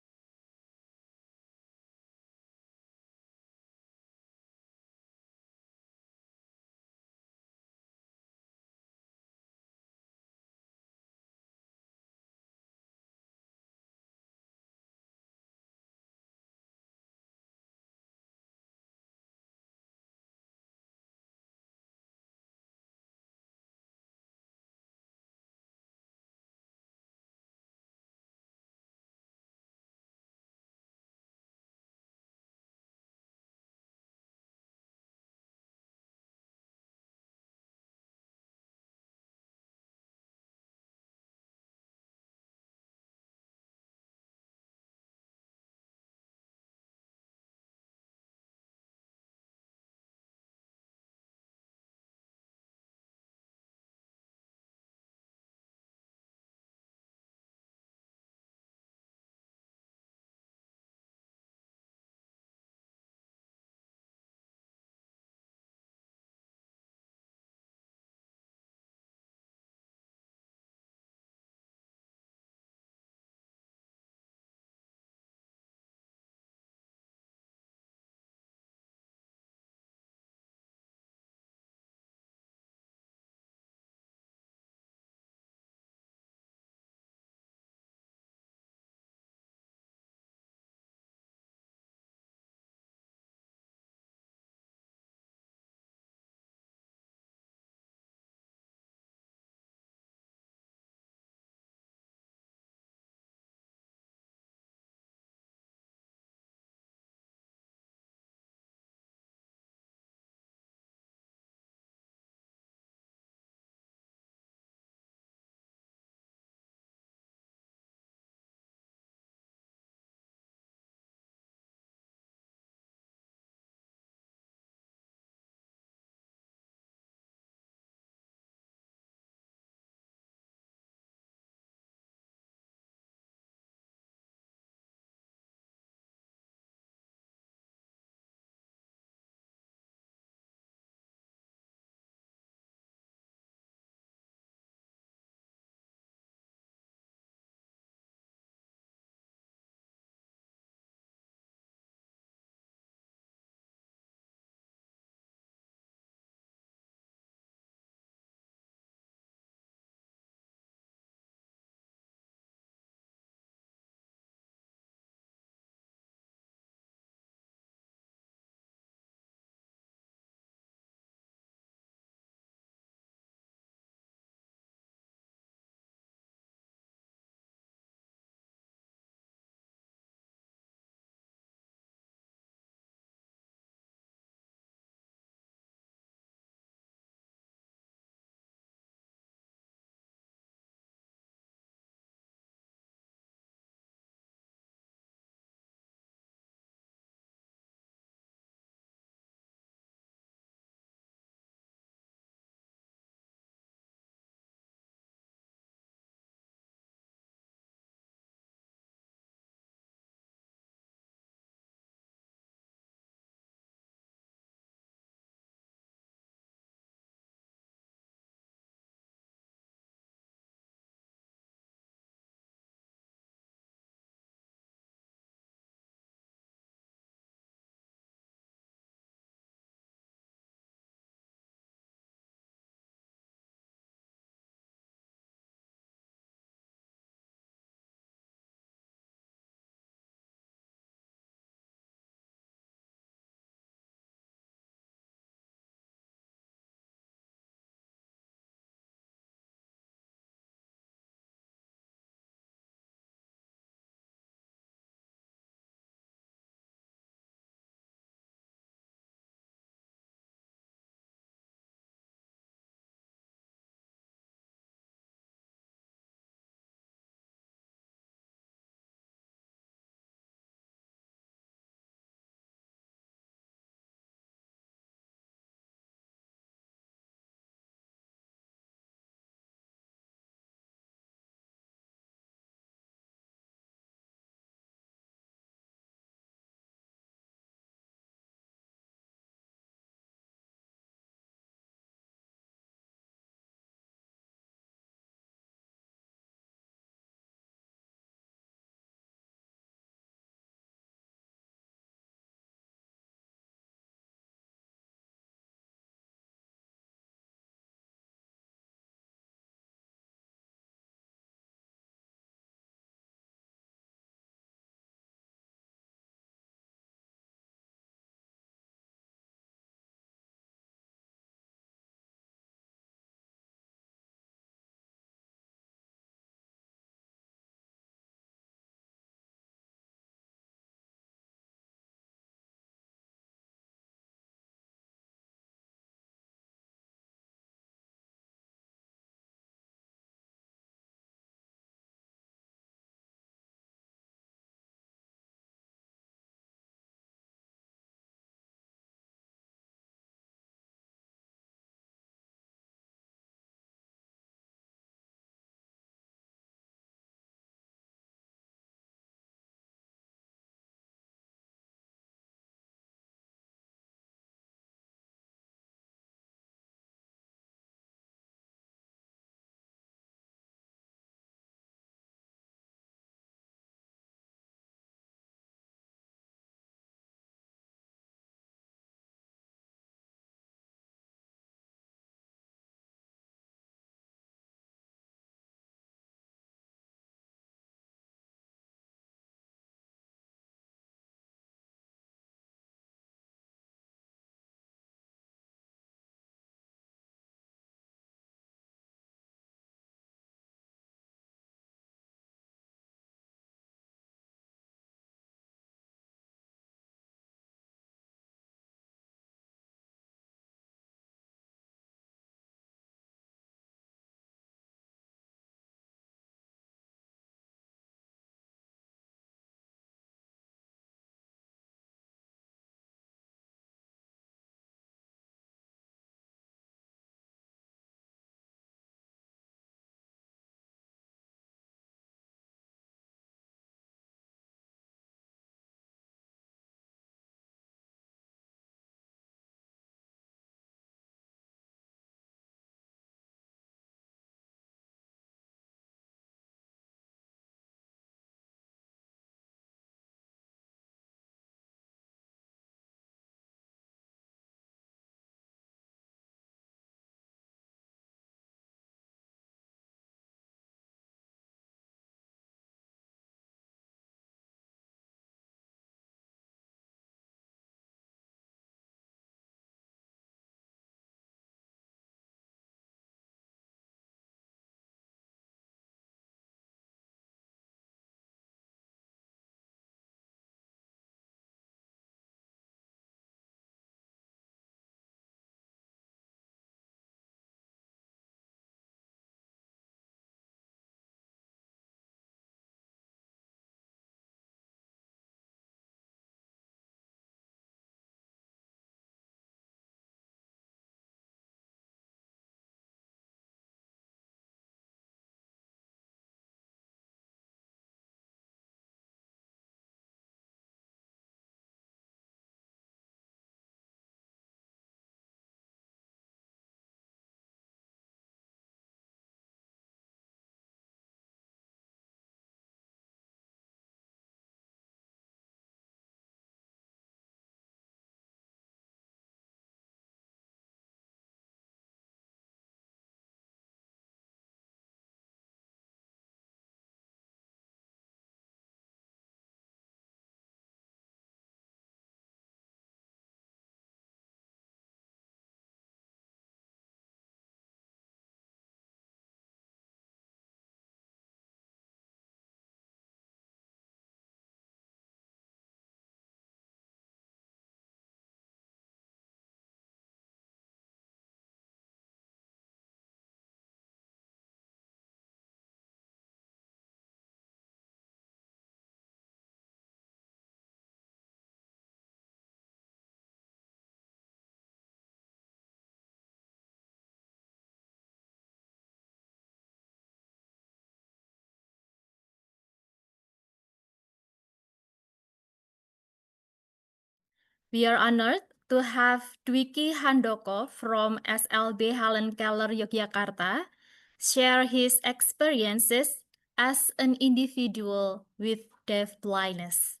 We are honored to have Dwiki Handoko from SLB Helen Keller Yogyakarta share his experiences as an individual with deafblindness.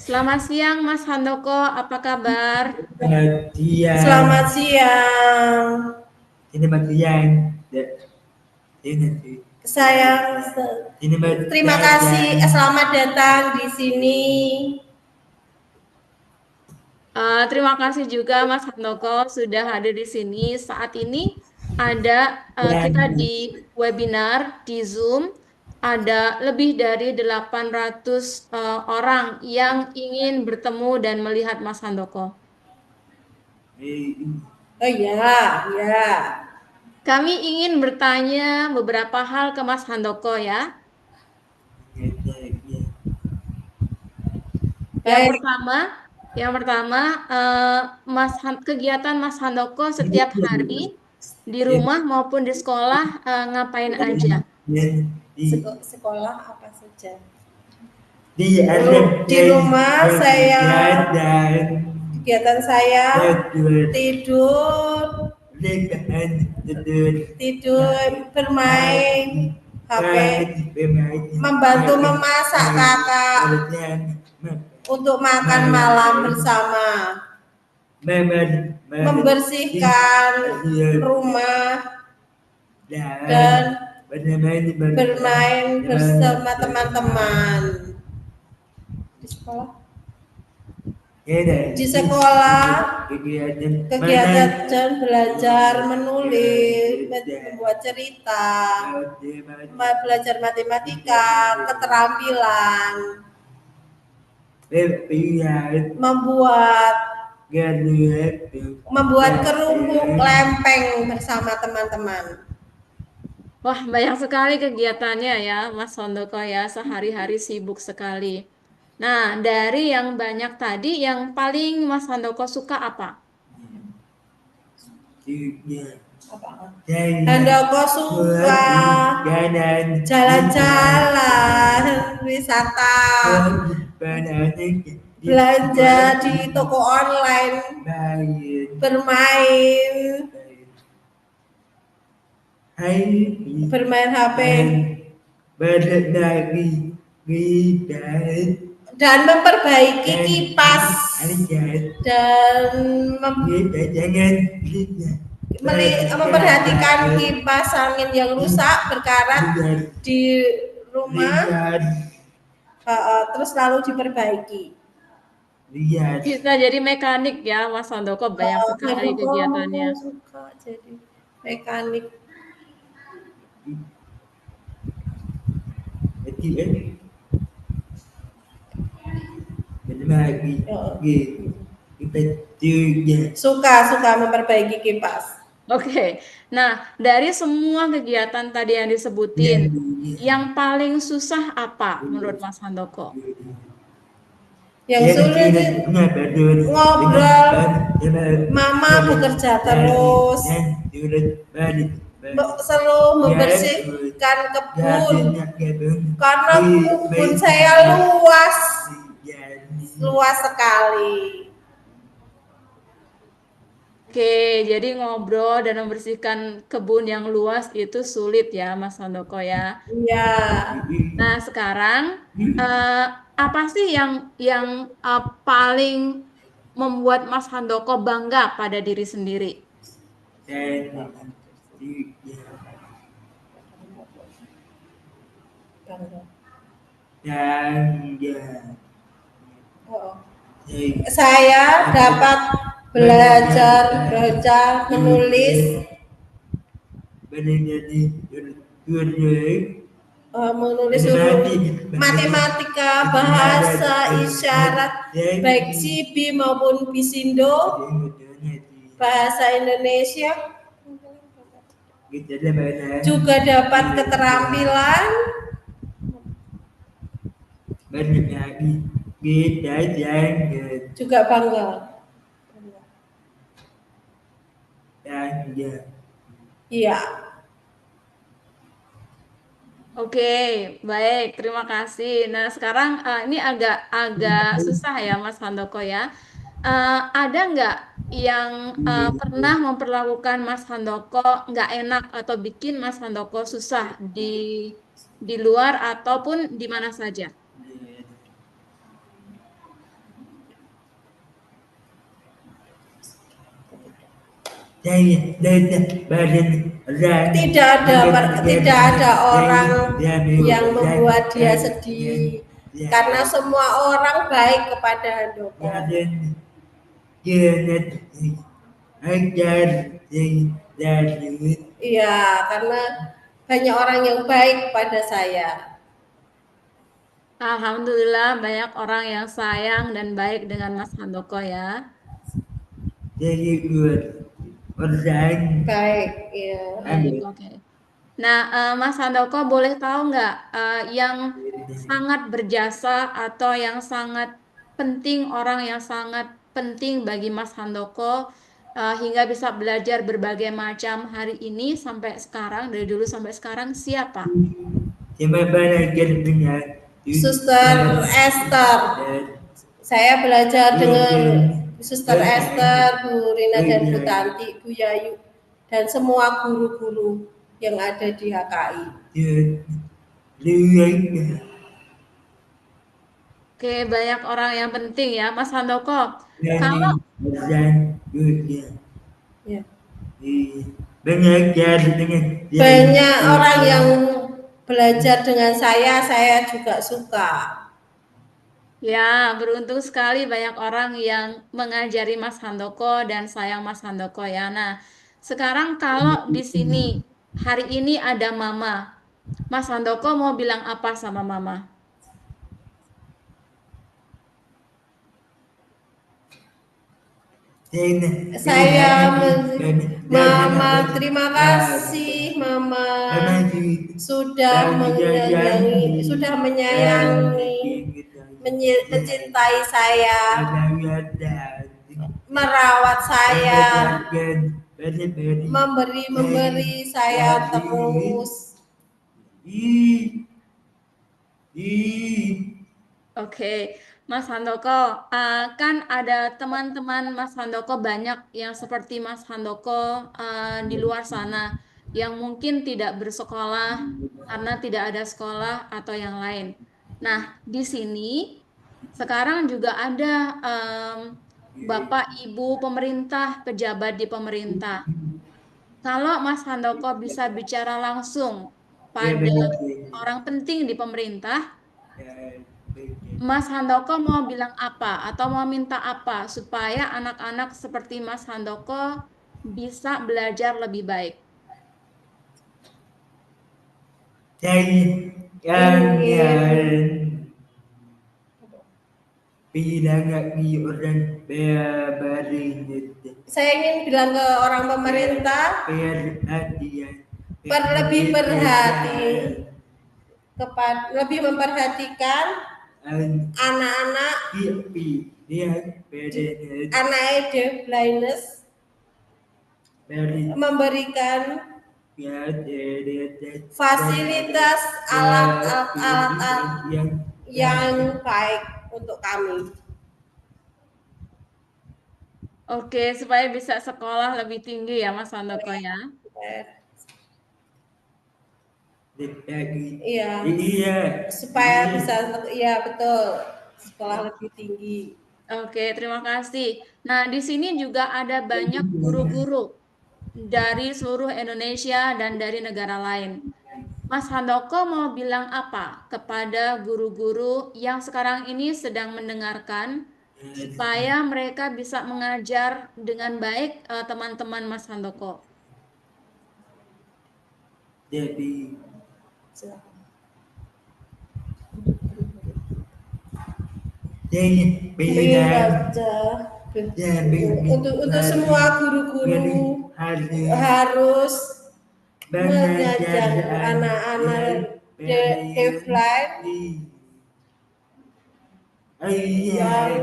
Selamat siang Mas Handoko, apa kabar? Selamat siang. Selamat siang. Selamat siang. Terima kasih. Selamat datang di sini. Terima kasih juga Mas Handoko sudah hadir di sini. Saat ini ada kita di webinar di Zoom. Ada lebih dari 800 orang yang ingin bertemu dan melihat Mas Handoko. Oh iya, ya. Kami ingin bertanya beberapa hal ke Mas Handoko ya. Yang pertama, kegiatan Mas Handoko setiap hari di rumah maupun di sekolah ngapain aja? Sekolah apa saja? Di rumah saya kegiatan saya tidur, bermain HP, membantu memasak kakak untuk makan malam bersama, membersihkan rumah dan bermain bersama teman-teman di sekolah. Kegiatan belajar menulis, membuat cerita, belajar matematika, keterampilan, membuat kerupuk lempeng bersama teman-teman. Wah, banyak sekali kegiatannya ya, Mas Handoko ya, sehari-hari sibuk sekali. Nah, dari yang banyak tadi, yang paling Mas Handoko suka apa? Handoko suka jalan-jalan, wisata, belanja di toko online, bermain HP, dan memperbaiki kipas dan memperhatikan kipas angin yang rusak berkarat di rumah, terus lalu diperbaiki. Bisa jadi mekanik ya, Mas Handoko, banyak sekali kegiatannya. Suka jadi mekanik. Suka memperbaiki kipas. Oke. Nah, dari semua kegiatan tadi yang disebutin, yang paling susah apa menurut Mas Handoko? Yang sulit ngobrol, mama bekerja terus, selalu membersihkan kebun, karena kebun saya luas sekali. Oke, jadi ngobrol dan membersihkan kebun yang luas itu sulit ya, Mas Handoko ya. Iya. Nah, sekarang apa sih yang paling membuat Mas Handoko bangga pada diri sendiri? Saya dapat belajar menulis, huruf, matematika, bahasa isyarat, baik CB maupun Bisindo, bahasa Indonesia, juga dapat keterampilan, juga bangga. Iya. Oke, baik, terima kasih. Nah, sekarang ini agak susah ya, Mas Handoko ya. Ada nggak yang pernah memperlakukan Mas Handoko nggak enak atau bikin Mas Handoko susah di luar ataupun di mana saja? Tidak ada orang yang membuat dia sedih karena semua orang baik kepada Handoko. Iya, karena banyak orang yang baik pada saya. Alhamdulillah banyak orang yang sayang dan baik dengan Mas Handoko ya. Baik, ya. Baik, oke. Nah, Mas Handoko boleh tahu nggak yang sangat berjasa atau yang sangat penting, orang yang sangat penting bagi Mas Handoko hingga bisa belajar berbagai macam hari ini sampai sekarang, dari dulu sampai sekarang, siapa? Suster Esther. Saya belajar dengan Suster Esther, Bu Rina dan Bu Tanti, Bu Yayu, dan semua guru-guru yang ada di HKI. Oke, banyak orang yang penting ya, Mas Handoko. Kalau Ya. Banyak orang yang belajar dengan saya juga suka. ya, beruntung sekali banyak orang yang mengajari Mas Handoko dan sayang Mas Handoko ya. Nah, sekarang kalau di sini hari ini ada Mama, Mas Handoko mau bilang apa sama Mama? Saya Mama, terima kasih Mama sudah menyayangi, mencintai saya, merawat saya, memberi saya terus. Oke, Mas Handoko, kan ada teman-teman Mas Handoko banyak yang seperti Mas Handoko di luar sana yang mungkin tidak bersekolah karena tidak ada sekolah atau yang lain. Nah, di sini sekarang juga ada Bapak Ibu pemerintah, pejabat di pemerintah. Kalau Mas Handoko bisa bicara langsung pada orang penting di pemerintah, Mas Handoko mau bilang apa atau mau minta apa supaya anak-anak seperti Mas Handoko bisa belajar lebih baik? Saya ingin bilang ke orang pemerintah lebih memperhatikan anak-anak deafblindness, memberikan fasilitas alat-alat yang baik untuk kami. Oke, supaya bisa sekolah lebih tinggi ya Mas Handoko ya. Iya. Supaya bisa, iya betul, sekolah lebih tinggi. Oke, terima kasih. Nah, di sini juga ada banyak guru-guru dari seluruh Indonesia dan dari negara lain. Mas Handoko mau bilang apa kepada guru-guru yang sekarang ini sedang mendengarkan supaya mereka bisa mengajar dengan baik teman-teman Mas Handoko? Untuk semua guru-guru harus mengajar anak-anak deafblind yang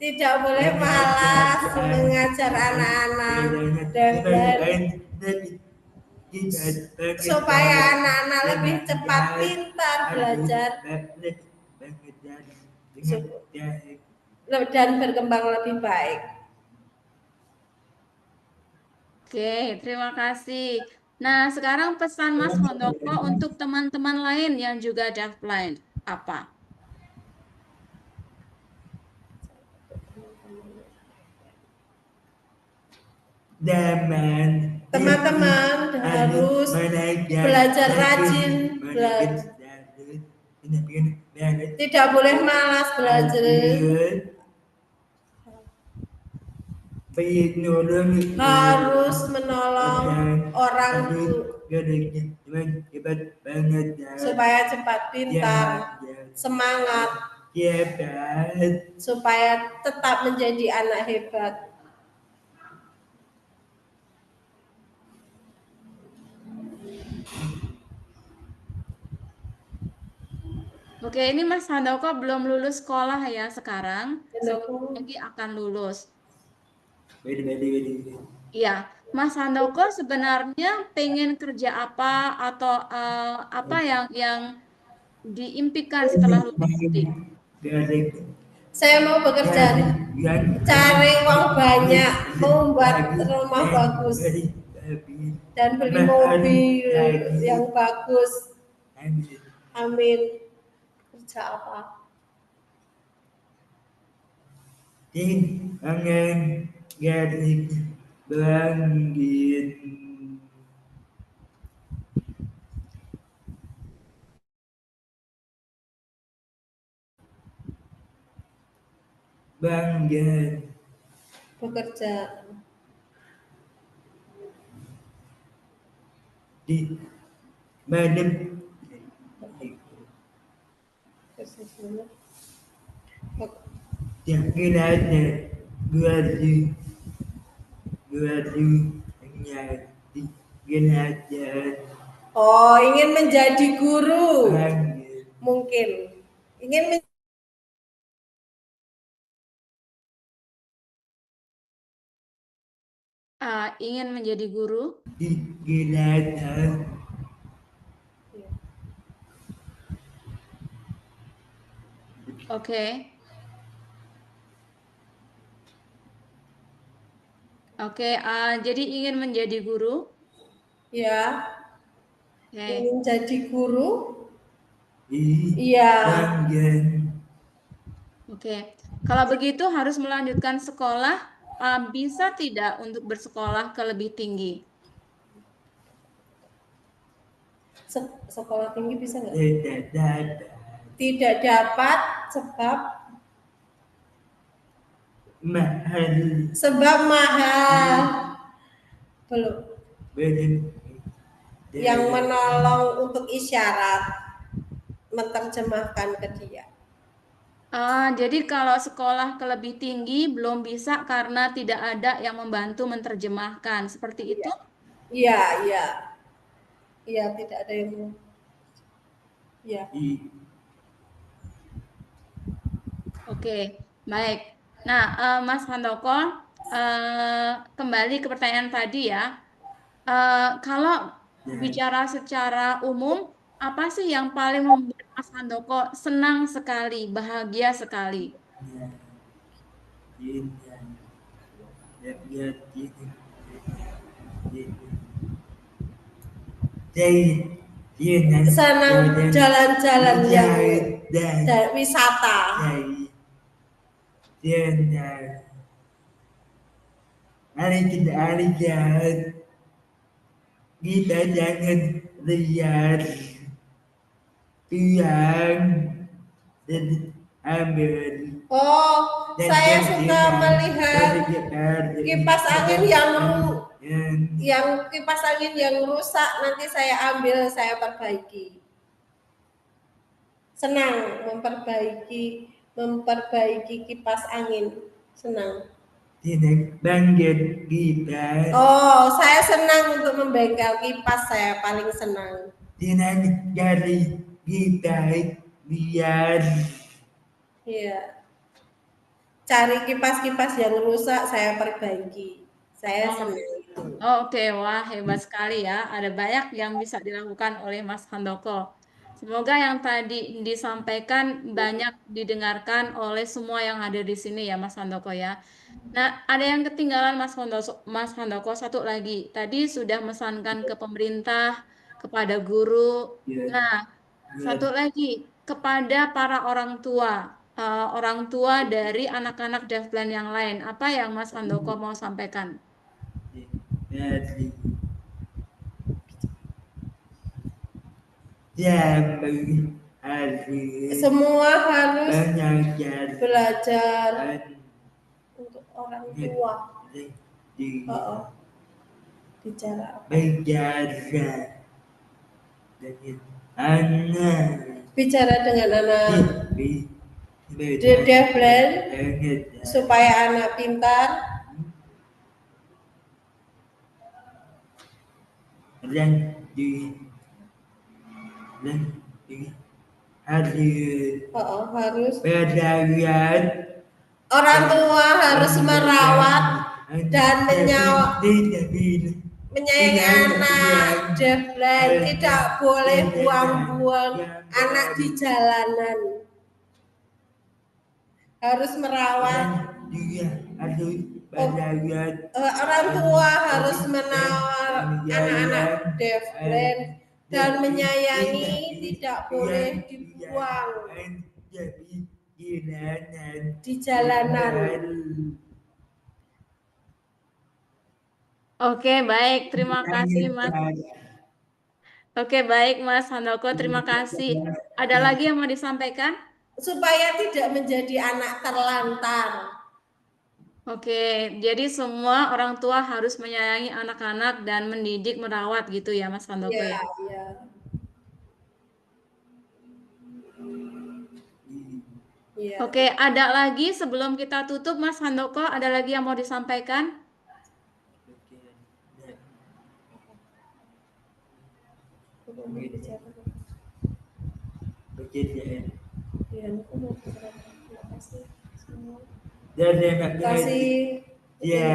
tidak boleh malas mengajar anak-anak deafblind supaya anak-anak lebih cepat pintar belajar dan berkembang lebih baik. Oke, terima kasih. Nah, sekarang pesan Mas Handoko untuk teman-teman lain yang juga deafblind apa? Teman-teman harus belajar rajin, tidak boleh malas belajar, harus menolong orang supaya cepat pintar, semangat, supaya tetap menjadi anak hebat. Oke, ini Mas Handoko belum lulus sekolah ya sekarang. Sebentar lagi akan lulus. Iya, Mas Handoko sebenarnya pengen kerja apa atau apa yang diimpikan setelah lulus nanti? Saya mau bekerja, cari uang banyak, membuat rumah bagus, dan beli mobil yang bagus. Amin. Kerja apa? Bekerja di mana yang kiranya berarti hanya di belajar. Oh, ingin menjadi guru. Mungkin ingin ingin menjadi guru. Oke. Oke, jadi ingin menjadi guru? Ya. Okay. Ingin jadi guru? Iya. Oke. Kalau begitu harus melanjutkan sekolah, bisa tidak untuk bersekolah ke lebih tinggi? Sekolah tinggi bisa nggak? Tidak dapat sebab mahal. Sebab mahal. Belum. Yang menolong untuk isyarat, menerjemahkan ke dia. Jadi kalau sekolah ke lebih tinggi belum bisa karena tidak ada yang membantu menerjemahkan, seperti itu? Iya, tidak ada yang. Iya. Oke, baik. Nah, Mas Handoko, kembali ke pertanyaan tadi ya. Kalau bicara secara umum, apa sih yang paling membuat Mas Handoko senang sekali, bahagia sekali? Senang jalan-jalan yang wisata. Kita jangan lihat tiang dan ambil. Oh, saya suka melihat kipas angin yang rusak, nanti saya ambil, saya perbaiki. Senang memperbaiki kipas angin, senang. Bangkit kita. Oh, saya senang untuk membengkel kipas, saya paling senang. Dari kita biar. Iya. cari kipas-kipas yang rusak, saya perbaiki. Saya Oh. senang itu. Oh, oke, wah hebat sekali ya. Ada banyak yang bisa dilakukan oleh Mas Handoko. Semoga yang tadi disampaikan banyak didengarkan oleh semua yang ada di sini ya, Mas Handoko ya. Nah, ada yang ketinggalan Mas Handoko satu lagi. Tadi sudah mesankan ke pemerintah, kepada guru. Nah, satu lagi kepada para orang tua dari anak-anak deafblind yang lain. Apa yang Mas Handoko mau sampaikan? Semua harus belajar untuk orang tua. Bicara dengan anak deafblind supaya anak pintar harus orang tua harus merawat dan menyayangi anak deafblind, tidak boleh buang-buang anak di jalanan. Harus merawat. Orang tua harus merawat anak-anak deafblind dan menyayangi, tidak boleh dibuang di jalanan. Oke, baik. Terima kasih, Mas. Oke, baik, Mas Handoko. Terima kasih. Ada lagi yang mau disampaikan? Supaya tidak menjadi anak terlantar. Oke, jadi semua orang tua harus menyayangi anak-anak dan mendidik, merawat gitu ya, Mas Handoko ya? Iya. Oke, ada lagi sebelum kita tutup, Mas Handoko, ada lagi yang mau disampaikan? Terima kasih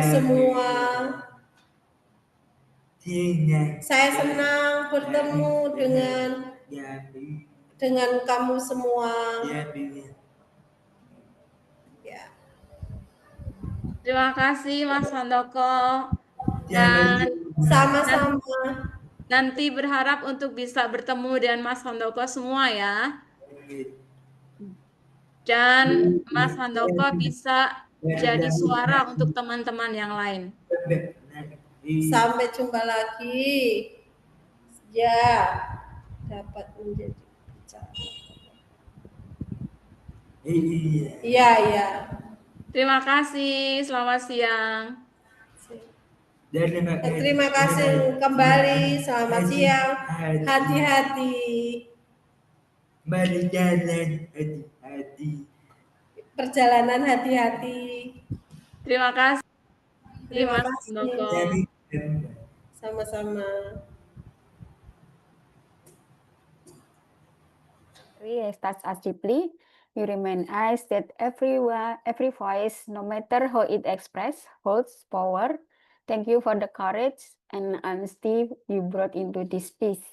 semua. Saya senang bertemu dengan kamu semua. Terima kasih, Mas Handoko. Dan sama-sama. Nanti berharap untuk bisa bertemu dengan Mas Handoko semua ya. Dan Mas Handoko bisa jadi suara untuk teman-teman yang lain. Sampai jumpa lagi. Ya, dapat menjadi bicara. Iya. Terima kasih. Selamat siang. Terima kasih kembali. Selamat siang. Hati-hati. Perjalanan hati-hati. Terima kasih. Mas Handoko. Sama-sama. Touch us deeply. We remind us that every voice, no matter how it expressed, holds power. Thank you for the courage and honesty you brought into this piece.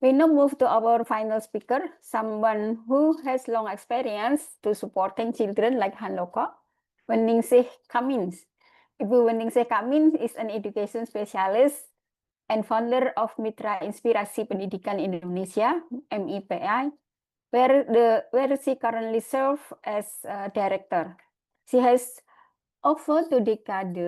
We now move to our final speaker, someone who has long experience to supporting children like Handoko, Weningsih Kamins. Ibu Weningsih Kamins is an education specialist and founder of Mitra Inspirasi Pendidikan Indonesia, MIPI, where she currently serves as director. She has over 2 decades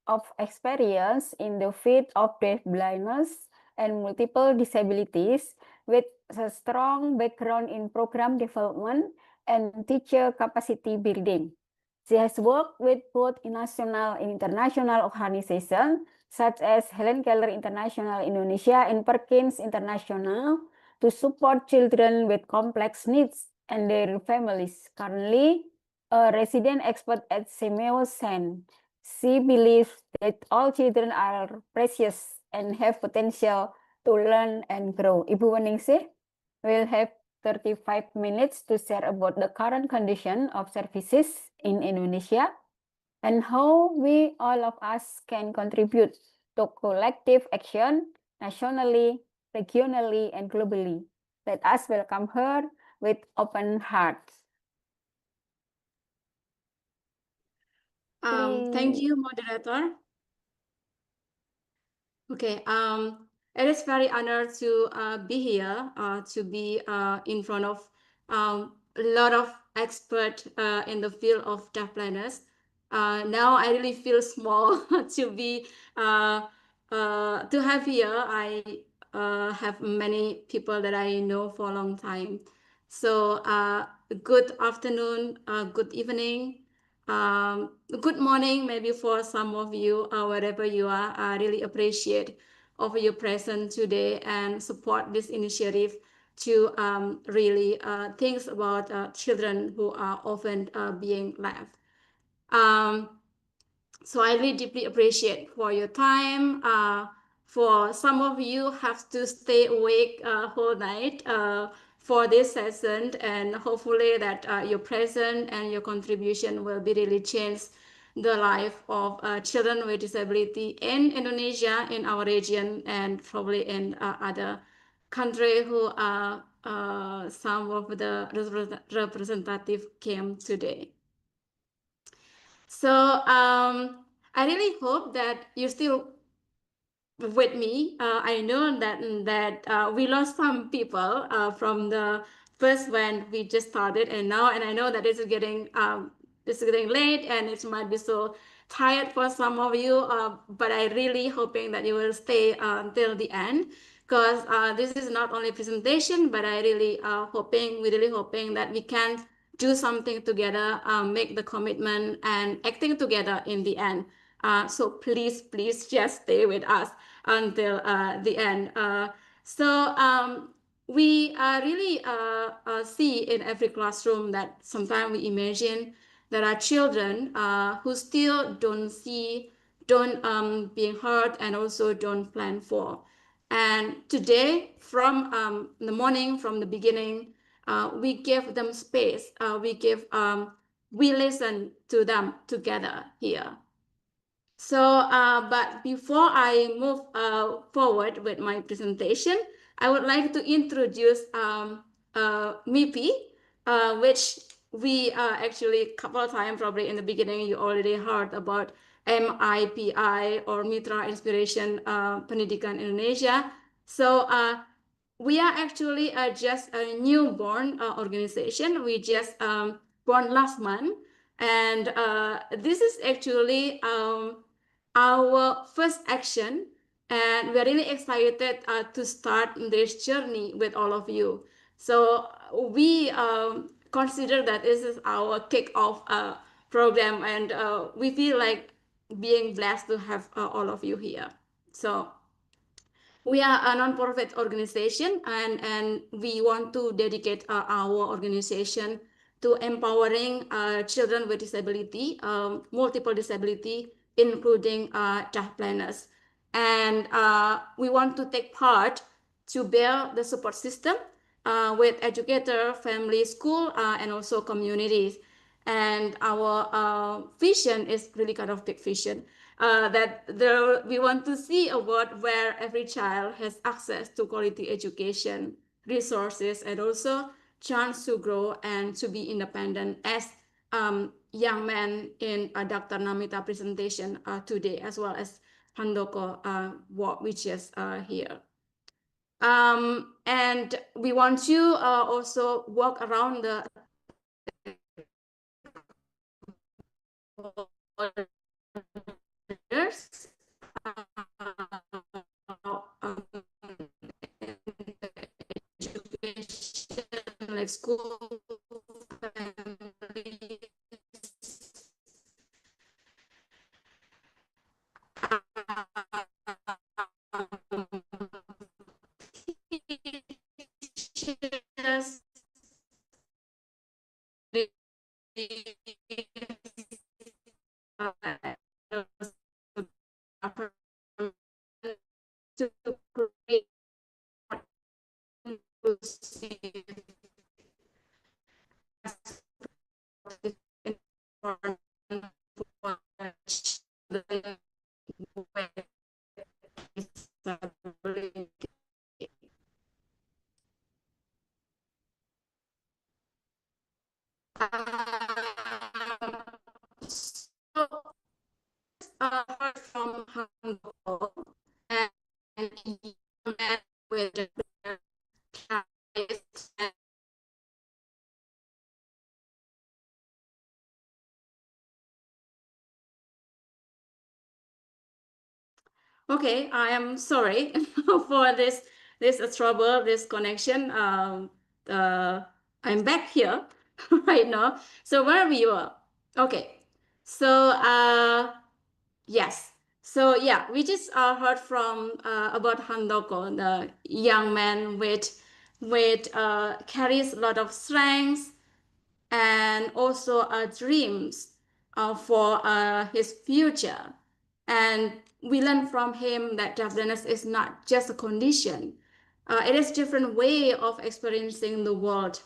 of experience in the field of deafblindness and multiple disabilities, with a strong background in program development and teacher capacity building. She has worked with both national and international organizations such as Helen Keller International Indonesia and Perkins International to support children with complex needs and their families. Currently a resident expert at Semeo Sen. She believes that all children are precious and have potential to learn and grow. Ibu Weningsih will have 35 minutes to share about the current condition of services in Indonesia and how we, all of us, can contribute to collective action nationally, regionally, and globally. Let us welcome her with open hearts. Thank you, moderator. Okay, it is very honored to be here, to be in front of a lot of experts in the field of deafblindness. Now I really feel small to be to have here. I have many people that I know for a long time. So good afternoon, good evening. Good morning, maybe for some of you, wherever you are. I really appreciate of your presence today and support this initiative to really think about children who are often being left. So I really deeply appreciate for your time. For some of you have to stay awake whole night for this session, and hopefully that your presence and your contribution will be really change the life of children with disability in Indonesia, in our region, and probably in other countries who are some of the representative came today. So I really hope that you still with me. I know that we lost some people from the first when we just started, and now, and I know that it's getting late, and it might be so tired for some of you. But I really hoping that you will stay until the end, because this is not only presentation, but I really we really hoping that we can do something together, make the commitment and acting together in the end. So please just stay with us until the end. We really see in every classroom that sometimes we imagine there are children who still don't see, don't being heard, and also don't plan for. And today, from the morning, from the beginning, we give them space. We listen to them together here. So, but before I move forward with my presentation, I would like to introduce MIPI, which we actually a couple of times probably in the beginning you already heard about MIPI, or Mitra Inspirasi Pendidikan Indonesia. So we are actually just a newborn organization. We just born last month, and this is actually our first action, and we're really excited to start this journey with all of you. So we consider that this is our kick-off program, and we feel like being blessed to have all of you here. So we are a non-profit organization, and we want to dedicate our organization to empowering children with disability, multiple disability, including deafblindness. And we want to take part to build the support system with educator, family, school, and also communities. And our vision is really kind of big vision. We want to see a world where every child has access to quality education, resources, and also chance to grow and to be independent, as young men in Dr. Namita presentation today, as well as Handoko, which is here. And we want to also walk around the like school, family, to create inclusive children with disability. So, heard from Hamburg and met with the Okay, I am sorry for this trouble, this connection. I'm back here right now. So where we were? Okay, so yes. So yeah, we just heard from about Handoko, the young man with carries a lot of strengths and also dreams for his future. And we learn from him that deafblindness is not just a condition. It is a different way of experiencing the world.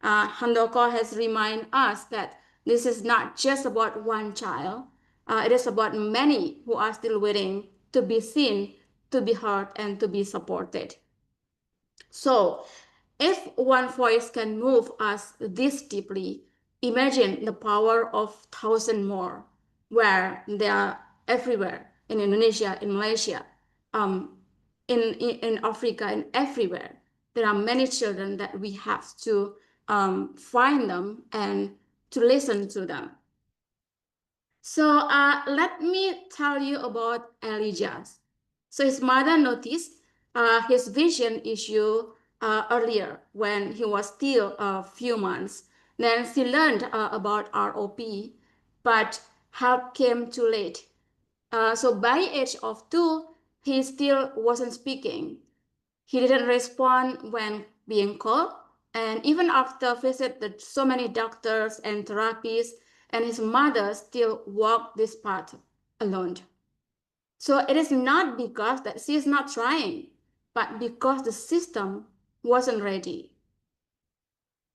Handoko has reminded us that this is not just about one child. It is about many who are still waiting to be seen, to be heard, and to be supported. So, if one voice can move us this deeply, imagine the power of 1,000 more, where they are everywhere in Indonesia, in Malaysia, in Africa, and everywhere. There are many children that we have to find them and to listen to them. So let me tell you about Elijah. So his mother noticed his vision issue earlier when he was still a few months. Then she learned about ROP, but help came too late. So by age of 2, he still wasn't speaking. He didn't respond when being called. And even after visited so many doctors and therapists, and his mother still walked this path alone. So it is not because that she is not trying, but because the system wasn't ready.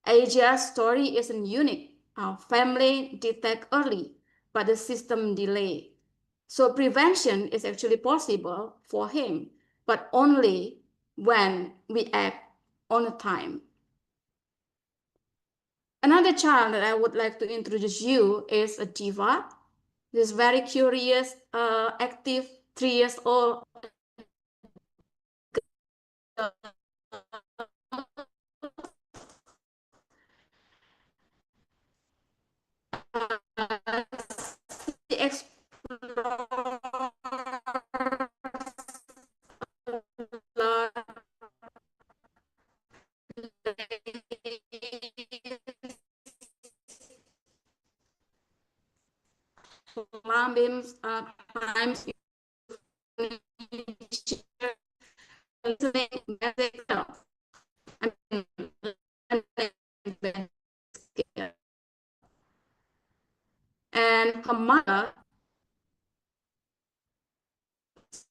Asia's story isn't unique. Our family detect early, but the system delay. So prevention is actually possible for him, but only when we act on time. Another child that I would like to introduce you is a Diva. This very curious, active, 3 years old. Times and her mother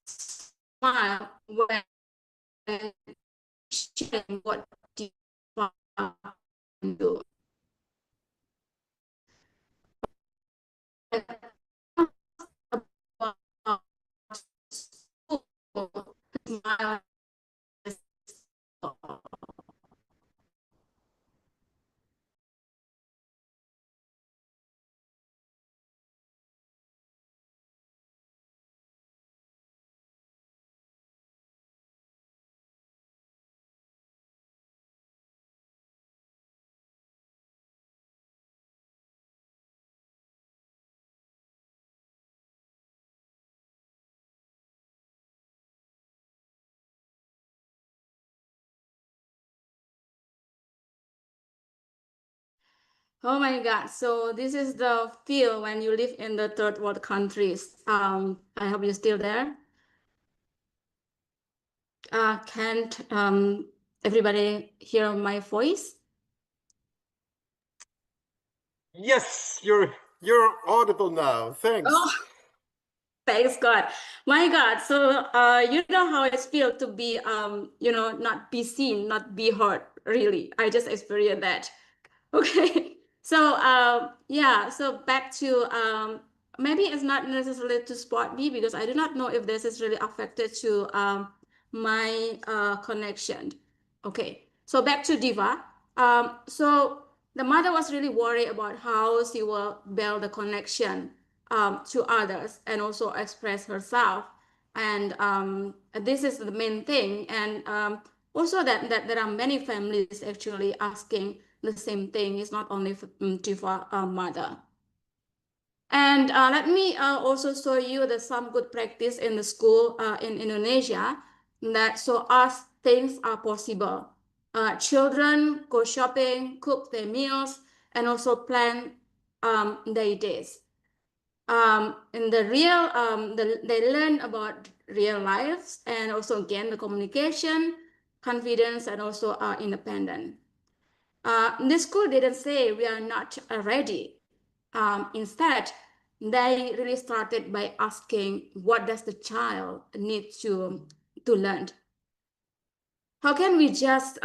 smiled when she what she do. Oh my God. So this is the feel when you live in the third world countries. I hope you're still there. Can't everybody hear my voice? Yes, you're audible now. Thanks. Oh, thanks God. My God. So you know how it feels to be not be seen, not be heard, really. I just experienced that. Okay. So yeah, so back to maybe it's not necessarily to spot me because I do not know if this is really affected to my connection. Okay, so back to Diva. So the mother was really worried about how she will build the connection to others and also express herself. And this is the main thing. And also that there are many families actually asking the same thing. It's not only for Diva mother. And let me also show you some good practice in the school in Indonesia that show us things are possible. Children go shopping, cook their meals, and also plan their days. In the real, they learn about real lives and also gain the communication, confidence, and also independent. The school didn't say we are not ready. Instead, they really started by asking, what does the child need to learn? How can we just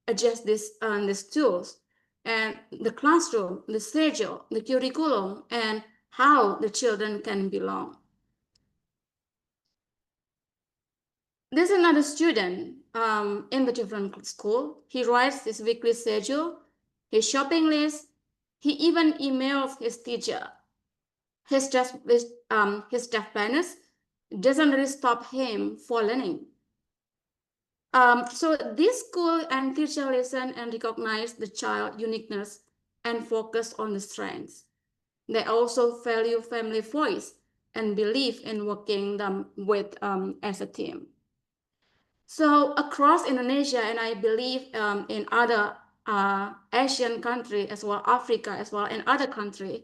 adjust these tools and the classroom, the schedule, the curriculum, and how the children can belong? There's another student in the different school. He writes his weekly schedule, his shopping list. He even emails his teacher. His deafblindness doesn't really stop him for learning. So this school and teacher listen and recognize the child uniqueness and focus on the strengths. They also value family voice and believe in working them with as a team. So across Indonesia, and I believe in other Asian countries as well, Africa as well, and other countries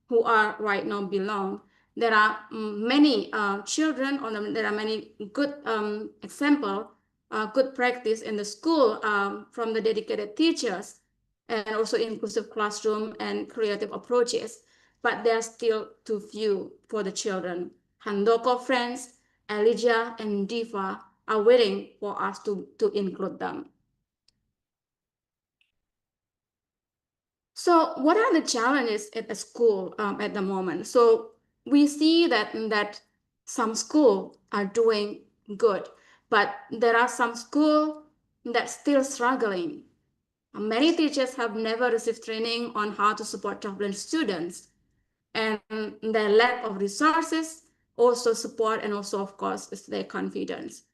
who are right now belong, there are many children, or there are many good examples, good practice in the school from the dedicated teachers and also inclusive classroom and creative approaches, but they're still too few for the children. Handoko friends, Elijah and Diva are waiting for us to include them. So what are the challenges at the school at the moment? So we see that some schools are doing good, but there are some schools that still struggling. Many teachers have never received training on how to support deafblind students, and their lack of resources also support, and also of course is their confidence.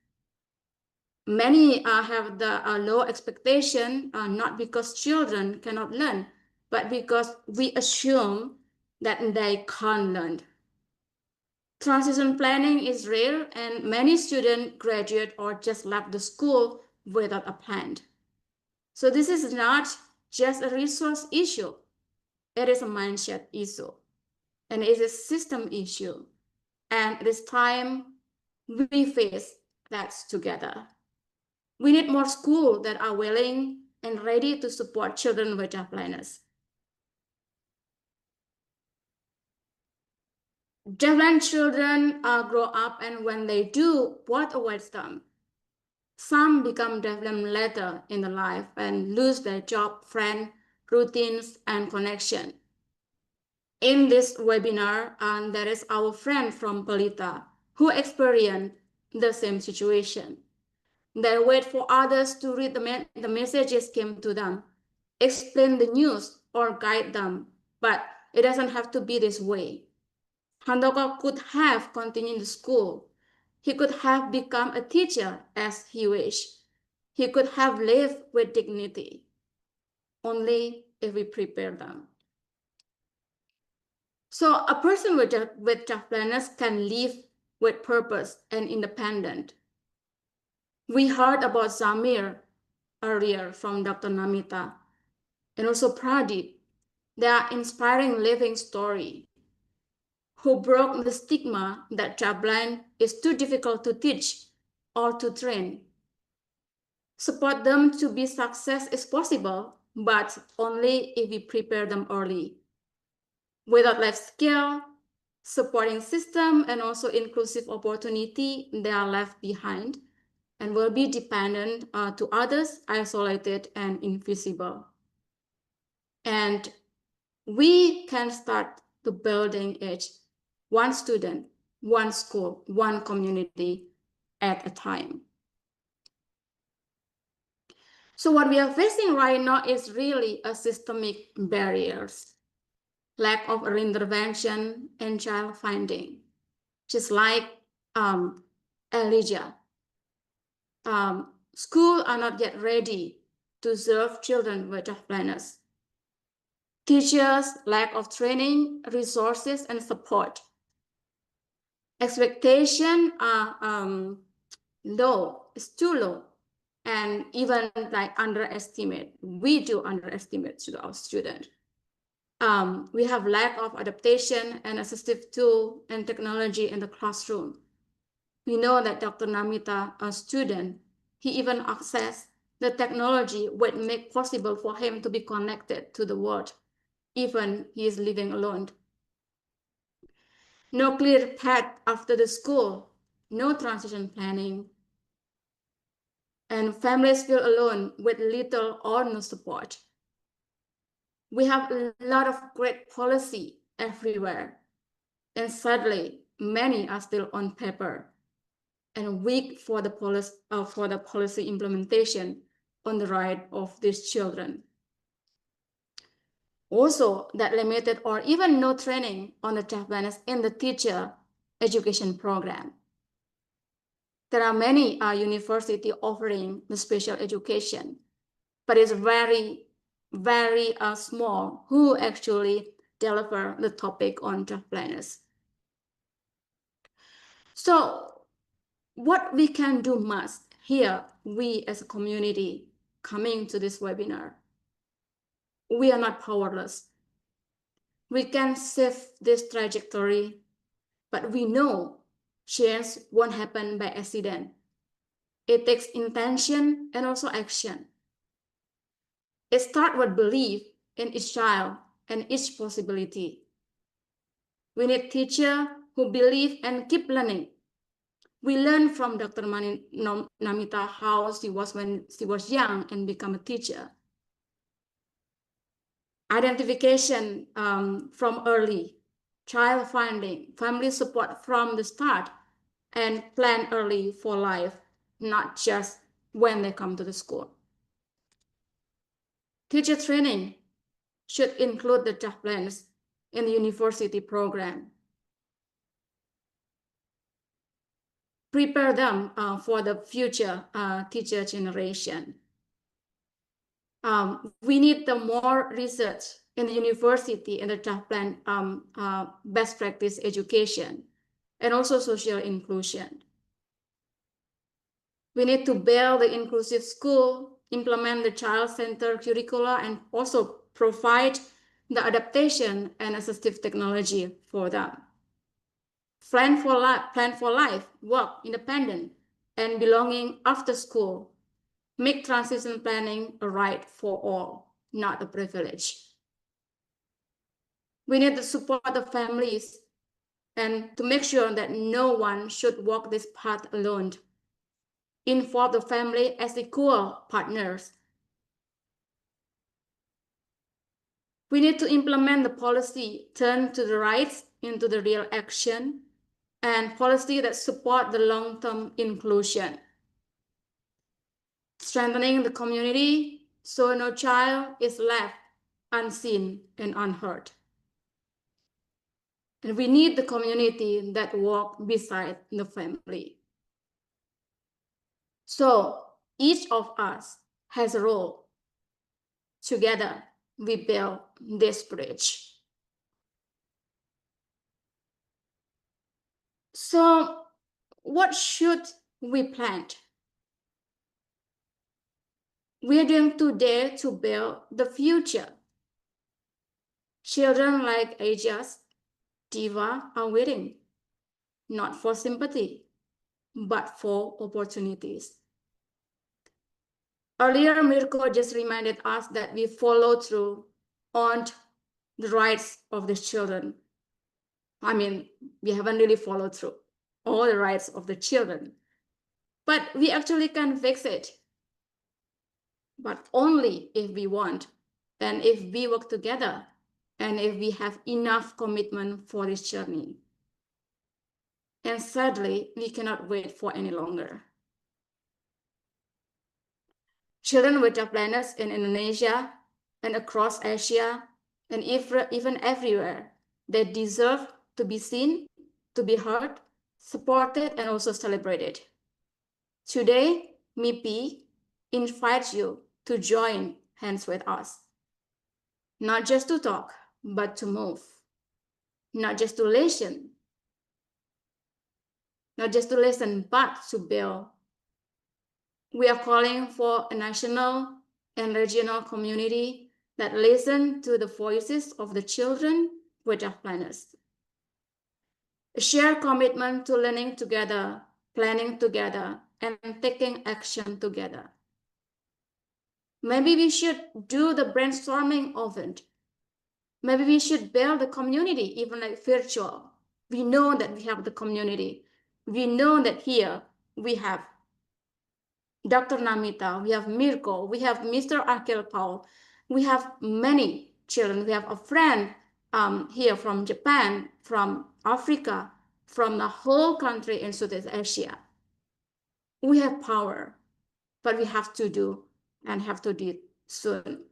Many have the low expectation, not because children cannot learn, but because we assume that they can't learn. Transition planning is real, and many students graduate or just left the school without a plan. So this is not just a resource issue. It is a mindset issue, and it is a system issue. And it is time we face that together. We need more schools that are willing and ready to support children with deafblindness. Deafblind children grow up, and when they do, what awaits them? Some become deafblind later in their life and lose their job, friend, routines, and connection. In this webinar, there is our friend from Pelita who experienced the same situation. They wait for others to read the messages came to them, explain the news, or guide them, but it doesn't have to be this way. Handoko could have continued school. He could have become a teacher as he wished. He could have lived with dignity, only if we prepare them. So a person with deafblindness can live with purpose and independent. We heard about Zamir earlier from Dr. Namita, and also Pradeep. They are inspiring living story who broke the stigma that deafblind is too difficult to teach or to train. Support them to be success is possible, but only if we prepare them early. Without life skill, supporting system, and also inclusive opportunity, they are left behind and will be dependent to others, isolated and invisible. And we can start to building it one student, one school, one community at a time. So what we are facing right now is really a systemic barriers, lack of early intervention and child finding, just like Elijah. Schools are not yet ready to serve children with deafblindness. Teachers lack of training, resources, and support. Expectations are low, it's too low, and even like underestimate. We do underestimate to our students. We have lack of adaptation and assistive tool and technology in the classroom. We know that Dr. Namita, a student, he even accessed the technology which make possible for him to be connected to the world, even he is living alone. No clear path after the school, no transition planning, and families feel alone with little or no support. We have a lot of great policy everywhere, and sadly, many are still on paper and weak for the policy implementation on the right of these children. Also, that limited or even no training on the deafblindness in the teacher education program. There are many universities offering the special education, but it's very, very small who actually deliver the topic on deafblindness. So what we can do must here, we as a community coming to this webinar, we are not powerless. We can save this trajectory, but we know change won't happen by accident. It takes intention and also action. It starts with belief in each child and each possibility. We need teachers who believe and keep learning. We learn from Dr. Namita how she was when she was young and become a teacher. Identification from early, child finding, family support from the start, and plan early for life, not just when they come to the school. Teacher training should include the deafblindness in the university program. Prepare them for the future teacher generation. We need the more research in the university and the deafblind best practice education and also social inclusion. We need to build the inclusive school, implement the child-centered curricula, and also provide the adaptation and assistive technology for them. Plan for life, work, independent, and belonging after school. Make transition planning a right for all, not a privilege. We need to support the families and to make sure that no one should walk this path alone. Involve the family as equal partners. We need to implement the policy, turn to the rights into the real action, and policy that support the long-term inclusion. Strengthening the community so no child is left unseen and unheard. And we need the community that walk beside the family. So each of us has a role. Together, we build this bridge. So what should we plant? We are doing today to build the future. Children like Ajas, Diva are waiting, not for sympathy, but for opportunities. Earlier, Mirko just reminded us that we follow through on the rights of the children. I mean, we haven't really followed through all the rights of the children, but we actually can fix it. But only if we want and if we work together and if we have enough commitment for this journey. And sadly, we cannot wait for any longer. Children with deafblindness in Indonesia and across Asia and even everywhere, they deserve to be seen, to be heard, supported, and also celebrated. Today, MIPI invites you to join hands with us. Not just to talk, but to move. Not just to listen. Not just to listen, but to build. We are calling for a national and regional community that listen to the voices of the children with deafblindness. A shared commitment to learning together, planning together, and taking action together. Maybe we should do the brainstorming event. Maybe we should build a community, even like virtual. We know that we have the community. We know that here we have Dr. Namita, we have Mirko, we have Mr. Akil Paul, we have many children. We have a friend here from Japan, from Africa, from the whole country in Southeast Asia. We have power, but we have to do and have to do it soon.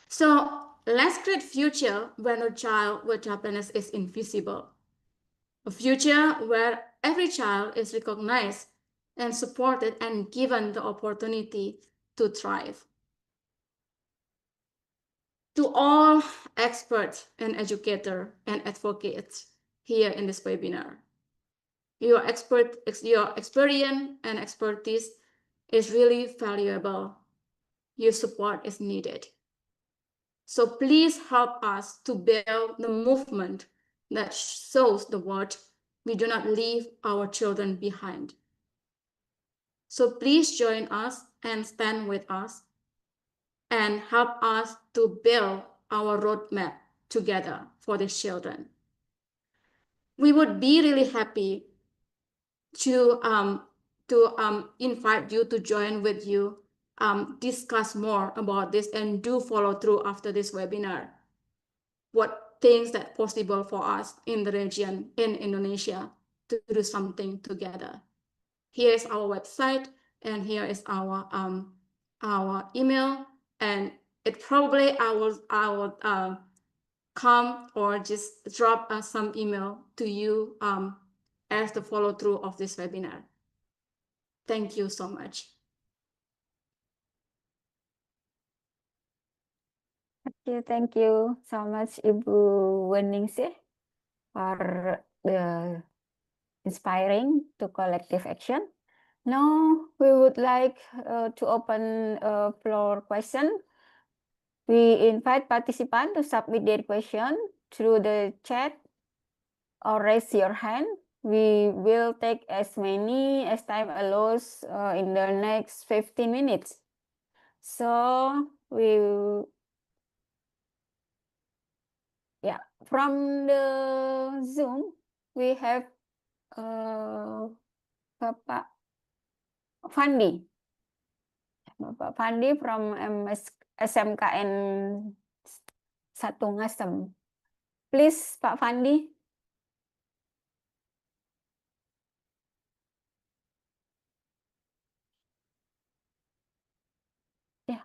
So let's create a future where no child with deafblindness is invisible. A future where every child is recognized and supported and given the opportunity to thrive. To all experts and educators and advocates here in this webinar, your experience and expertise is really valuable. Your support is needed. So please help us to build the movement that shows the world we do not leave our children behind. So please join us and stand with us and help us to build our roadmap together for the children. We would be really happy to invite you to join with you, discuss more about this, and do follow through after this webinar. What things that possible for us in the region, in Indonesia, to do something together. Here is our website, and here is our email, and it probably I will come or just drop some email to you as the follow through of this webinar. Thank you so much. Thank you so much, Ibu Weningsih, for the inspiring to collective action. Now we would like to open a floor question. We invite participants to submit their question through the chat or raise your hand. We will take as many as time allows in the next 15 minutes. So from the Zoom, we have Bapak Fandi. Bapak Fandi from SMKN 1 Ngasem. Please, Pak Fandi. Ya.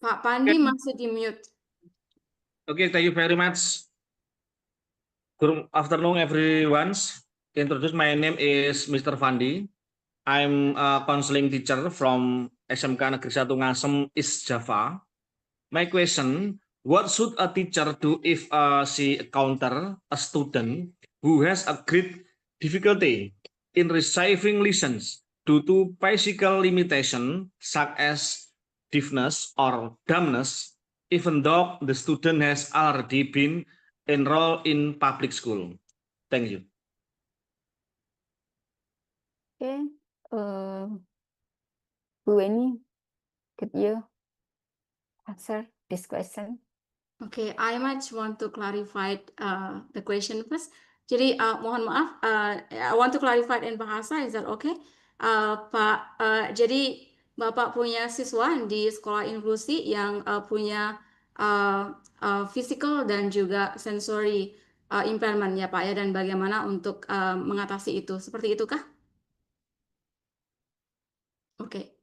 Pak Fandi masih di mute. Okay, thank you very much. Good afternoon, everyone. Introduce, my name is Mr. Fandi. I'm a counseling teacher from SMK Negeri 1 Ngasem, East Java. My question, what should a teacher do if she encounter a student who has a great difficulty in receiving lessons due to physical limitation such as deafness or dumbness, even though the student has already been enrolled in public school? Thank you. Okay, Bu Weni, could you answer this question? Okay, I might want to clarify the question first. Jadi mohon maaf, I want to clarify in bahasa, is that okay? Pak, jadi Bapak punya siswa di sekolah inklusi yang punya physical dan juga sensory impairment ya Pak ya, dan bagaimana untuk mengatasi itu. Seperti itu kah? Oke.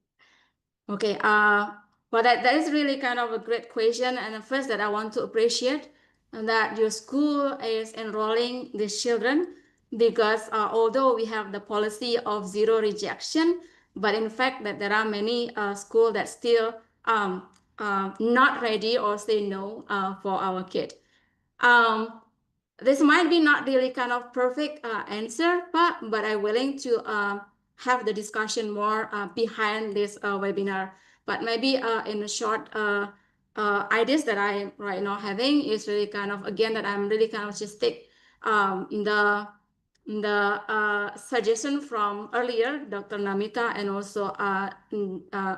Okay, well, that is really kind of a great question. And first that I want to appreciate that your school is enrolling these children because although we have the policy of zero rejection, but in fact that there are many schools that still not ready or say no for our kid. This might be not really kind of perfect answer, but I'm willing to have the discussion more behind this webinar. But maybe in a short ideas that I right now having is really kind of, again, that I'm really kind of just take the suggestion from earlier, Dr. Namita and also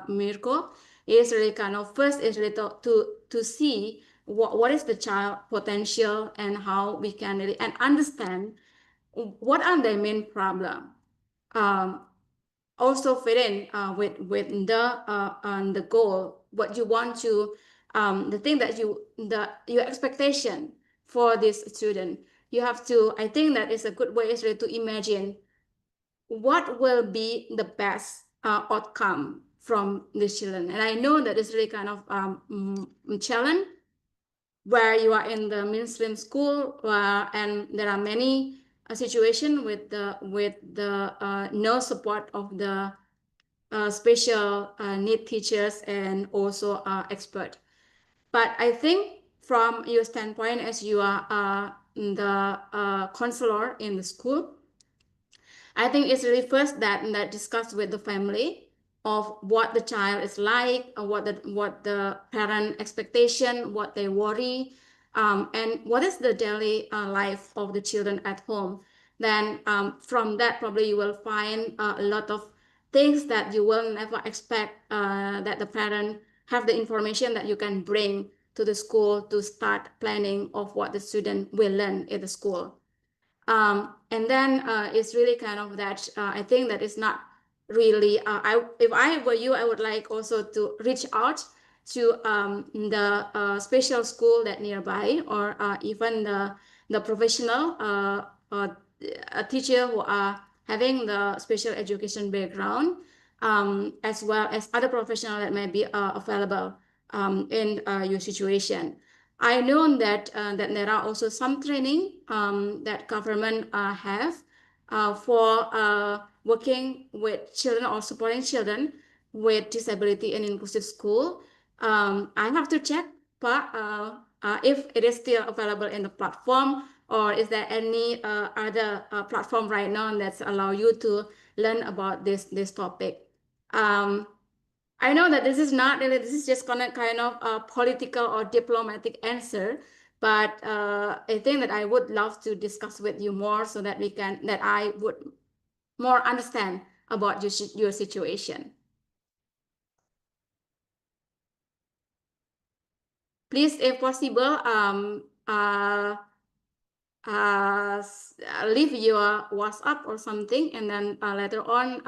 Mirko, is really kind of first is really to see what is the child potential and how we can really and understand what are their main problem. Also fit in with the goal, what you want to the thing that your expectation for this student. You have to, I think that is a good way is really to imagine what will be the best outcome from these children. And I know that it's really kind of challenge where you are in the mainstream school and there are many situations with the no support of the special need teachers and also expert. But I think from your standpoint, as you are the counselor in the school, I think it's really first that discuss with the family of what the child is like, what the parent expectation, what they worry, and what is the daily life of the children at home. Then from that, probably you will find a lot of things that you will never expect that the parent have the information that you can bring to the school to start planning of what the student will learn in the school. And then it's really kind of that I think that is not really if I were you, I would like also to reach out to the special school that nearby, or even the professional a teacher who are having the special education background, as well as other professionals that may be available in your situation. I know that there are also some training that government have for working with children or supporting children with disability in inclusive school. I have to check, but if it is still available in the platform, or is there any other platform right now that allow you to learn about this topic? I know that this is not really, this is just kind of a political or diplomatic answer, but I think that I would love to discuss with you more so that I would more understand about your situation. Please, if possible, leave your WhatsApp or something, and then later on,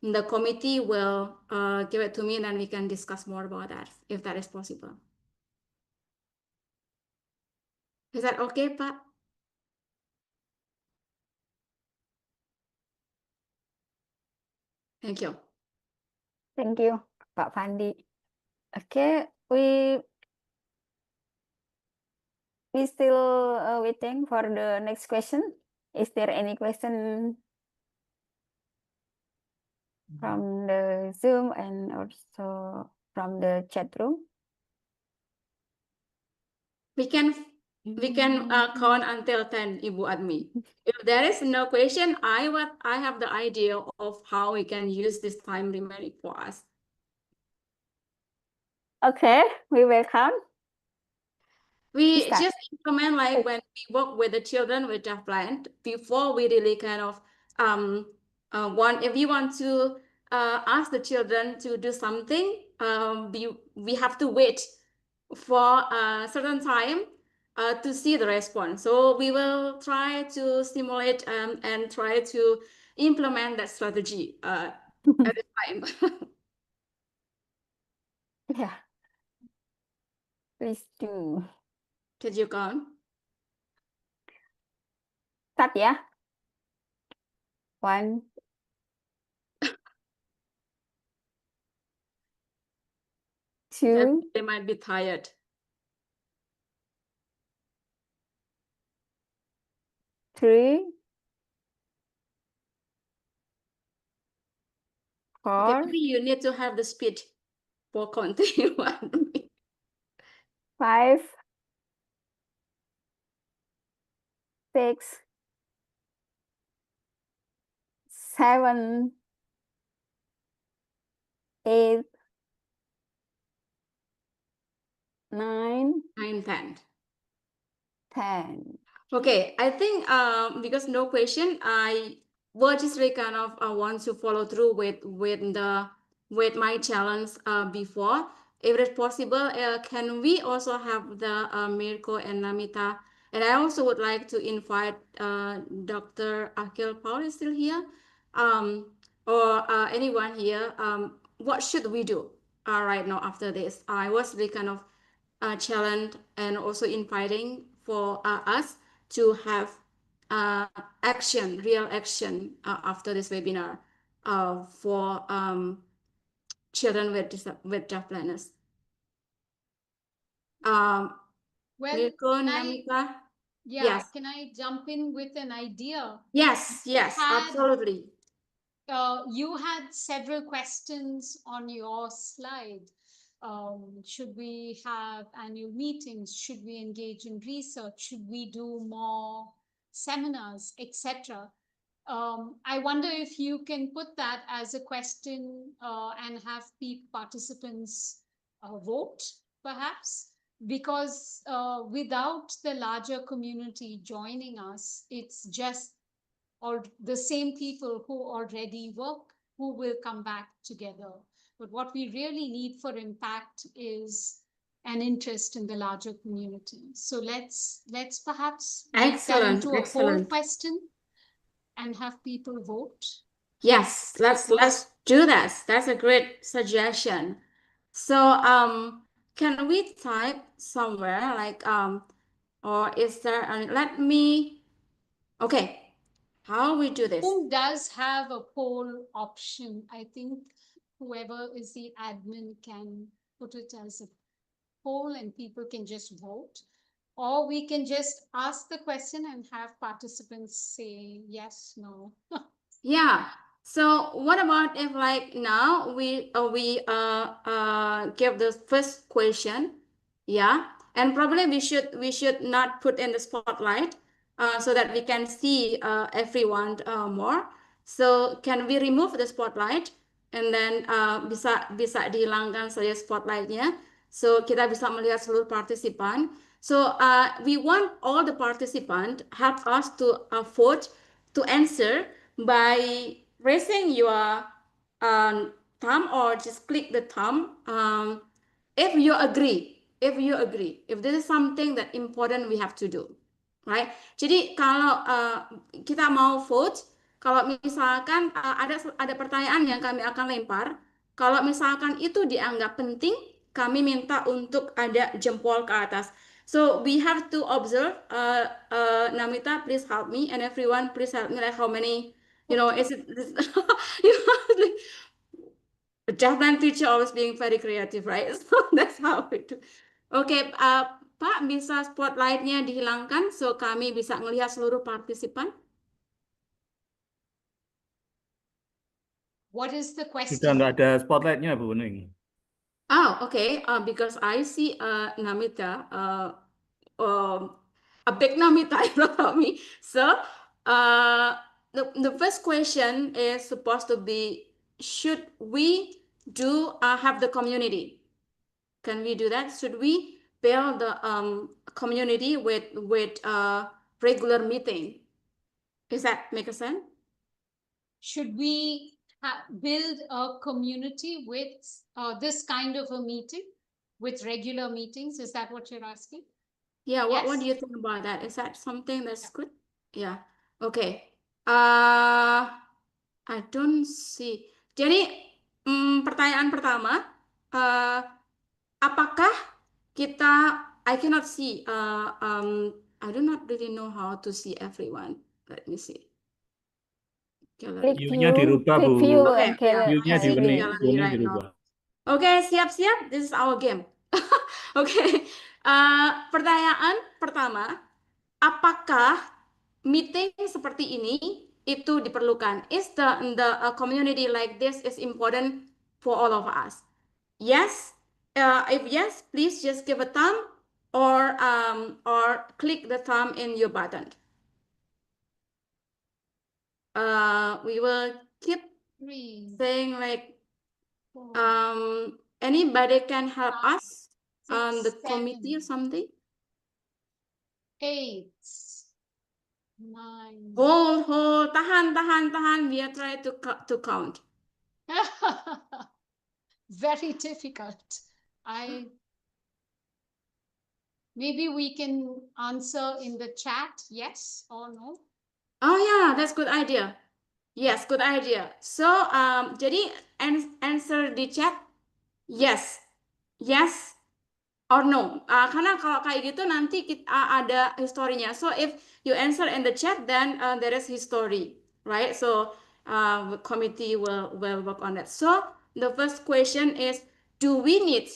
the committee will give it to me, and then we can discuss more about that, if that is possible. Is that okay, Pak? Thank you. Thank you, Pak Fandi. Okay, we still waiting for the next question. Is there any question from the Zoom and also from the chat room? We can count until 10, Ibu Admi. If there is no question, I have the idea of how we can use this time remaining for us. Okay, we will count. We just implement like when we work with the children with deafblind, before we really kind of if you want to ask the children to do something, we have to wait for a certain time to see the response. So we will try to stimulate and try to implement that strategy at the time. Yeah. Please do. Did you count? Start ya. 1, They, 2, they might be tired. 3, Okay, 4, maybe you need to have the speed for counting 1. 5, 6, 7, 8, 9, 9, 10. 10. Okay, I think because no question, I will just really kind of want to follow through with my challenge before. If it's possible, can we also have the Mirko and Namita? And I also would like to invite Dr. Akil Paul is still here, or anyone here. What should we do right now after this? I was really kind of challenge and also inviting for us to have real action after this webinar for children with deafblindness. Well, Mirko, can Namita? yeah, Yes. can I jump in with an idea? Yes, had- absolutely. You had several questions on your slide. Should we have annual meetings? Should we engage in research? Should we do more seminars, etc.? I wonder if you can put that as a question and have participants vote, perhaps, because without the larger community joining us, it's just the same people who already work who will come back together. But what we really need for impact is an interest in the larger community. So let's perhaps make that Excellent, into a poll excellent. question and have people vote. Yes, let's do that. That's a great suggestion. So can we type somewhere like or is there let me okay, how we do this? Who does have a poll option? I think whoever is the admin can put it as a poll and people can just vote. Or we can just ask the question and have participants say yes, no. Yeah. So what about if like now we give the first question, yeah, and probably we should not put in the spotlight so that we can see everyone more. So can we remove the spotlight and then bisa dihilangkan saja spotlightnya, so kita bisa melihat seluruh partisipan. So we want all the participants help us to vote to answer by raising your thumb or just click the thumb if you agree, if this is something that important we have to do, right? Jadi kalau kita mau vote, kalau misalkan ada pertanyaan yang kami akan lempar, kalau misalkan itu dianggap penting, kami minta untuk ada jempol ke atas. So we have to observe. Namita, please help me, and everyone, please help me. Like how many, is it? The deafblind teacher always being very creative, right? So that's how we do. Okay, Pak, bisa spotlightnya dihilangkan so kami bisa melihat seluruh partisipan. What is the question? Sudah nggak ada spotlightnya, Bu Ning. Oh, okay. Because I see Namita, a big Namita in front of me. So, the first question is supposed to be: should we have the community? Can we do that? Should we build the community with regular meeting? Does that make sense? Should we build a community with this kind of a meeting, with regular meetings? Is that what you're asking? Yeah, what Yes. do you think about that? Is that something that's good? Yeah. Okay. I don't see. Jadi pertanyaan pertama, apakah kita, I cannot see, I do not really know how to see everyone. Let me see. Click View-nya view, dirubah, click Bu. view Okay, and gallery. View-nya I see the gallery. gallery right now. dirubah. Oke, siap-siap. This is our game. Oke, pertanyaan pertama, apakah meeting seperti ini itu diperlukan? Is the community like this is important for all of us? Yes. If yes, please just give a thumb or click the thumb in your button. We will keep 3, saying like 4, anybody can help 5, us on 6, the committee or 7, something. 8, 9. Hold, tahan. We are trying to count. Very difficult. Maybe we can answer in the chat, yes or no. Oh yeah, that's good idea. Yes, good idea. So jadi answer di chat yes, yes or no. Karena kalau kayak gitu nanti kita ada historinya. So if you answer in the chat, then there is history, right? So the committee will work on that. So the first question is, do we need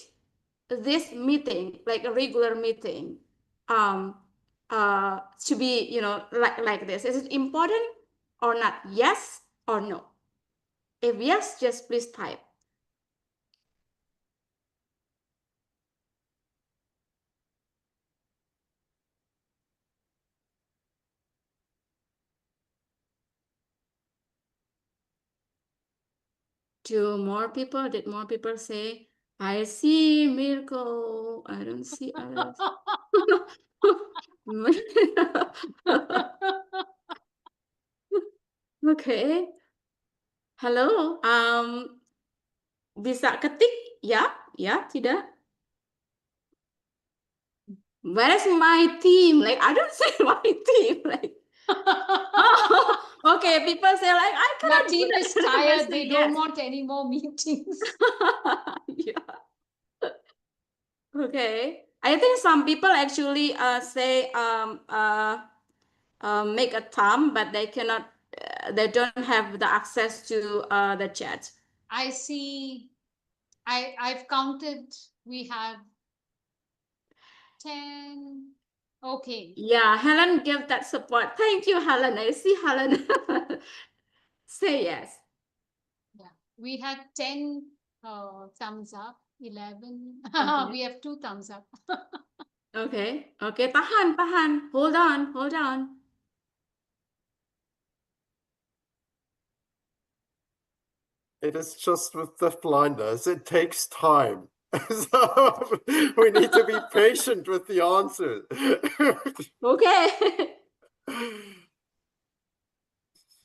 this meeting, like a regular meeting, to be, like this? Is it important or not? Yes or no? If yes, just please type. Did more people say, I see Mirko, I don't see others. Okay. Halo, bisa ketik ya, tidak. Where is my team? Like, I don't see my team. Like, oh, okay. People say like, I Your cannot. team do is that. tired. They don't Yes. want any more meetings. Yeah. Okay. I think some people actually say make a thumb, but they cannot. They don't have the access to the chat. I see. I've counted. We have 10. Okay. Yeah, Helen gave that support. Thank you, Helen. I see Helen. Say yes. Yeah, we had 10 thumbs up, 11. Okay. We have 2 thumbs up. Okay. Tahan. Hold on. It is just with deafblindness, it takes time. So we need to be patient with the answer. Okay.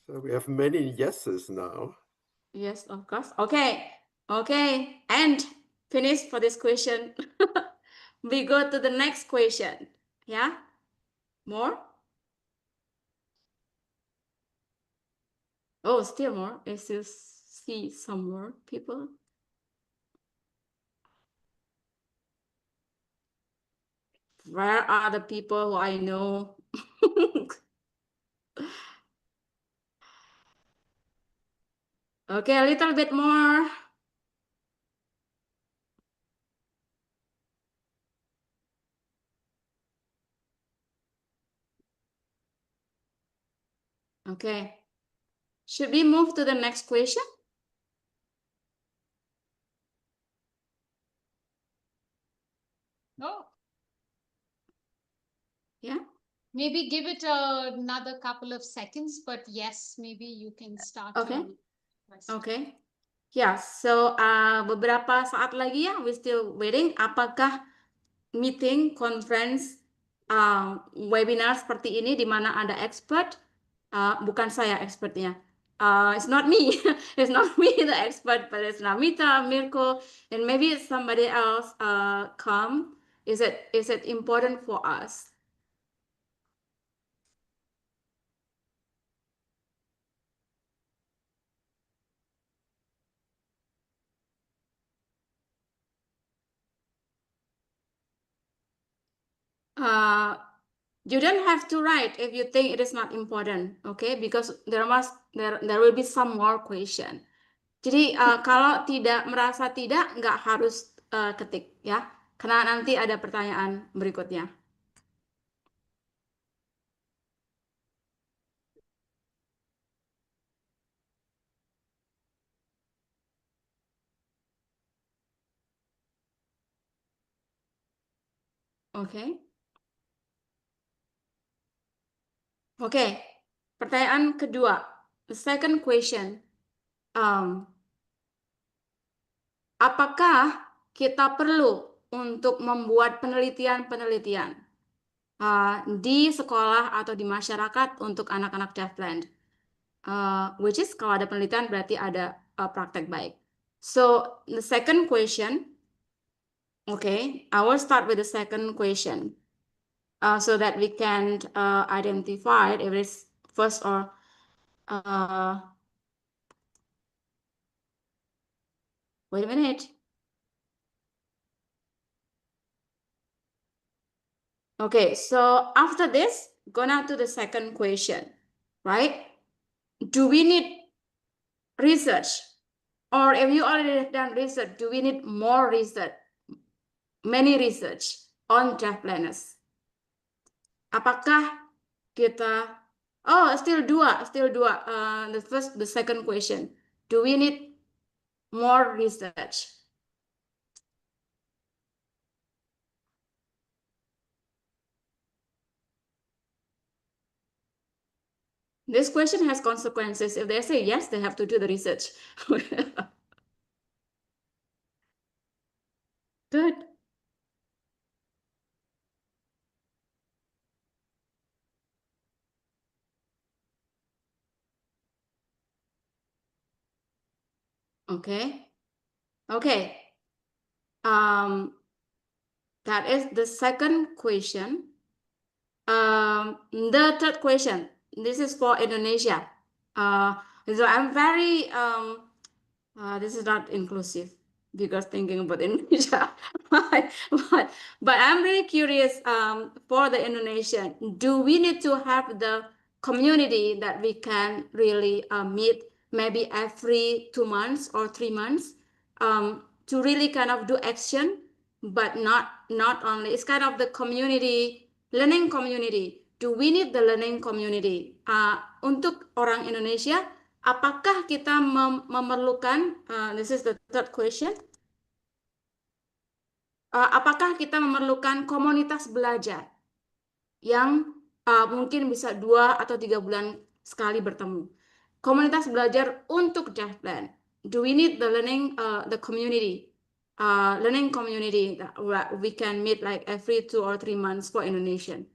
So we have many yeses now. Yes, of course. Okay. And finish for this question. We go to the next question. Yeah? More? Oh, still more. I still see some more people. Where are the people who I know? Okay, a little bit more. Okay. Should we move to the next question? No. Yeah. Maybe give it another couple of seconds, but yes, maybe you can start. Okay. your question. Okay. Yeah, so beberapa saat lagi ya, we still waiting. Apakah meeting, conference, webinar seperti ini di mana ada expert? Bukan saya expertnya. It's not me. It's not me the expert, but it's Namita, Mirko, and maybe somebody else come. Is it important for us? you don't have to write if you think it is not important, okay? Because there will be some more question. Jadi kalau tidak merasa tidak, nggak harus ketik ya, karena nanti ada pertanyaan berikutnya. Oke. Oke, pertanyaan kedua. The second question. Apakah kita perlu untuk membuat penelitian-penelitian di sekolah atau di masyarakat untuk anak-anak deafblind? Which is kalau ada penelitian berarti ada praktek baik. So the second question, okay, I will start with the second question so that we can identify if it is first or wait a minute. Okay, so after this, go now to the second question, right? Do we need research? Or if you already done research, do we need more research? Many research on deafblindness. Apakah kita, still dua. The second question. Do we need more research? This question has consequences. If they say yes, they have to do the research. Good. Okay. Okay. That is the second question. The third question. This is for Indonesia. So I'm very this is not inclusive because thinking about Indonesia. but I'm really curious for the Indonesian. Do we need to have the community that we can really meet maybe every 2 months or 3 months to really kind of do action, but not only, it's kind of the community, learning community. Do we need the learning community? Untuk orang Indonesia, apakah kita memerlukan, this is the third question, apakah kita memerlukan komunitas belajar yang mungkin bisa 2 atau 3 bulan sekali bertemu? Komunitas belajar untuk deafblind. Do we need the learning, the community, learning community that we can meet like every 2 or 3 months for Indonesian?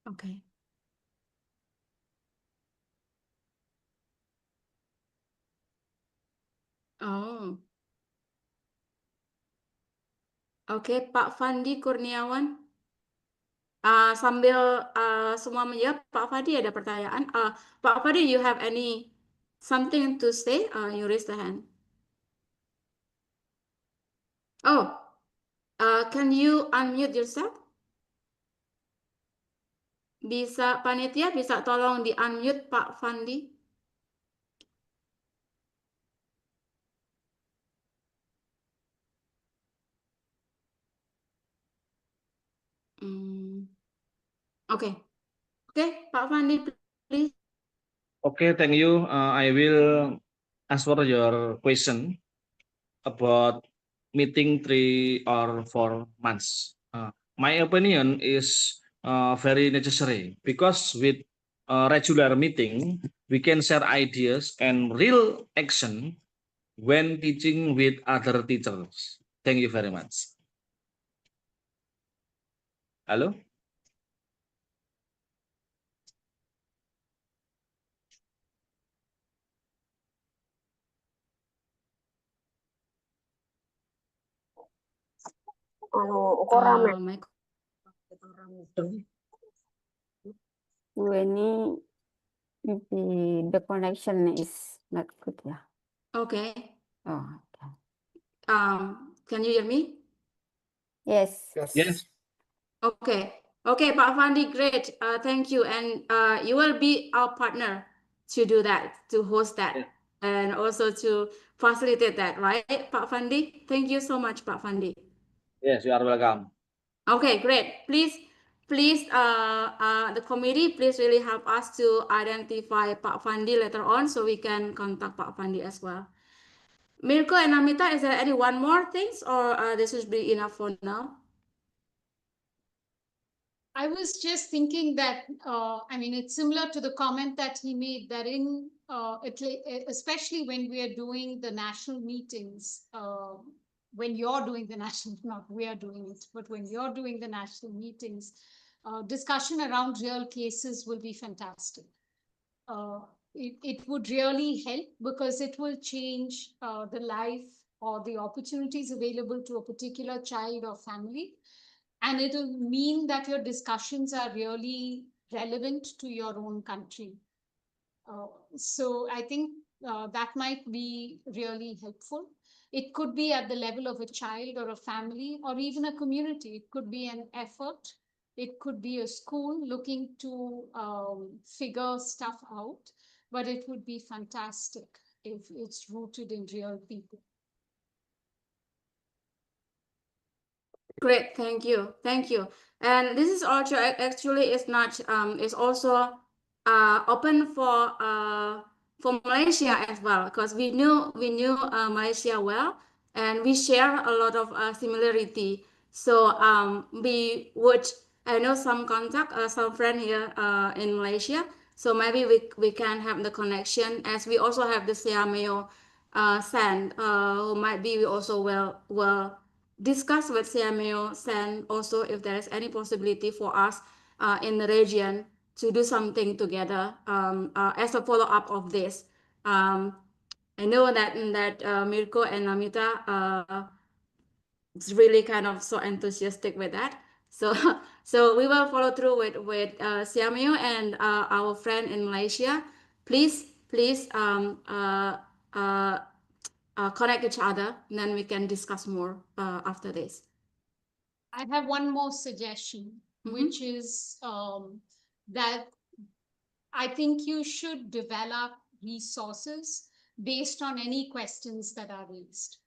Okay. Oh. Oke, Pak Fandi Kurniawan. Sambil semua menjawab, Pak Fadi ada pertanyaan. Pak Fadi, you have any something to say? You raise the hand. Oh, can you unmute yourself? Bisa, panitia bisa tolong di unmute Pak Fandi? Oke. Oke, Pak Fandi, please. Okay, thank you. I will answer your question about meeting 3 or 4 months. My opinion is very necessary because with regular meeting, we can share ideas and real action when teaching with other teachers. Thank you very much. Halo? Ini the connection is not good, yeah. Okay. Oh, okay. Can you hear me? Yes. Yes. Okay. Okay, Pak Fandi, great. Thank you. And you will be our partner to do that, to host that, Yeah. and also to facilitate that, right, Pak Fandi? Thank you so much, Pak Fandi. Yes, you are welcome. Okay, great. Please, the committee, please really help us to identify Pak Fandi later on so we can contact Pak Fandi as well. Mirko and Namita, is there any one more things, or this should be enough for now? I was just thinking that, I mean, it's similar to the comment that he made that in, especially when we are doing the national meetings, when you're doing the national, not we are doing it, but when you're doing the national meetings, discussion around real cases will be fantastic. It would really help because it will change the life or the opportunities available to a particular child or family. And it will mean that your discussions are really relevant to your own country. So I think that might be really helpful. It could be at the level of a child or a family or even a community. It could be an effort. It could be a school looking to figure stuff out. But it would be fantastic if it's rooted in real people. Great, thank you, thank you. And this is also actually is not is also open for Malaysia as well, because we knew Malaysia well, and we share a lot of similarity. So we would, I know some contact, some friend here in Malaysia. So maybe we can have the connection, as we also have the Siameo San, who might be also will discuss with Siameo San also if there is any possibility for us in the region to do something together as a follow-up of this. I know that Mirko and Namita is really kind of so enthusiastic with that. So so we will follow through with Siameo and our friend in Malaysia. Please connect each other, and then we can discuss more after this. I have one more suggestion, which is that I think you should develop resources based on any questions that are raised.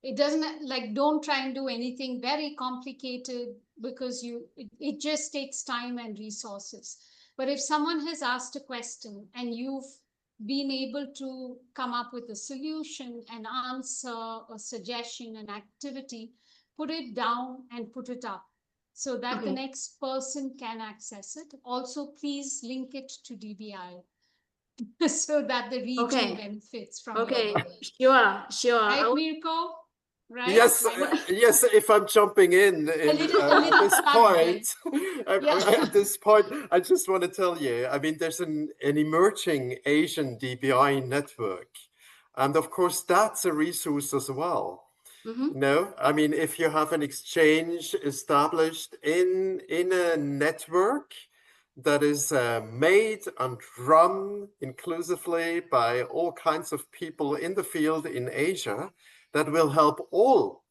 It doesn't, like, don't try and do anything very complicated because it just takes time and resources. But if someone has asked a question and you've been able to come up with a solution, an answer, a suggestion, an activity, put it down and put it up so that the next person can access it. Also, please link it to DBI so that the region benefits from your work. Sure. Right, Mirko? Right? Yes, yes. If I'm jumping in at this point, at this point, I just want to tell you. I mean, there's an emerging Asian DBI network, and of course, that's a resource as well. No, I mean, if you have an exchange established in a network that is made and run inclusively by all kinds of people in the field in Asia, that will help all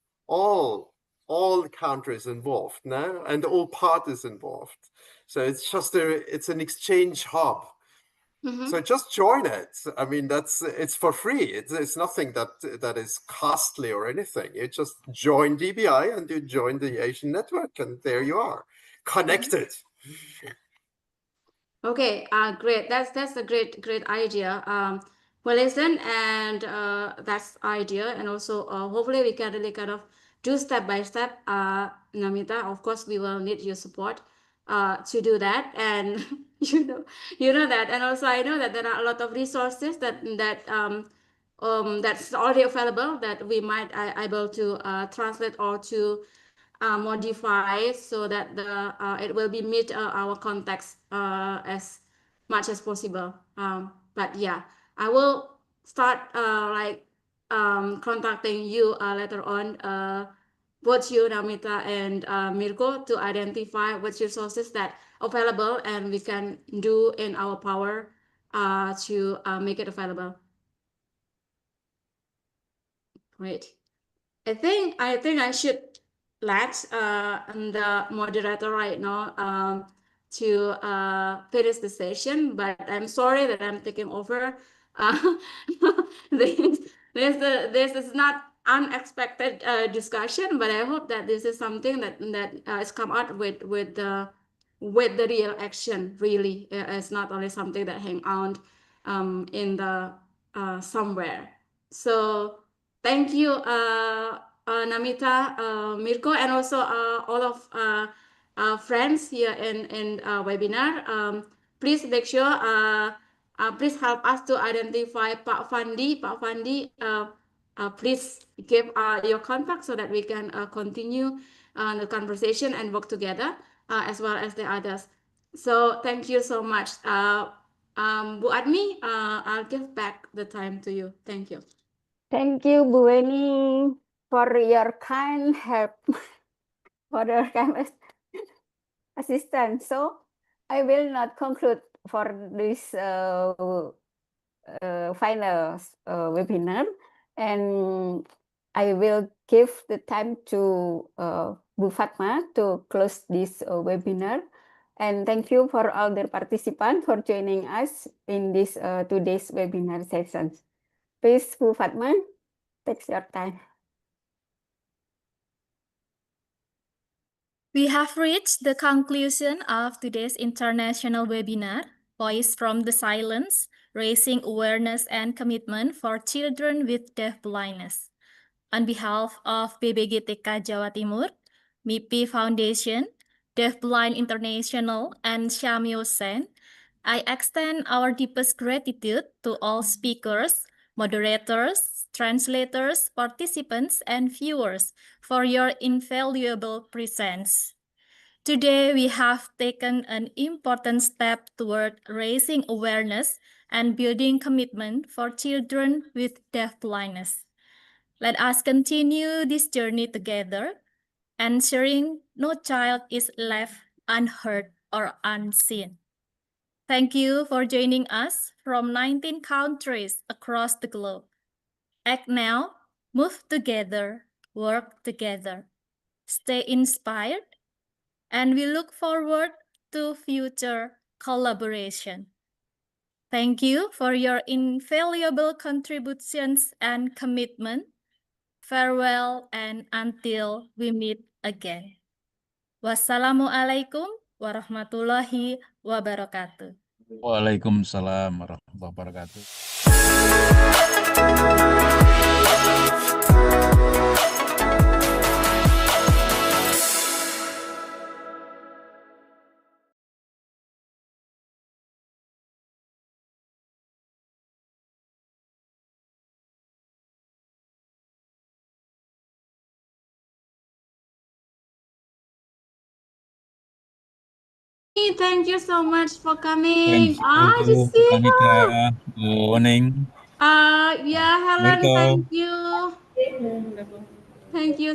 countries involved, no, and all parties involved. So it's just it's an exchange hub. So just join it. I mean, it's for free. It's nothing that is costly or anything. You just join DBI and you join the Asian network, and there you are, connected. Okay, great. That's a great idea. Well, listen, and that's idea, and also hopefully we can really kind of do step by step. Namita, of course, we will need your support to do that, and you know that, and also I know that there are a lot of resources that's already available that we might able to translate or to modify so that it will be meet our context as much as possible. But yeah, I will start contacting you later on, both you, Namita, and Mirko, to identify which resources that available and we can do in our power to make it available. Great. I think I should let the moderator right now to finish the session, but I'm sorry that I'm taking over. This is not unexpected discussion, but I hope that this is something that has come out with the real action. Really, it's not only something that hang out in the somewhere. So thank you, Namita, Mirko, and also all of friends here in webinar. Please make sure, please help us to identify Pak Fandi. Pak Fandi, please give your contact so that we can continue the conversation and work together as well as the others. So thank you so much. Bu Admi, I'll give back the time to you. Thank you. Thank you, Bu Weni, for your kind help, for your kind assistance. So I will not conclude for this final webinar, and I will give the time to Bu Fatma to close this webinar. And thank you for all the participants for joining us in this today's webinar sessions. Please, Bu Fatma, take your time. We have reached the conclusion of today's international webinar, Voice from the Silence, Raising Awareness and Commitment for Children with Deafblindness. On behalf of BBGTK Jawa Timur, MIPI Foundation, Deafblind International, and Syamyo Sen, I extend our deepest gratitude to all speakers, moderators, translators, participants, and viewers for your invaluable presence. Today, we have taken an important step toward raising awareness and building commitment for children with deafblindness. Let us continue this journey together, ensuring no child is left unheard or unseen. Thank you for joining us from 19 countries across the globe. Act now, move together, work together. Stay inspired, and we look forward to future collaboration. Thank you for your invaluable contributions and commitment. Farewell and until we meet again. Wassalamualaikum warahmatullahi wabarakatuh. Waalaikumsalam warahmatullahi wabarakatuh. Thank you so much for Thank coming. you, Just see her. Namita, Weningsih, Yeah, Helen, Mirko. thank you. Thank you